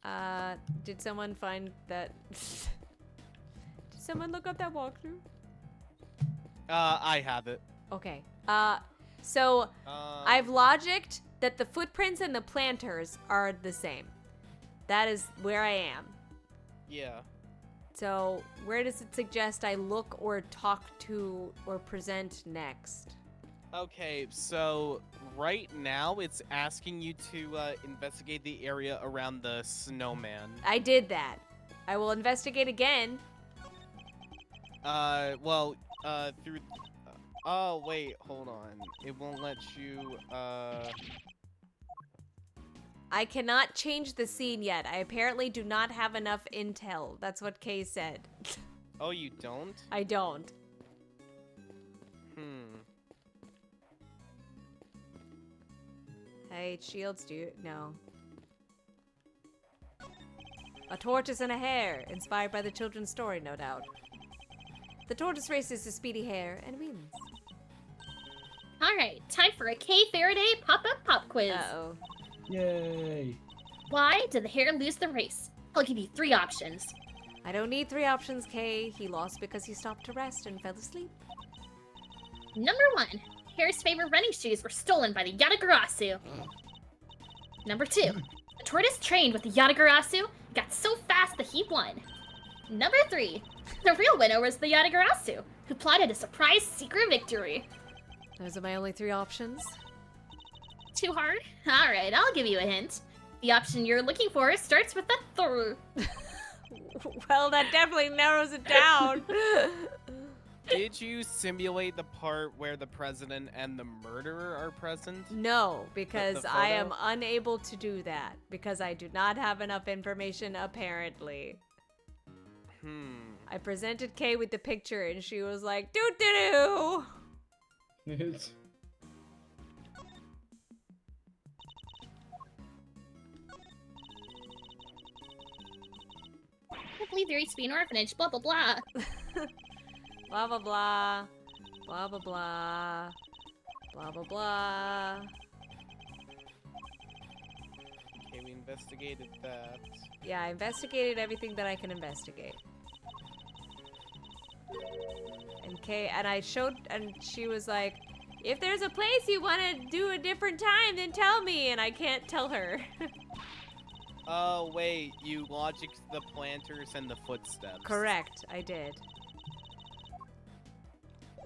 Yeah. Did someone find that... Did someone look up that walkthrough? I have it. Okay. So I've logicked that the footprints and the planters are the same. That is where I am. Yeah. So where does it suggest I look or talk to or present next? Okay, so right now it's asking you to investigate the area around the snowman. I did that. I will investigate again. Through... oh, wait, hold on. It won't let you, I cannot change the scene yet. I apparently do not have enough intel. That's what Kay said. Oh, you don't? I don't. Hey, shields, do you? No. A tortoise and a hare, inspired by the children's story, no doubt. The tortoise races the speedy hare and wins. Alright, time for a K Faraday pop-up pop quiz. Uh-oh. Yay! Why did the hare lose the race? I'll give you 3 options. I don't need 3 options, Kay. He lost because he stopped to rest and fell asleep. Number 1. Hare's favorite running shoes were stolen by the Yatagarasu. Number 2. The tortoise trained with the Yatagarasu, got so fast that he won. Number 3. The real winner was the Yatagarasu, who plotted a surprise secret victory. Those are my only 3 options. Too hard? Alright, I'll give you a hint. The option you're looking for starts with a through. Well, that definitely narrows it down. Did you simulate the part where the president and the murderer are present? No, because The I am photo? unable to do that. Because I do not have enough information, apparently. I presented Kay with the picture and she was like, doo-doo-doo! I can't believe there used to be an orphanage, blah blah blah. Blah, blah, blah. Blah, blah, blah. Blah, blah, blah. Okay, we investigated that. Yeah, I investigated everything that I can investigate. And I showed, and she was like, if there's a place you want to do a different time, then tell me, and I can't tell her. Oh, wait, you logicked the planters and the footsteps. Correct, I did.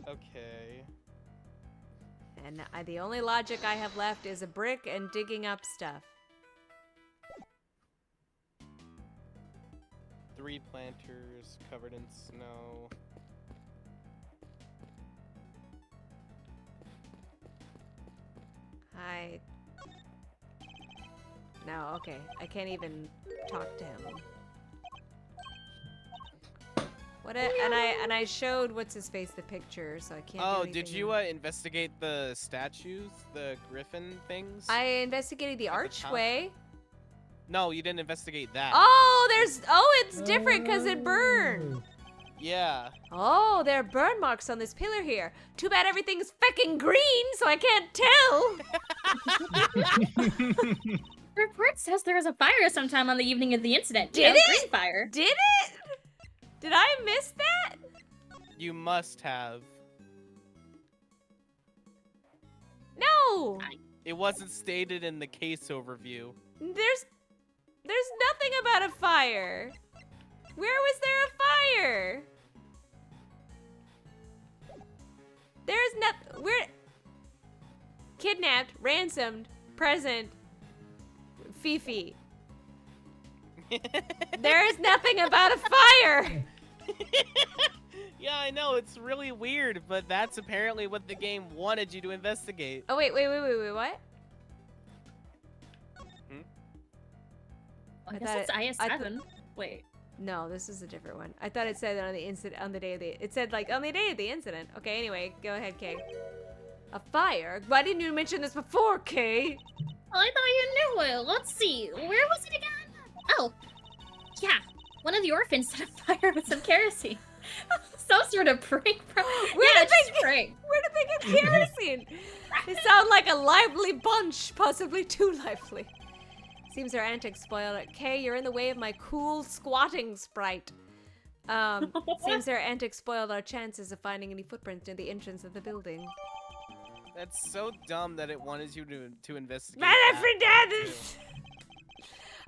Okay. And the only logic I have left is a brick and digging up stuff. 3 planters covered in snow. No, okay. I can't even talk to him. And I showed what's his face the picture, so I can't. Oh, do did anything you now. investigate the statues, the griffin things? I investigated the at the top? archway. No, you didn't investigate that. It's different because it burned. Yeah. Oh, there are burn marks on this pillar here. Too bad everything's feckin' green, so I can't tell. The report says there was a fire sometime on the evening of the incident. Did it? Green fire. Did it? Did I miss that? You must have. No. It wasn't stated in the case overview. There's nothing about a fire. Where was there a fire? There's nothing. We're kidnapped, ransomed, present, Fifi. There is nothing about a fire. Yeah, I know, it's really weird, but that's apparently what the game wanted you to investigate. Oh wait, what? I I guess thought it's it- I IS-7. Wait. No, this is a different one. I thought it said on the incident on the day of the. It said like on the day of the incident. Okay, anyway, go ahead, Kay. A fire? Why didn't you mention this before, Kay? Well, I thought you knew it. Let's see. Where was it again? Oh, yeah. One of the orphans set a fire with some kerosene. Some sort of prank. Where did just they get- prank. Where did they get kerosene? They sound like a lively bunch, possibly too lively. Seems our antics spoiled it. Kay, you're in the way of my cool squatting sprite. Seems our antics spoiled our chances of finding any footprints near the entrance of the building. That's so dumb that it wanted you to investigate Man, that.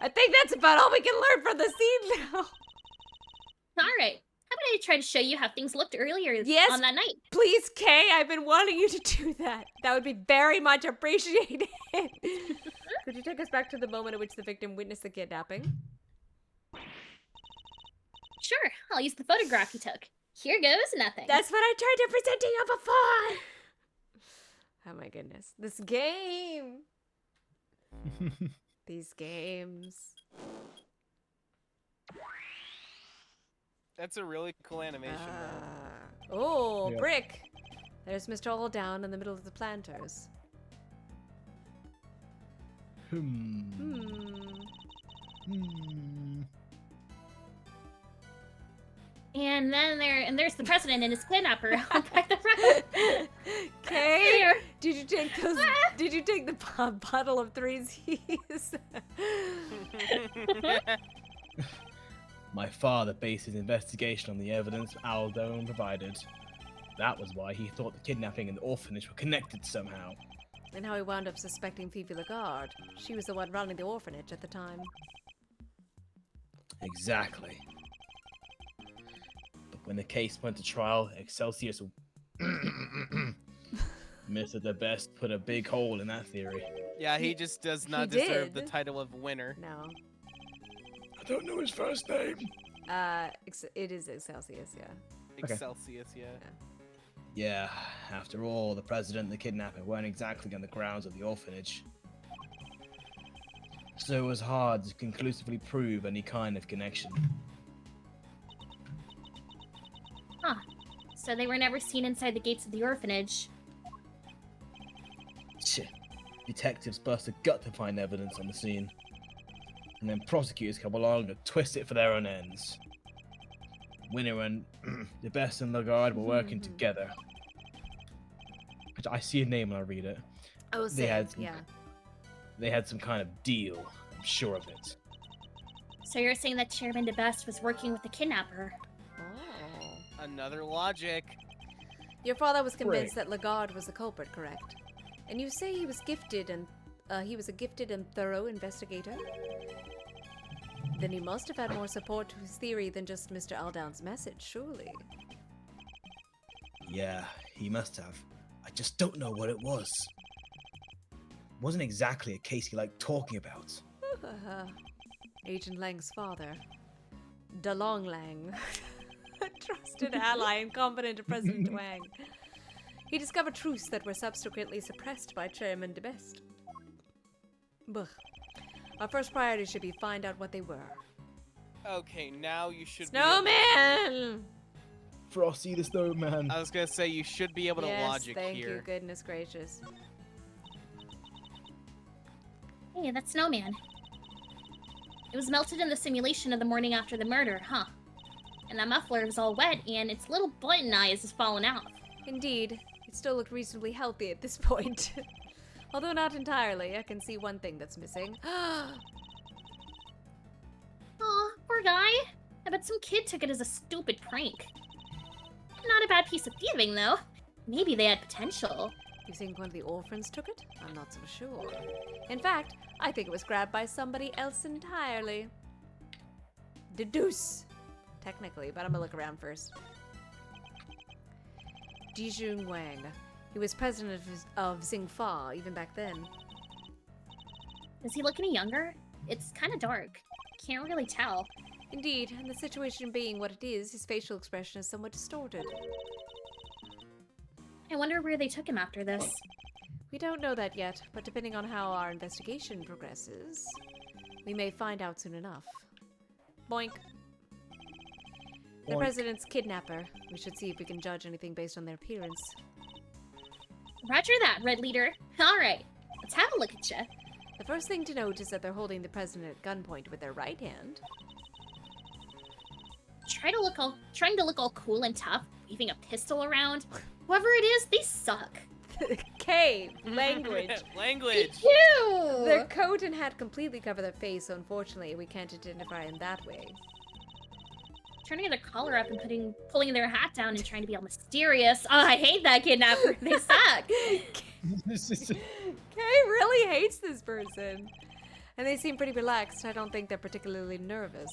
I think that's about all we can learn from the scene now. All right. How about I try to show you how things looked earlier Yes. on that night? Please, Kay, I've been wanting you to do that. That would be very much appreciated. Could you take us back to the moment at which the victim witnessed the kidnapping? Sure. I'll use the photograph you took. Here goes nothing. That's what I tried to present to you before. Oh my goodness. This game. These games. That's a really cool animation, though. Oh, Yeah. brick. There's Mr. All Down in the middle of the planters. Hmm. And then there's the president and his kidnapper on back the front. Kay, Here. did you take those? Did you take the bottle of threes? My father based his investigation on the evidence Aldone provided. That was why he thought the kidnapping and the orphanage were connected somehow. And how he wound up suspecting Fifi Lagarde. She was the one running the orphanage at the time. Exactly. But when the case went to trial, Excelsius Mr. The Best put a big hole in that theory. Yeah, he just does he not deserve the did. title of winner. No. I don't know his first name. It is Excelsius, yeah. Okay. Excelsius, yeah. Yeah, after all, the president and the kidnapper weren't exactly on the grounds of the orphanage. So it was hard to conclusively prove any kind of connection. So they were never seen inside the gates of the orphanage. Shit. Detectives bust a gut to find evidence on the scene. And then prosecutors come along and twist it for their own ends. Winner and the Best and Lagarde were working together. I see a name when I read it. Oh, They same, had some- yeah. They had some kind of deal. I'm sure of it. So you're saying that Chairman DeBest was working with the kidnapper? Oh. Another logic. Your father was convinced that Lagarde was the culprit, correct? And you say he was gifted and he was a gifted and thorough investigator? Then he must have had more support to his theory than just Mr. Aldown's message, surely. Yeah, he must have. I just don't know what it was. It wasn't exactly a case he liked talking about. Agent Lang's father. DeLong Lang. A trusted ally and confidant to President Wang. He discovered truths that were subsequently suppressed by Chairman DeBest. Buh. Our first priority should be find out what they were. Okay, now you should. Snowman! Frosty the Snowman. I was gonna say you should be able to yes, logic thank here. you. Goodness gracious. Hey, that snowman. It was melted in the simulation of the morning after the murder, huh? And that muffler was all wet, and its little button eyes has fallen off. Indeed, it still looked reasonably healthy at this point. Although not entirely, I can see one thing that's missing. Aw, poor guy. I bet some kid took it as a stupid prank. Not a bad piece of thieving, though. Maybe they had potential. You think one of the orphans took it? I'm not so sure. In fact, I think it was grabbed by somebody else entirely. Deduce. Technically, but I'm gonna look around first. Dijun Wang. He was president of Xingfa even back then. Does he look any younger? It's kind of dark. Can't really tell. Indeed, and the situation being what it is, his facial expression is somewhat distorted. I wonder where they took him after this. We don't know that yet, but depending on how our investigation progresses, we may find out soon enough. Boink. The Boink. president's kidnapper. We should see if we can judge anything based on their appearance. Roger that, Red Leader. Alright, let's have a look at ya. The first thing to note is that they're holding the president at gunpoint with their right hand. Trying to look all cool and tough, waving a pistol around. Whoever it is, they suck. K. Language. Language. Ew! Their coat and hat completely cover their face, so unfortunately we can't identify in that way. Turning their collar up and pulling their hat down and trying to be all mysterious. Oh, I hate that kidnapper. They suck. Kay really hates this person. And they seem pretty relaxed. I don't think they're particularly nervous.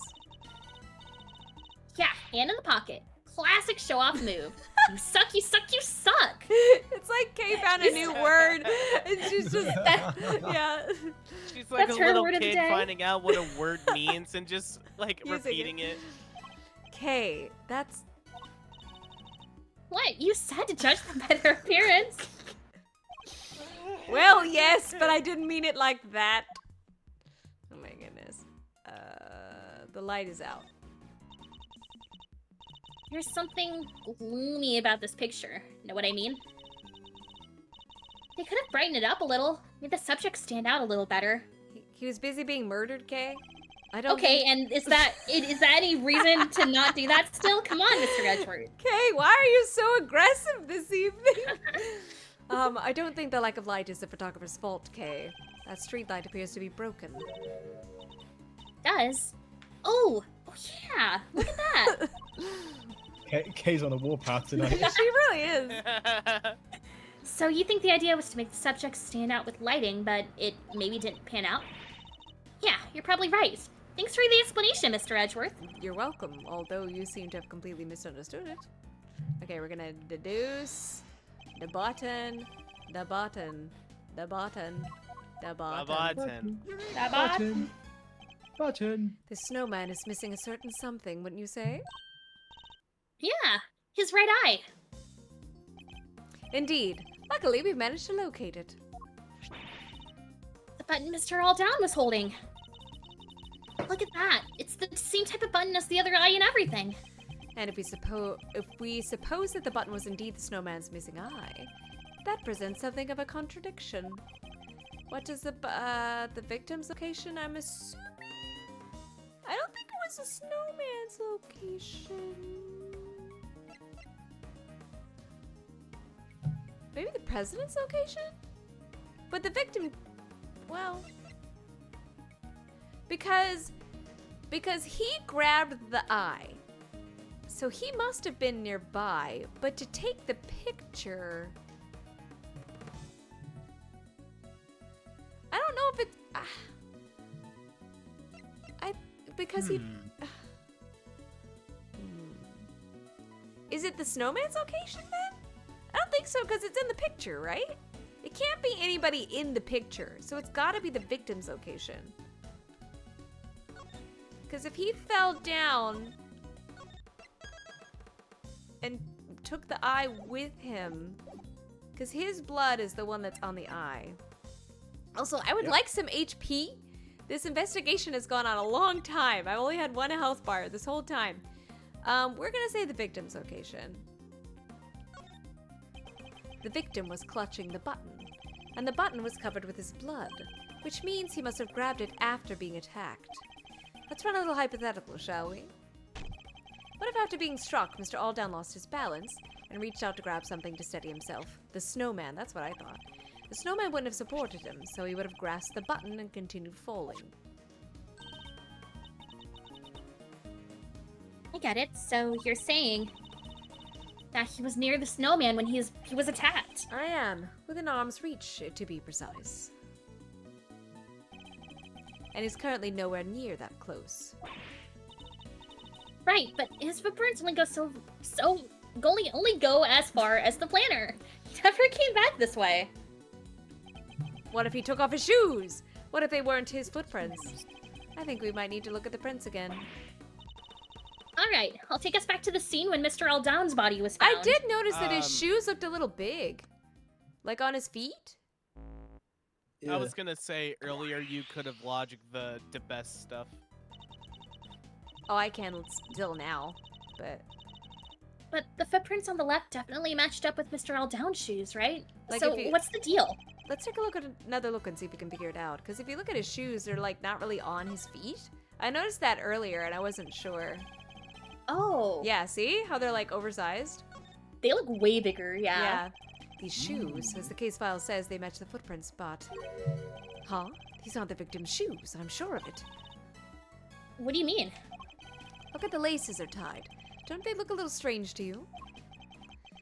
Yeah, hand in the pocket. Classic show-off move. You suck, you suck, you suck. It's like Kay found a new word. And she's just, yeah. She's like That's a her little word of the kid day. finding out what a word means and just like Using repeating it. Kay, that's... What? You said to judge them by their appearance. Well, yes, but I didn't mean it like that. Oh my goodness. The light is out. There's something gloomy about this picture. Know what I mean? They could have brightened it up a little. Made the subject stand out a little better. He was busy being murdered, Kay? I don't Okay, think... and is that any reason to not do that still? Come on, Mr. Edgeworth. Kay, why are you so aggressive this evening? I don't think the lack of light is the photographer's fault, Kay. That street light appears to be broken. Does? Oh yeah, look at that. Kay's on a warpath tonight. She really is. So you think the idea was to make the subject stand out with lighting, but it maybe didn't pan out? Yeah, you're probably right. Thanks for the explanation, Mr. Edgeworth. You're welcome, although you seem to have completely misunderstood it. Okay, we're gonna deduce the button, the button, the button, the button. Button. Button. The snowman is missing a certain something, wouldn't you say? Yeah, his right eye. Indeed. Luckily, we've managed to locate it. The button Mr. Aldown was holding. Look at that. It's the same type of button as the other eye and everything. And if we suppose that the button was indeed the snowman's missing eye, that presents something of a contradiction. What is the victim's location? I'm assuming. I don't think it was the snowman's location. Maybe the president's location? But the victim, well, because he grabbed the eye. So he must have been nearby, but to take the picture, I don't know if it's, because he, is it the snowman's location then? I don't think so, because it's in the picture, right? It can't be anybody in the picture, so it's gotta be the victim's location. Because if he fell down and took the eye with him, because his blood is the one that's on the eye. Also, I would like some HP. This investigation has gone on a long time. I've only had one health bar this whole time. We're gonna say the victim's location. The victim was clutching the button, and the button was covered with his blood, which means he must have grabbed it after being attacked. Let's run a little hypothetical, shall we? What if after being struck, Mr. Aldown lost his balance and reached out to grab something to steady himself? The snowman, that's what I thought. The snowman wouldn't have supported him, so he would have grasped the button and continued falling. I get it. So you're saying that he was near the snowman when he was attacked. I am, within arm's reach, to be precise. And he's currently nowhere near that close. Right, but his footprints only go as far as the planner. He never came back this way. What if he took off his shoes? What if they weren't his footprints? I think we might need to look at the prints again. Alright, I'll take us back to the scene when Mr. Aldown's body was found. I did notice that his shoes looked a little big. Like on his feet? I was gonna say earlier you could have logicked the best stuff. Oh, I can still now, but... But the footprints on the left definitely matched up with Mr. Aldown's shoes, right? Like so if you- what's the deal? Let's take a look at another look and see if we can figure it out. Because if you look at his shoes, they're like not really on his feet. I noticed that earlier and I wasn't sure. Oh. Yeah, see how they're like oversized? They look way bigger, yeah. These shoes, as the case file says, they match the footprints, but... Huh? These aren't the victim's shoes, I'm sure of it. What do you mean? Look at the laces are tied. Don't they look a little strange to you?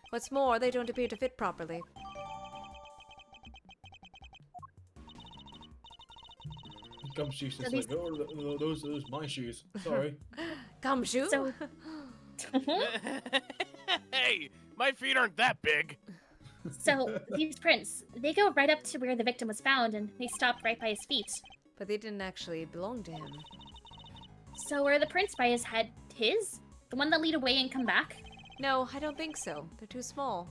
What's more, they don't appear to fit properly. Gumshoe's just like, oh, those are my shoes. Sorry. Gumshoe? So- Hey, my feet aren't that big. So, these prints, they go right up to where the victim was found and they stop right by his feet. But they didn't actually belong to him. So are the prints by his head his? The one that lead away and come back? No, I don't think so. They're too small.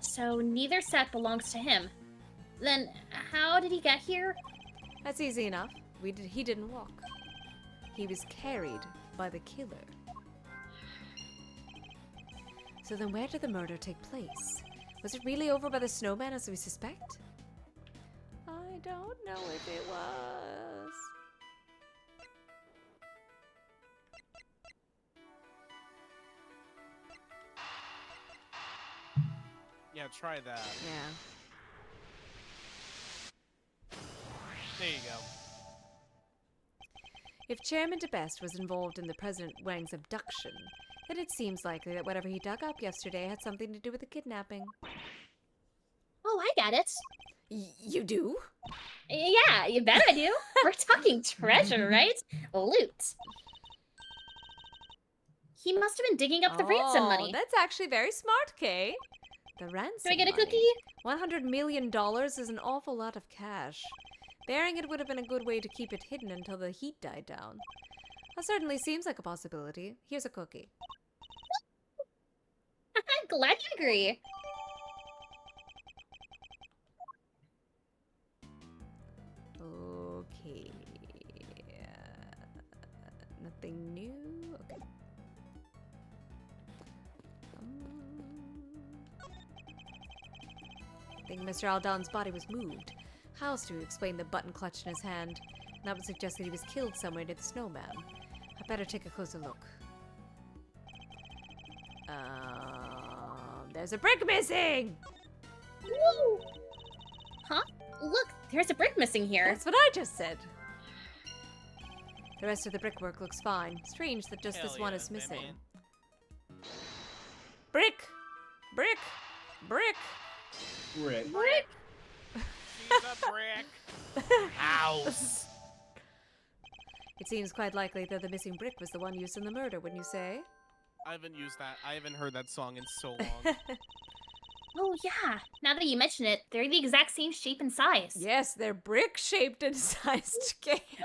So neither set belongs to him. Then how did he get here? That's easy enough. He didn't walk. He was carried by the killer. So then where did the murder take place? Was it really over by the snowman as we suspect? I don't know if it was. Yeah, try that. Yeah. There you go. If Chairman DeBest was involved in the President Wang's abduction, then it seems likely that whatever he dug up yesterday had something to do with the kidnapping. Oh, I get it. You do? Yeah, you bet I do. We're talking treasure, right? Loot. He must have been digging up the ransom money. That's actually very smart, Kay. The ransom Do I get a money. cookie? $100 million is an awful lot of cash. Burying it would have been a good way to keep it hidden until the heat died down. That certainly seems like a possibility. Here's a cookie. I'm glad you agree. Okay. Nothing new? Okay. I think Mr. Aldan's body was moved. How else do we explain the button clutched in his hand? That would suggest that he was killed somewhere near the snowman. I better take a closer look. There's a brick missing! Woo! Huh? Look, there's a brick missing here. That's what I just said. The rest of the brickwork looks fine. Strange that just this Hell one yeah, is missing. Batman. Brick! Brick! Brick! Rick. Brick? She's a brick. House. It seems quite likely that the missing brick was the one used in the murder, wouldn't you say? I haven't used that. I haven't heard that song in so long. Oh, yeah. Now that you mention it, they're the exact same shape and size. Yes, they're brick-shaped and sized cake.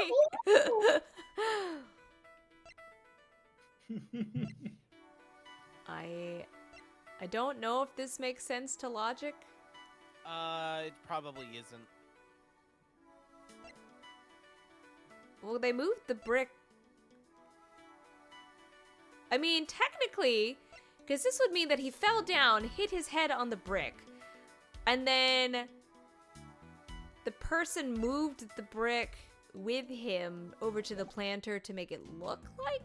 I don't know if this makes sense to logic. It probably isn't. Well, they moved the brick. I mean, technically, because this would mean that he fell down, hit his head on the brick, and then the person moved the brick with him over to the planter to make it look like.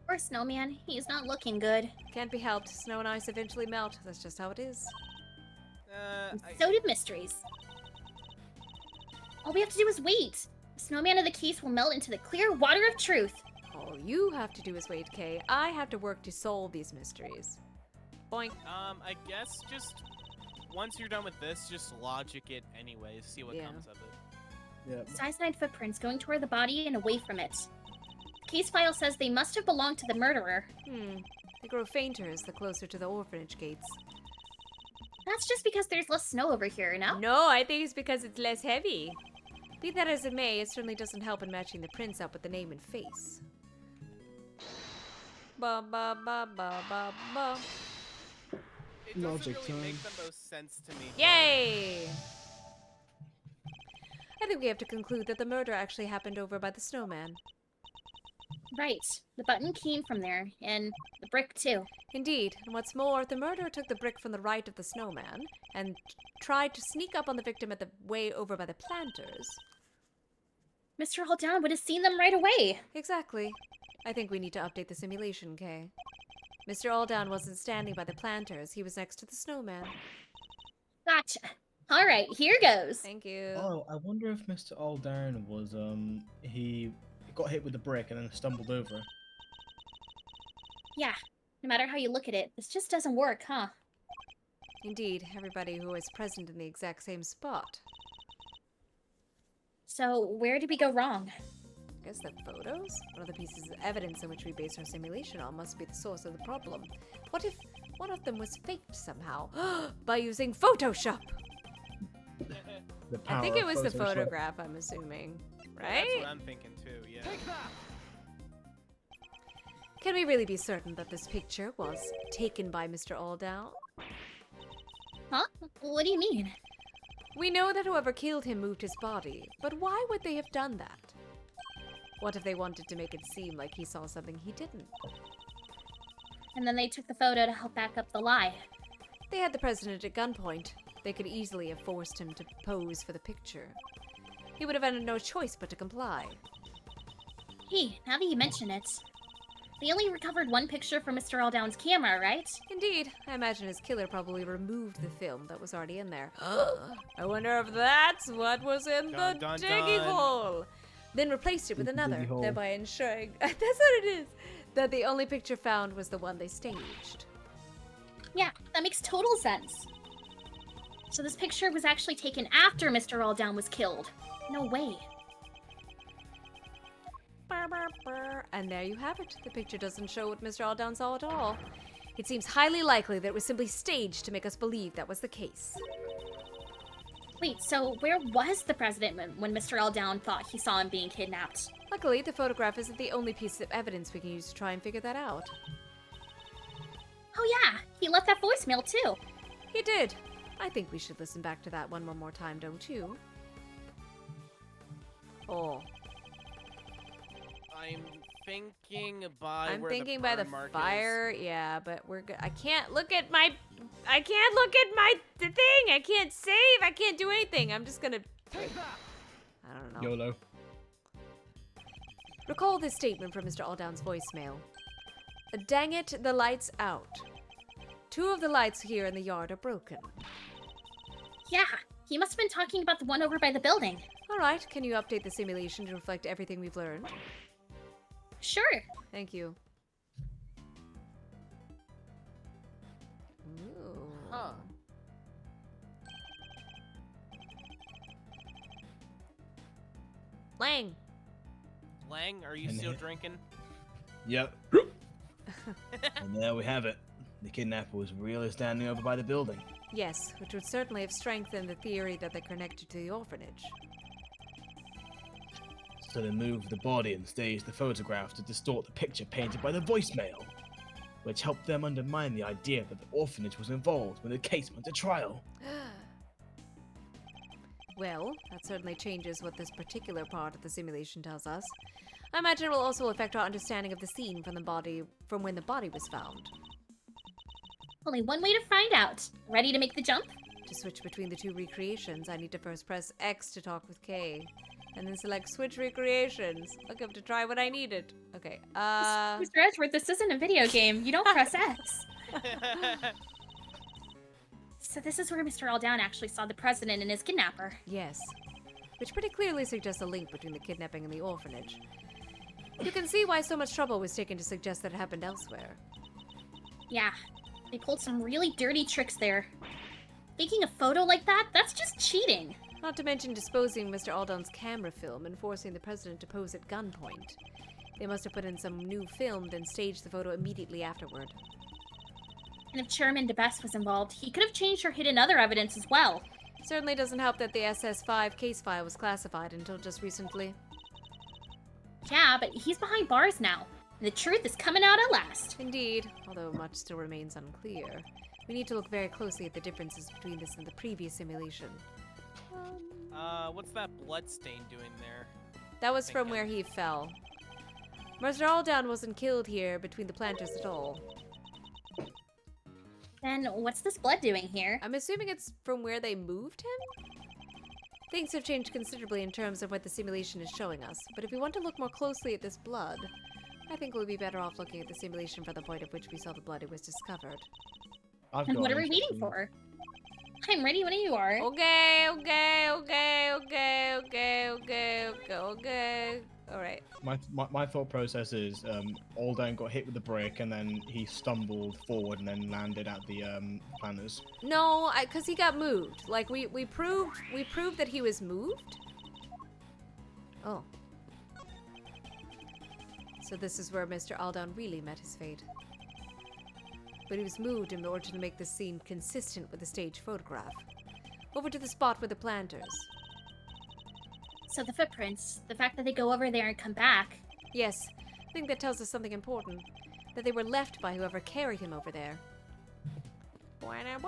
Poor snowman. He's not looking good. Can't be helped. Snow and ice eventually melt. That's just how it is. And so did mysteries. All we have to do is wait. The snowman of the case will melt into the clear water of truth. All you have to do is wait, Kay. I have to work to solve these mysteries. Boink. I guess just once you're done with this, just logic it anyways. See what Yeah. comes of it. Yeah. Cyanide footprints going toward the body and away from it. The case file says they must have belonged to the murderer. They grow fainter as the closer to the orphanage gates. That's just because there's less snow over here, no? No, I think it's because it's less heavy. Be that as it may, it certainly doesn't help in matching the prints up with the name and face. Ba ba ba ba ba ba. It doesn't Logic really time. make the most sense to me. Yay! I think we have to conclude that the murder actually happened over by the snowman. Right. The button came from there, and the brick too. Indeed, and what's more, the murderer took the brick from the right of the snowman and tried to sneak up on the victim at the way over by the planters. Mr. Haldane would have seen them right away. Exactly. I think we need to update the simulation, Kay. Mr. Aldown wasn't standing by the planters, he was next to the snowman. Gotcha. All right, here goes. Thank you. Oh, I wonder if Mr. Aldarn was he got hit with the brick and then stumbled over it. Yeah, no matter how you look at it, this just doesn't work, huh? Indeed, everybody who was present in the exact same spot. So, where did we go wrong? I guess the photos? One of the pieces of evidence in which we base our simulation on must be the source of the problem. What if one of them was faked somehow? By using Photoshop! The I power think it of was the Photoshop. photograph, I'm assuming. Right? That's what I'm thinking too, yeah. Can we really be certain that this picture was taken by Mr. Aldown? Huh? What do you mean? We know that whoever killed him moved his body, but why would they have done that? What if they wanted to make it seem like he saw something he didn't? And then they took the photo to help back up the lie. They had the president at gunpoint. They could easily have forced him to pose for the picture. He would have had no choice but to comply. Hey, now that you mention it, they only recovered one picture from Mr. Aldown's camera, right? Indeed, I imagine his killer probably removed the film that was already in there. I wonder if that's what was in Dun, the dun, diggy dun. hole. Then replaced it with Diggy another, hole. thereby ensuring that's what it is. That the only picture found was the one they staged. Yeah, that makes total sense. So this picture was actually taken after Mr. Aldown was killed. No way. Brr, brr, brr. And there you have it. The picture doesn't show what Mr. Aldown saw at all. It seems highly likely that it was simply staged to make us believe that was the case. Wait, so where was the president when Mr. Aldown thought he saw him being kidnapped? Luckily, the photograph isn't the only piece of evidence we can use to try and figure that out. Oh yeah, he left that voicemail too. He did. I think we should listen back to that one more time, don't you? Oh, I'm thinking by I'm where thinking the by the burn mark is. fire. Yeah, but we're good. I can't look at my the thing. I can't save. I can't do anything. I'm just gonna. I don't know. YOLO. Recall this statement from Mr. Aldown's voicemail. Dang it, the light's out. 2 of the lights here in the yard are broken. Yeah, he must have been talking about the one over by the building. Alright, can you update the simulation to reflect everything we've learned? Sure. Thank you. Ooh. Huh. Lang! Lang, are you And still hit. drinking? Yep. And there we have it. The kidnapper was really standing over by the building. Yes, which would certainly have strengthened the theory that they're connected to the orphanage. So they moved the body and staged the photograph to distort the picture painted by the voicemail, which helped them undermine the idea that the orphanage was involved when the case went to trial. Well, that certainly changes what this particular part of the simulation tells us. I imagine it will also affect our understanding of the scene from when the body was found. Only one way to find out. Ready to make the jump? To switch between the two recreations, I need to first press X to talk with K. And then select switch recreations. I'll give it a try when I need it. Okay, Mr. Edgeworth, this isn't a video game. You don't press X. So this is where Mr. Aldown actually saw the president and his kidnapper. Yes. Which pretty clearly suggests a link between the kidnapping and the orphanage. You can see why so much trouble was taken to suggest that it happened elsewhere. Yeah, they pulled some really dirty tricks there. Taking a photo like that, that's just cheating. Not to mention disposing Mr. Aldown's camera film and forcing the president to pose at gunpoint. They must have put in some new film, then staged the photo immediately afterward. And if Chairman DeBest was involved, he could have changed or hidden other evidence as well. It certainly doesn't help that the SS5 case file was classified until just recently. Yeah, but he's behind bars now. And the truth is coming out at last. Indeed, although much still remains unclear. We need to look very closely at the differences between this and the previous simulation. What's that blood stain doing there? That was from where he fell. Mr. Aldown wasn't killed here between the planters at all. Then what's this blood doing here? I'm assuming it's from where they moved him? Things have changed considerably in terms of what the simulation is showing us, but if we want to look more closely at this blood, I think we'll be better off looking at the simulation from the point at which we saw the blood it was discovered. And what are we waiting for? I'm ready when you are. Okay. Alright. My thought process is Aldown got hit with the brick and then he stumbled forward and then landed at the planners. No, because he got moved. Like we proved that he was moved. Oh. So this is where Mr. Aldown really met his fate. But he was moved in order to make the scene consistent with the stage photograph. Over to the spot with the planters. So the footprints, the fact that they go over there and come back. Yes, I think that tells us something important. That they were left by whoever carried him over there. Bueno.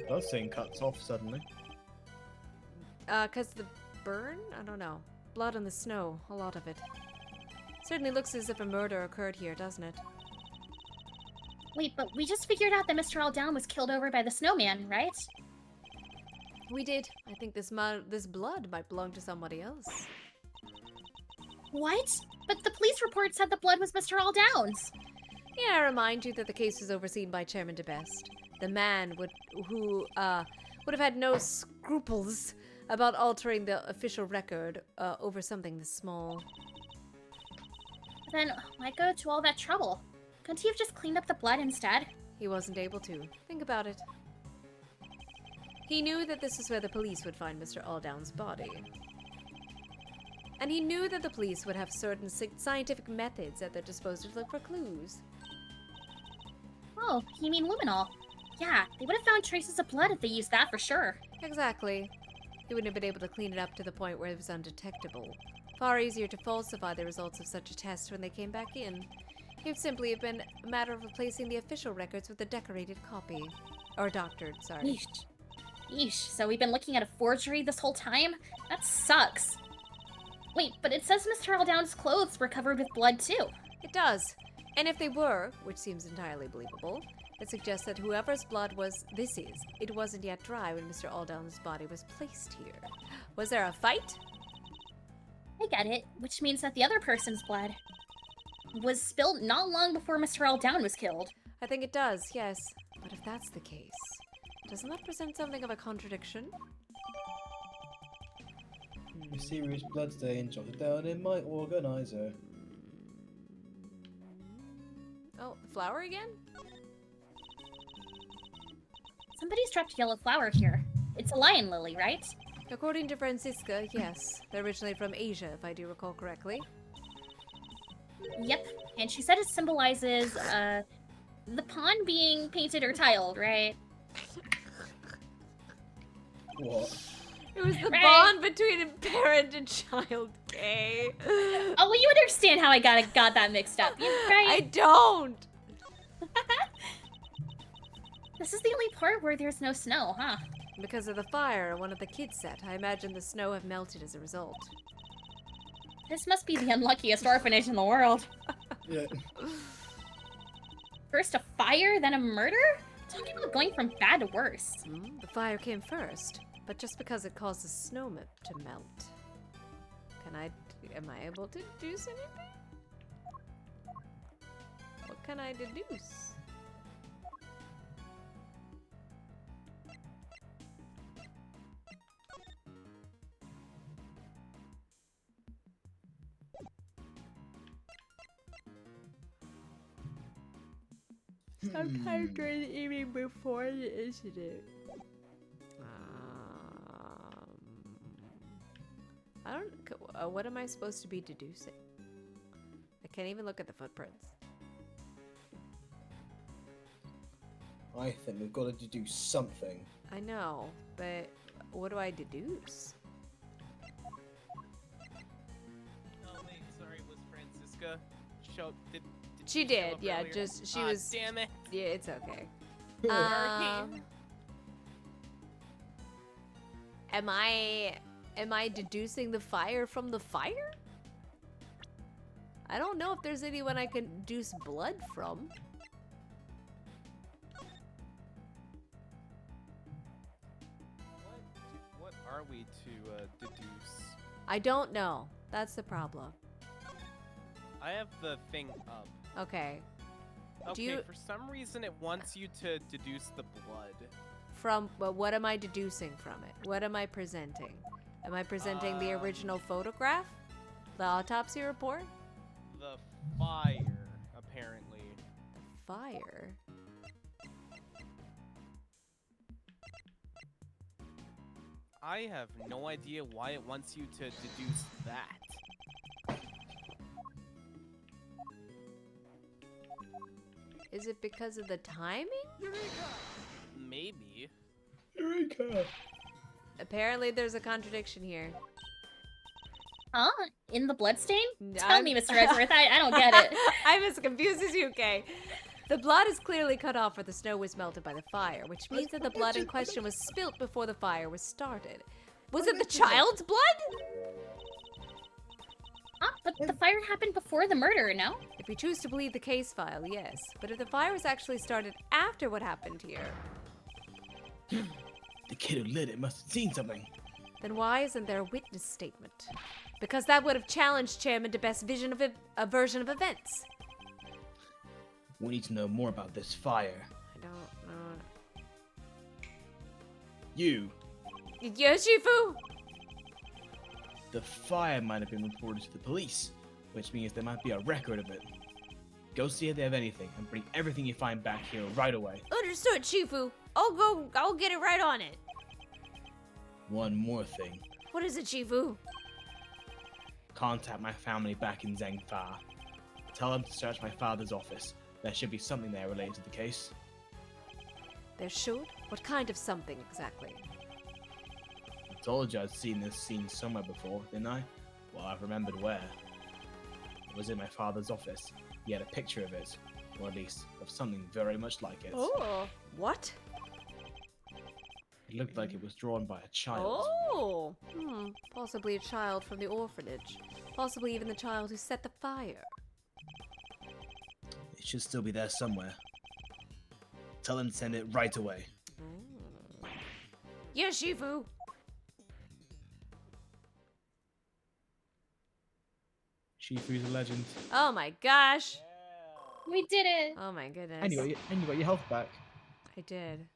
That thing cuts off suddenly. Cause the burn? I don't know. Blood on the snow, a lot of it. Certainly looks as if a murder occurred here, doesn't it? Wait, but we just figured out that Mr. Aldown was killed over by the snowman, right? We did. I think this blood might belong to somebody else. What? But the police report said the blood was Mr. Aldown's. Yeah, I remind you that the case was overseen by Chairman DeBest. The man who would have had no scruples about altering the official record over something this small. Then why go to all that trouble? Couldn't he have just cleaned up the blood instead? He wasn't able to. Think about it. He knew that this is where the police would find Mr. Aldown's body. And he knew that the police would have certain scientific methods at their disposal to look for clues. Oh, you mean luminol? Yeah, they would have found traces of blood if they used that for sure. Exactly. He wouldn't have been able to clean it up to the point where it was undetectable. Far easier to falsify the results of such a test when they came back in. It would simply have been a matter of replacing the official records with a decorated copy. Or doctored, sorry. Yeesh, so we've been looking at a forgery this whole time? That sucks. Wait, but it says Mr. Aldown's clothes were covered with blood too. It does. And if they were, which seems entirely believable, it suggests that whoever's blood it wasn't yet dry when Mr. Aldown's body was placed here. Was there a fight? I get it, which means that the other person's blood was spilled not long before Mr. Aldown was killed. I think it does, yes. But if that's the case, doesn't that present something of a contradiction? A serious bloodstain jotted down in my organizer. Oh, the flower again? Somebody's dropped a yellow flower here. It's a lion lily, right? According to Francisca, yes. They're originally from Asia, if I do recall correctly. Yep, and she said it symbolizes, the pond being painted or tiled, right? What? It was the Right. bond between a parent and child, Kay. Oh, well, you understand how I got that mixed up, right? I don't! This is the only part where there's no snow, huh? Because of the fire one of the kids set, I imagine the snow have melted as a result. This must be the unluckiest orphanage in the world. Yeah. First a fire, then a murder? Talking about going from bad to worse. The fire came first, but just because it caused the snow to melt. Am I able to deduce anything? What can I deduce? Sometime during the evening before the incident. I don't. What am I supposed to be deducing? I can't even look at the footprints. I think we've got to deduce something. I know, but what do I deduce? Oh wait, sorry, was Francisca did She show did, up yeah. earlier? Just she Ah, was. Damn it. Yeah, it's okay. Hurricane. Am I deducing the fire from the fire? I don't know if there's anyone I can deduce blood from. What are we to deduce? I don't know. That's the problem. I have the thing up. Okay. Okay, you- for some reason it wants you to deduce the blood. But what am I deducing from it? What am I presenting? Am I presenting the original photograph? The autopsy report? The fire, apparently. Fire? I have no idea why it wants you to deduce that. Is it because of the timing? Maybe. Eureka! Apparently there's a contradiction here. Huh? In the bloodstain? Tell I'm- me, Mr. Edgeworth, I don't get it. I'm as confused as you, Kay. The blood is clearly cut off where the snow was melted by the fire, which means that the blood in question was spilt before the fire was started. Was it the child's blood? But the fire happened before the murder, no? If we choose to believe the case file, yes. But if the fire was actually started after what happened here, The kid who lit it must have seen something. then why isn't there a witness statement? Because that would have challenged Chairman to best version of events. We need to know more about this fire. I don't know. You, Yes, Shifu? the fire might have been reported to the police, which means there might be a record of it. Go see if they have anything, and bring everything you find back here right away. Understood, Shifu. I'll get it right on it. One more thing. What is it, Shifu? Contact my family back in Zhengfa. Tell them to search my father's office. There should be something there related to the case. There should? What kind of something exactly? I told you I'd seen this scene somewhere before, didn't I? Well, I've remembered where. It was in my father's office. He had a picture of it, or at least of something very much like it. Oh, what? It looked like it was drawn by a child. Oh, possibly a child from the orphanage. Possibly even the child who set the fire. It should still be there somewhere. Tell them to send it right away. Yes, Shifu. Shifu's a legend. Oh my gosh. We did it! Oh my goodness. Anyway, you got your health back. I did.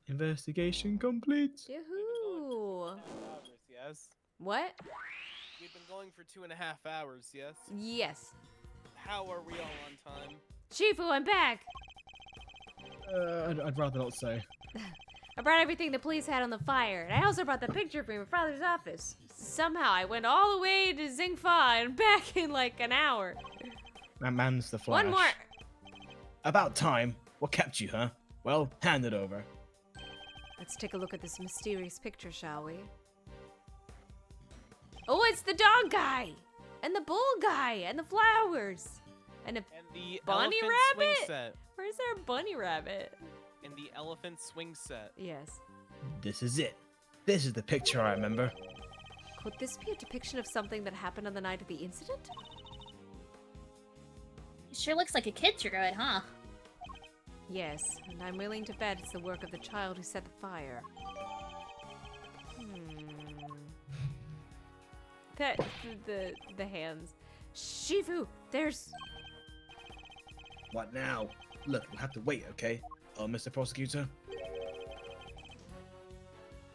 Investigation complete. Yahoo! Yes. What? We've been going for 2.5 hours, yes? Yes. How are we all on time? Shifu, I'm back. I'd rather not say. I brought everything the police had on the fire, and I also brought the picture from your father's office. Somehow I went all the way to Zingfa and back in like an hour. That man's the Flash. One more. About time. What kept you, huh? Well, hand it over. Let's take a look at this mysterious picture, shall we? Oh, it's the dog guy! And the bull guy! And the flowers! And the bunny elephant swing rabbit? set. Where's our bunny rabbit? In the elephant swing set. Yes. This is it. This is the picture I remember. Could this be a depiction of something that happened on the night of the incident? It sure looks like a kid drew it, huh? Yes, and I'm willing to bet it's the work of the child who set the fire. That the hands. Shifu, there's. What now? Look, we'll have to wait, okay? Oh, Mr. Prosecutor?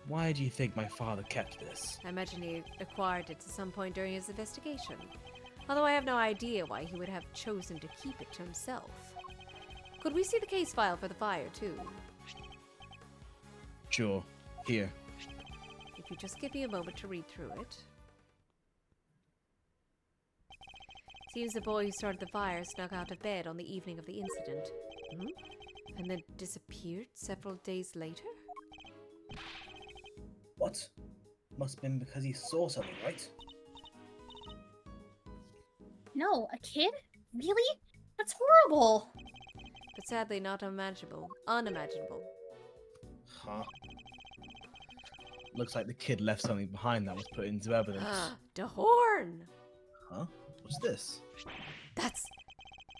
Why do you think my father kept this? I imagine he acquired it at some point during his investigation. Although I have no idea why he would have chosen to keep it to himself. Could we see the case file for the fire, too? Sure. Here. If you just give me a moment to read through it. Seems the boy who started the fire snuck out of bed on the evening of the incident. And then disappeared several days later? What? Must have been because he saw something, right? No, a kid? Really? That's horrible. But sadly not unimaginable. Unimaginable. Huh? Looks like the kid left something behind that was put into evidence. The horn! Huh? What's this? That's...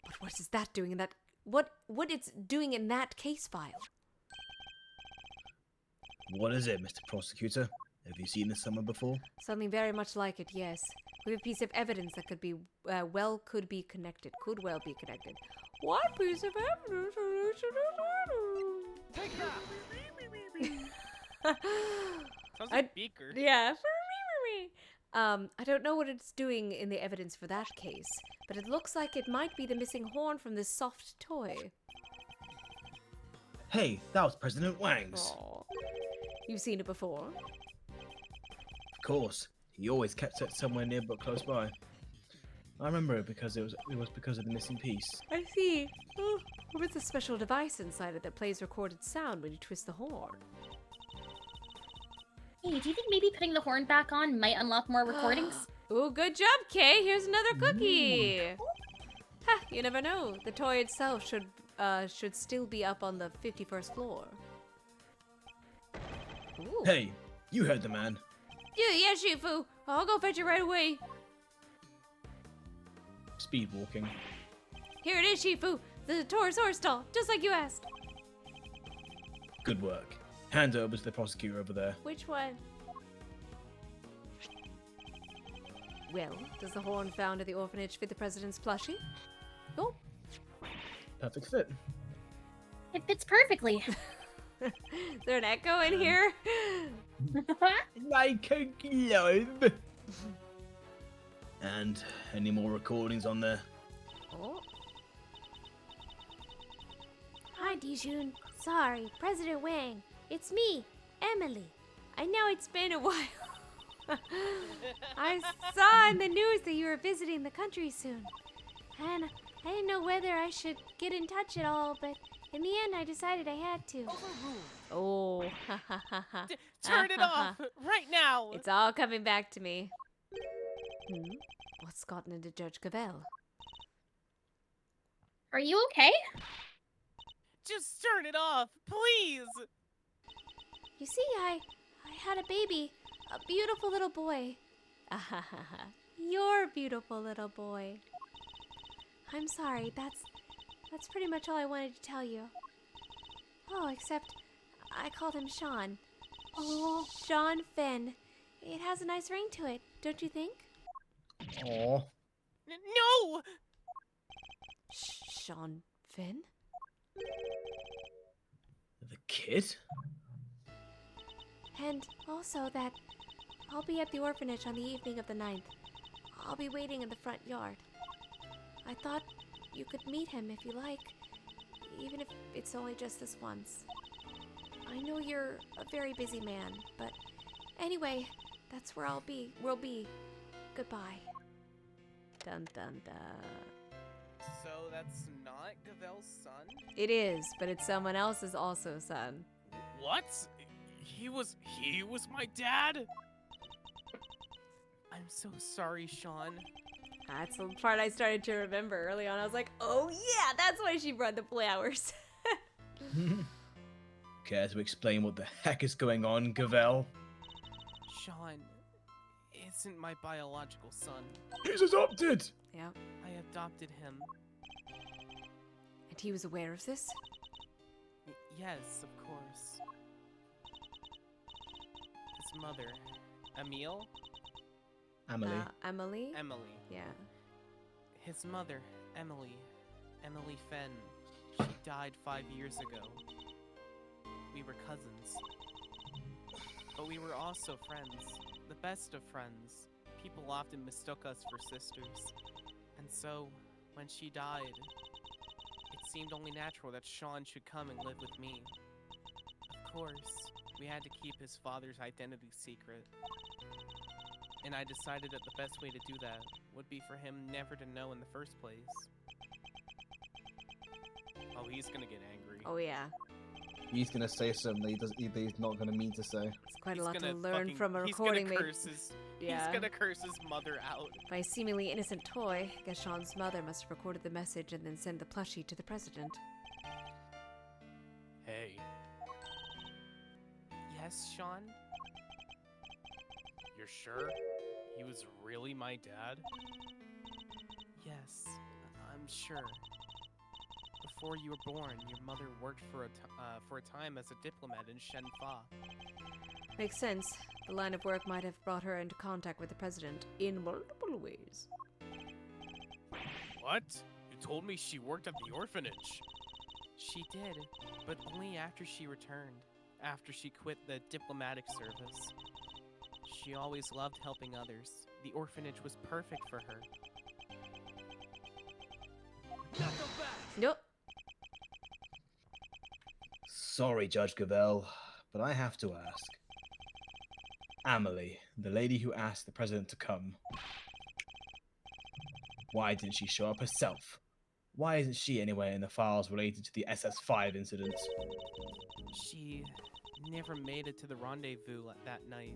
But what is that doing in that... What it's doing in that case file? What is it, Mr. Prosecutor? Have you seen this somewhere before? Something very much like it, yes. We have a piece of evidence that could be, could be connected. Could well be connected. What piece of evidence? Take that! Sounds like Beaker. Yeah. I don't know what it's doing in the evidence for that case, but it looks like it might be the missing horn from this soft toy. Hey, that was President Wang's. Aw. You've seen it before? Of course. He always kept it somewhere near but close by. I remember it because it was because of the missing piece. I see. Oh, with a special device inside it that plays recorded sound when you twist the horn. Hey, do you think maybe putting the horn back on might unlock more recordings? Oh, good job, Kay. Here's another cookie. Ha, you never know. The toy itself should still be up on the 51st floor. Ooh. Hey, you heard the man. Yeah, Shifu. I'll go fetch it right away. Speed walking. Here it is, Shifu. The Torosaurus doll, just like you asked. Good work. Hand it over to the prosecutor over there. Which one? Well, does the horn found at the orphanage fit the president's plushie? Oh. Perfect fit. It fits perfectly. Is there an echo in here? Like a globe. And any more recordings on there? Oh. Hi, Dijun. Sorry, President Wang. It's me, Emily. I know it's been a while. I saw in the news that you were visiting the country soon. And I didn't know whether I should get in touch at all, but in the end I decided I had to. Oh. Turn it off right now. It's all coming back to me. What's gotten into Judge Cavell? Are you okay? Just turn it off, please. You see, I had a baby, a beautiful little boy. Your beautiful little boy. I'm sorry, that's pretty much all I wanted to tell you. Oh, except I called him Sean. Oh, Sean Finn. It has a nice ring to it, don't you think? Aw. No! Sean Finn? The kid? And also that I'll be at the orphanage on the evening of the 9th. I'll be waiting in the front yard. I thought you could meet him if you like, even if it's only just this once. I know you're a very busy man, but anyway, that's where we'll be. Goodbye. Dun dun dun. So that's not Gavel's son? It is, but it's someone else's also son. What? He was my dad? I'm so sorry, Sean. That's the part I started to remember early on. I was like, oh yeah, that's why she brought the flowers. Care to explain what the heck is going on, Gavel? Sean isn't my biological son. He's adopted! Yeah. I adopted him. And he was aware of this? Yes, of course. His mother, Emile? Emily. Emily? Emily. Yeah. His mother, Emily Fenn, she died 5 years ago. We were cousins. But we were also friends. The best of friends. People often mistook us for sisters. And so, when she died, it seemed only natural that Sean should come and live with me. Of course, we had to keep his father's identity secret. And I decided that the best way to do that would be for him never to know in the first place. Oh, he's gonna get angry. Oh yeah. He's gonna say something he's not gonna mean to say. It's quite He's a lot to gonna learn fucking- from a he's recording gonna made. curse his, Yeah. He's gonna curse his mother out. By a seemingly innocent toy, I guess Sean's mother must have recorded the message and then sent the plushie to the president. Hey, Yes, Sean? you're sure? He was really my dad? Yes, I'm sure. Before you were born, your mother worked for a time as a diplomat in Shenfa. Makes sense. The line of work might have brought her into contact with the president in multiple ways. What? You told me she worked at the orphanage. She did, but only after she returned, after she quit the diplomatic service. She always loved helping others. The orphanage was perfect for her. Nope. Sorry, Judge Gavel, but I have to ask. Amelie, the lady who asked the president to come, why didn't she show up herself? Why isn't she anywhere in the files related to the SS5 incident? She never made it to the rendezvous that night.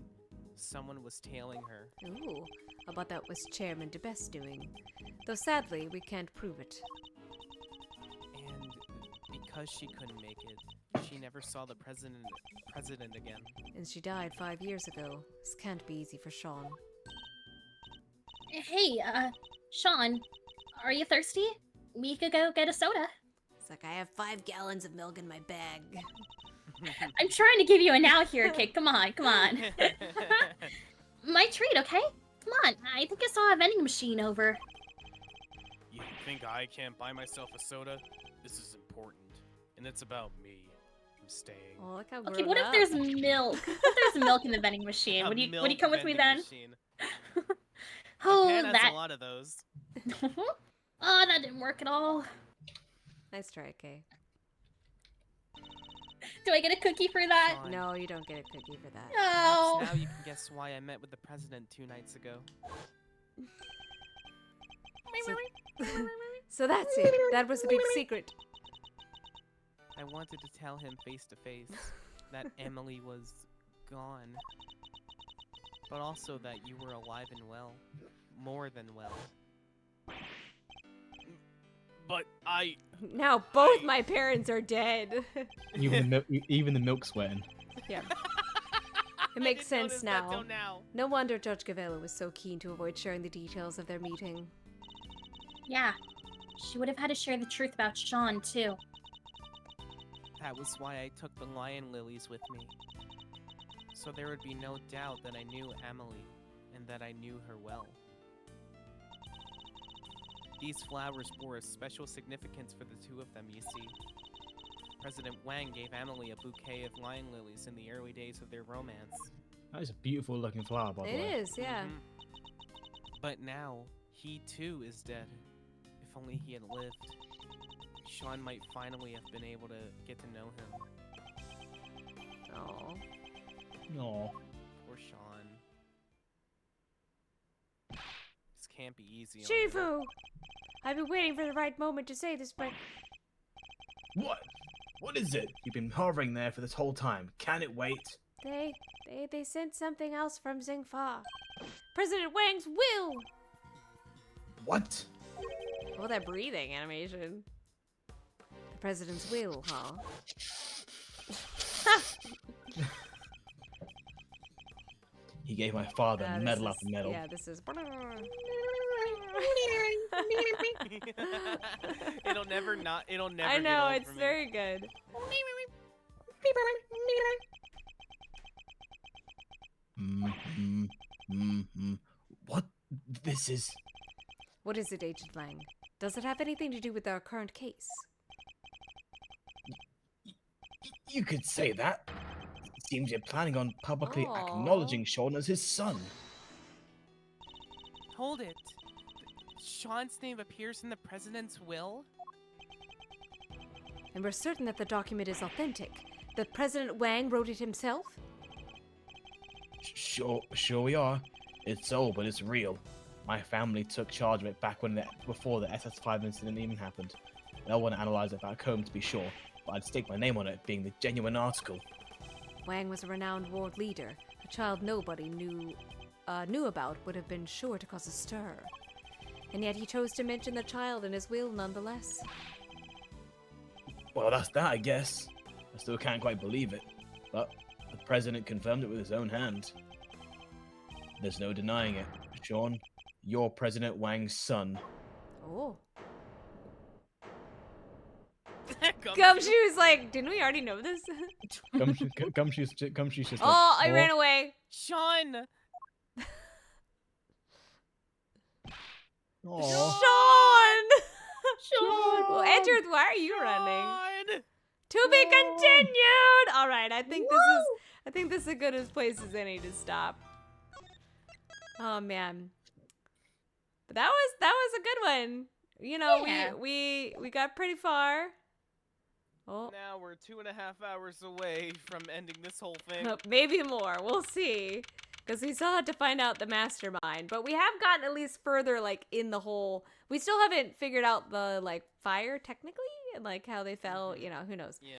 Someone was tailing her. Ooh, I bet that was Chairman DeBest's doing. Though sadly, we can't prove it. And because she couldn't make it, she never saw the president again. And she died 5 years ago. This can't be easy for Sean. Hey, Sean, are you thirsty? We could go get a soda. It's like I have 5 gallons of milk in my bag. I'm trying to give you a now here, kid. Come on, come on. My treat, okay? Come on. I think I saw a vending machine over. You think I can't buy myself a soda? This is important, and it's about me. I'm staying. Oh, look how Okay, grown what if up. there's milk? What if there's milk in the vending machine? A Would you milk come with me vending then? machine. Oh, Japan has that. a lot of those. Oh, that didn't work at all. Nice try, Kay. Do I get a cookie for that? Fine. No, you don't get a cookie for that. No. Perhaps now you can guess why I met with the president 2 nights ago. So that's it. That was the big secret. I wanted to tell him face to face that Emily was gone, but also that you were alive and well, more than well. But I... Now both my parents are dead. Even the milk's sweating. Yeah. It I makes didn't sense notice that now. till now. No wonder Judge Gavello was so keen to avoid sharing the details of their meeting. Yeah. She would have had to share the truth about Sean, too. That was why I took the lion lilies with me. So there would be no doubt that I knew Emily, and that I knew her well. These flowers bore a special significance for the two of them, you see. President Wang gave Emily a bouquet of lion lilies in the early days of their romance. That is a beautiful looking flower, by the way. It is, yeah. Mhm. But now, he too is dead. If only he had lived, Sean might finally have been able to get to know him. Oh. No. Poor Sean. This can't be easy. on him. Shifu! I've been waiting for the right moment to say this, but What? What is it? You've been hovering there for this whole time. Can it wait? they sent something else from Xingfa. President Wang's will! What? Oh, that breathing animation. The president's will, huh? He gave my father This medal is- after medal. Yeah, this is. It'll never not. It'll never. I get know, old it's for me. very good. What? This is. What is it, Agent Lang? Does it have anything to do with our current case? You could say that. It seems you're planning on publicly Aw. acknowledging Sean as his son. Hold it. Sean's name appears in the president's will? And we're certain that the document is authentic. That President Wang wrote it himself? Sure we are. It's old, but it's real. My family took charge of it back before the SS5 incident even happened. They'll want to analyze it back home to be sure, but I'd stake my name on it being the genuine article. Wang was a renowned ward leader. A child nobody knew about would have been sure to cause a stir. And yet he chose to mention the child in his will nonetheless. Well, that's that, I guess. I still can't quite believe it, but the president confirmed it with his own hand. There's no denying it. Sean, you're President Wang's son. Oh. Gumshoe. Gumshoe's like, didn't we already know this? Gumshoe's just like, Oh, I ran away. Sean! Aw. Sean! Sean! Well, Edgeworth, why are you running? Sean! To be continued! Alright, I think this is a good as place as any to stop. Oh man. But that was a good one. You know, Yeah. we got pretty far. Oh, Now we're 2.5 hours away from ending this whole thing. maybe more. We'll see. Because we still had to find out the mastermind. But we have gotten at least further, like, in the whole... We still haven't figured out the, like, fire, technically? And, like, how they fell, you know, who knows. Yeah.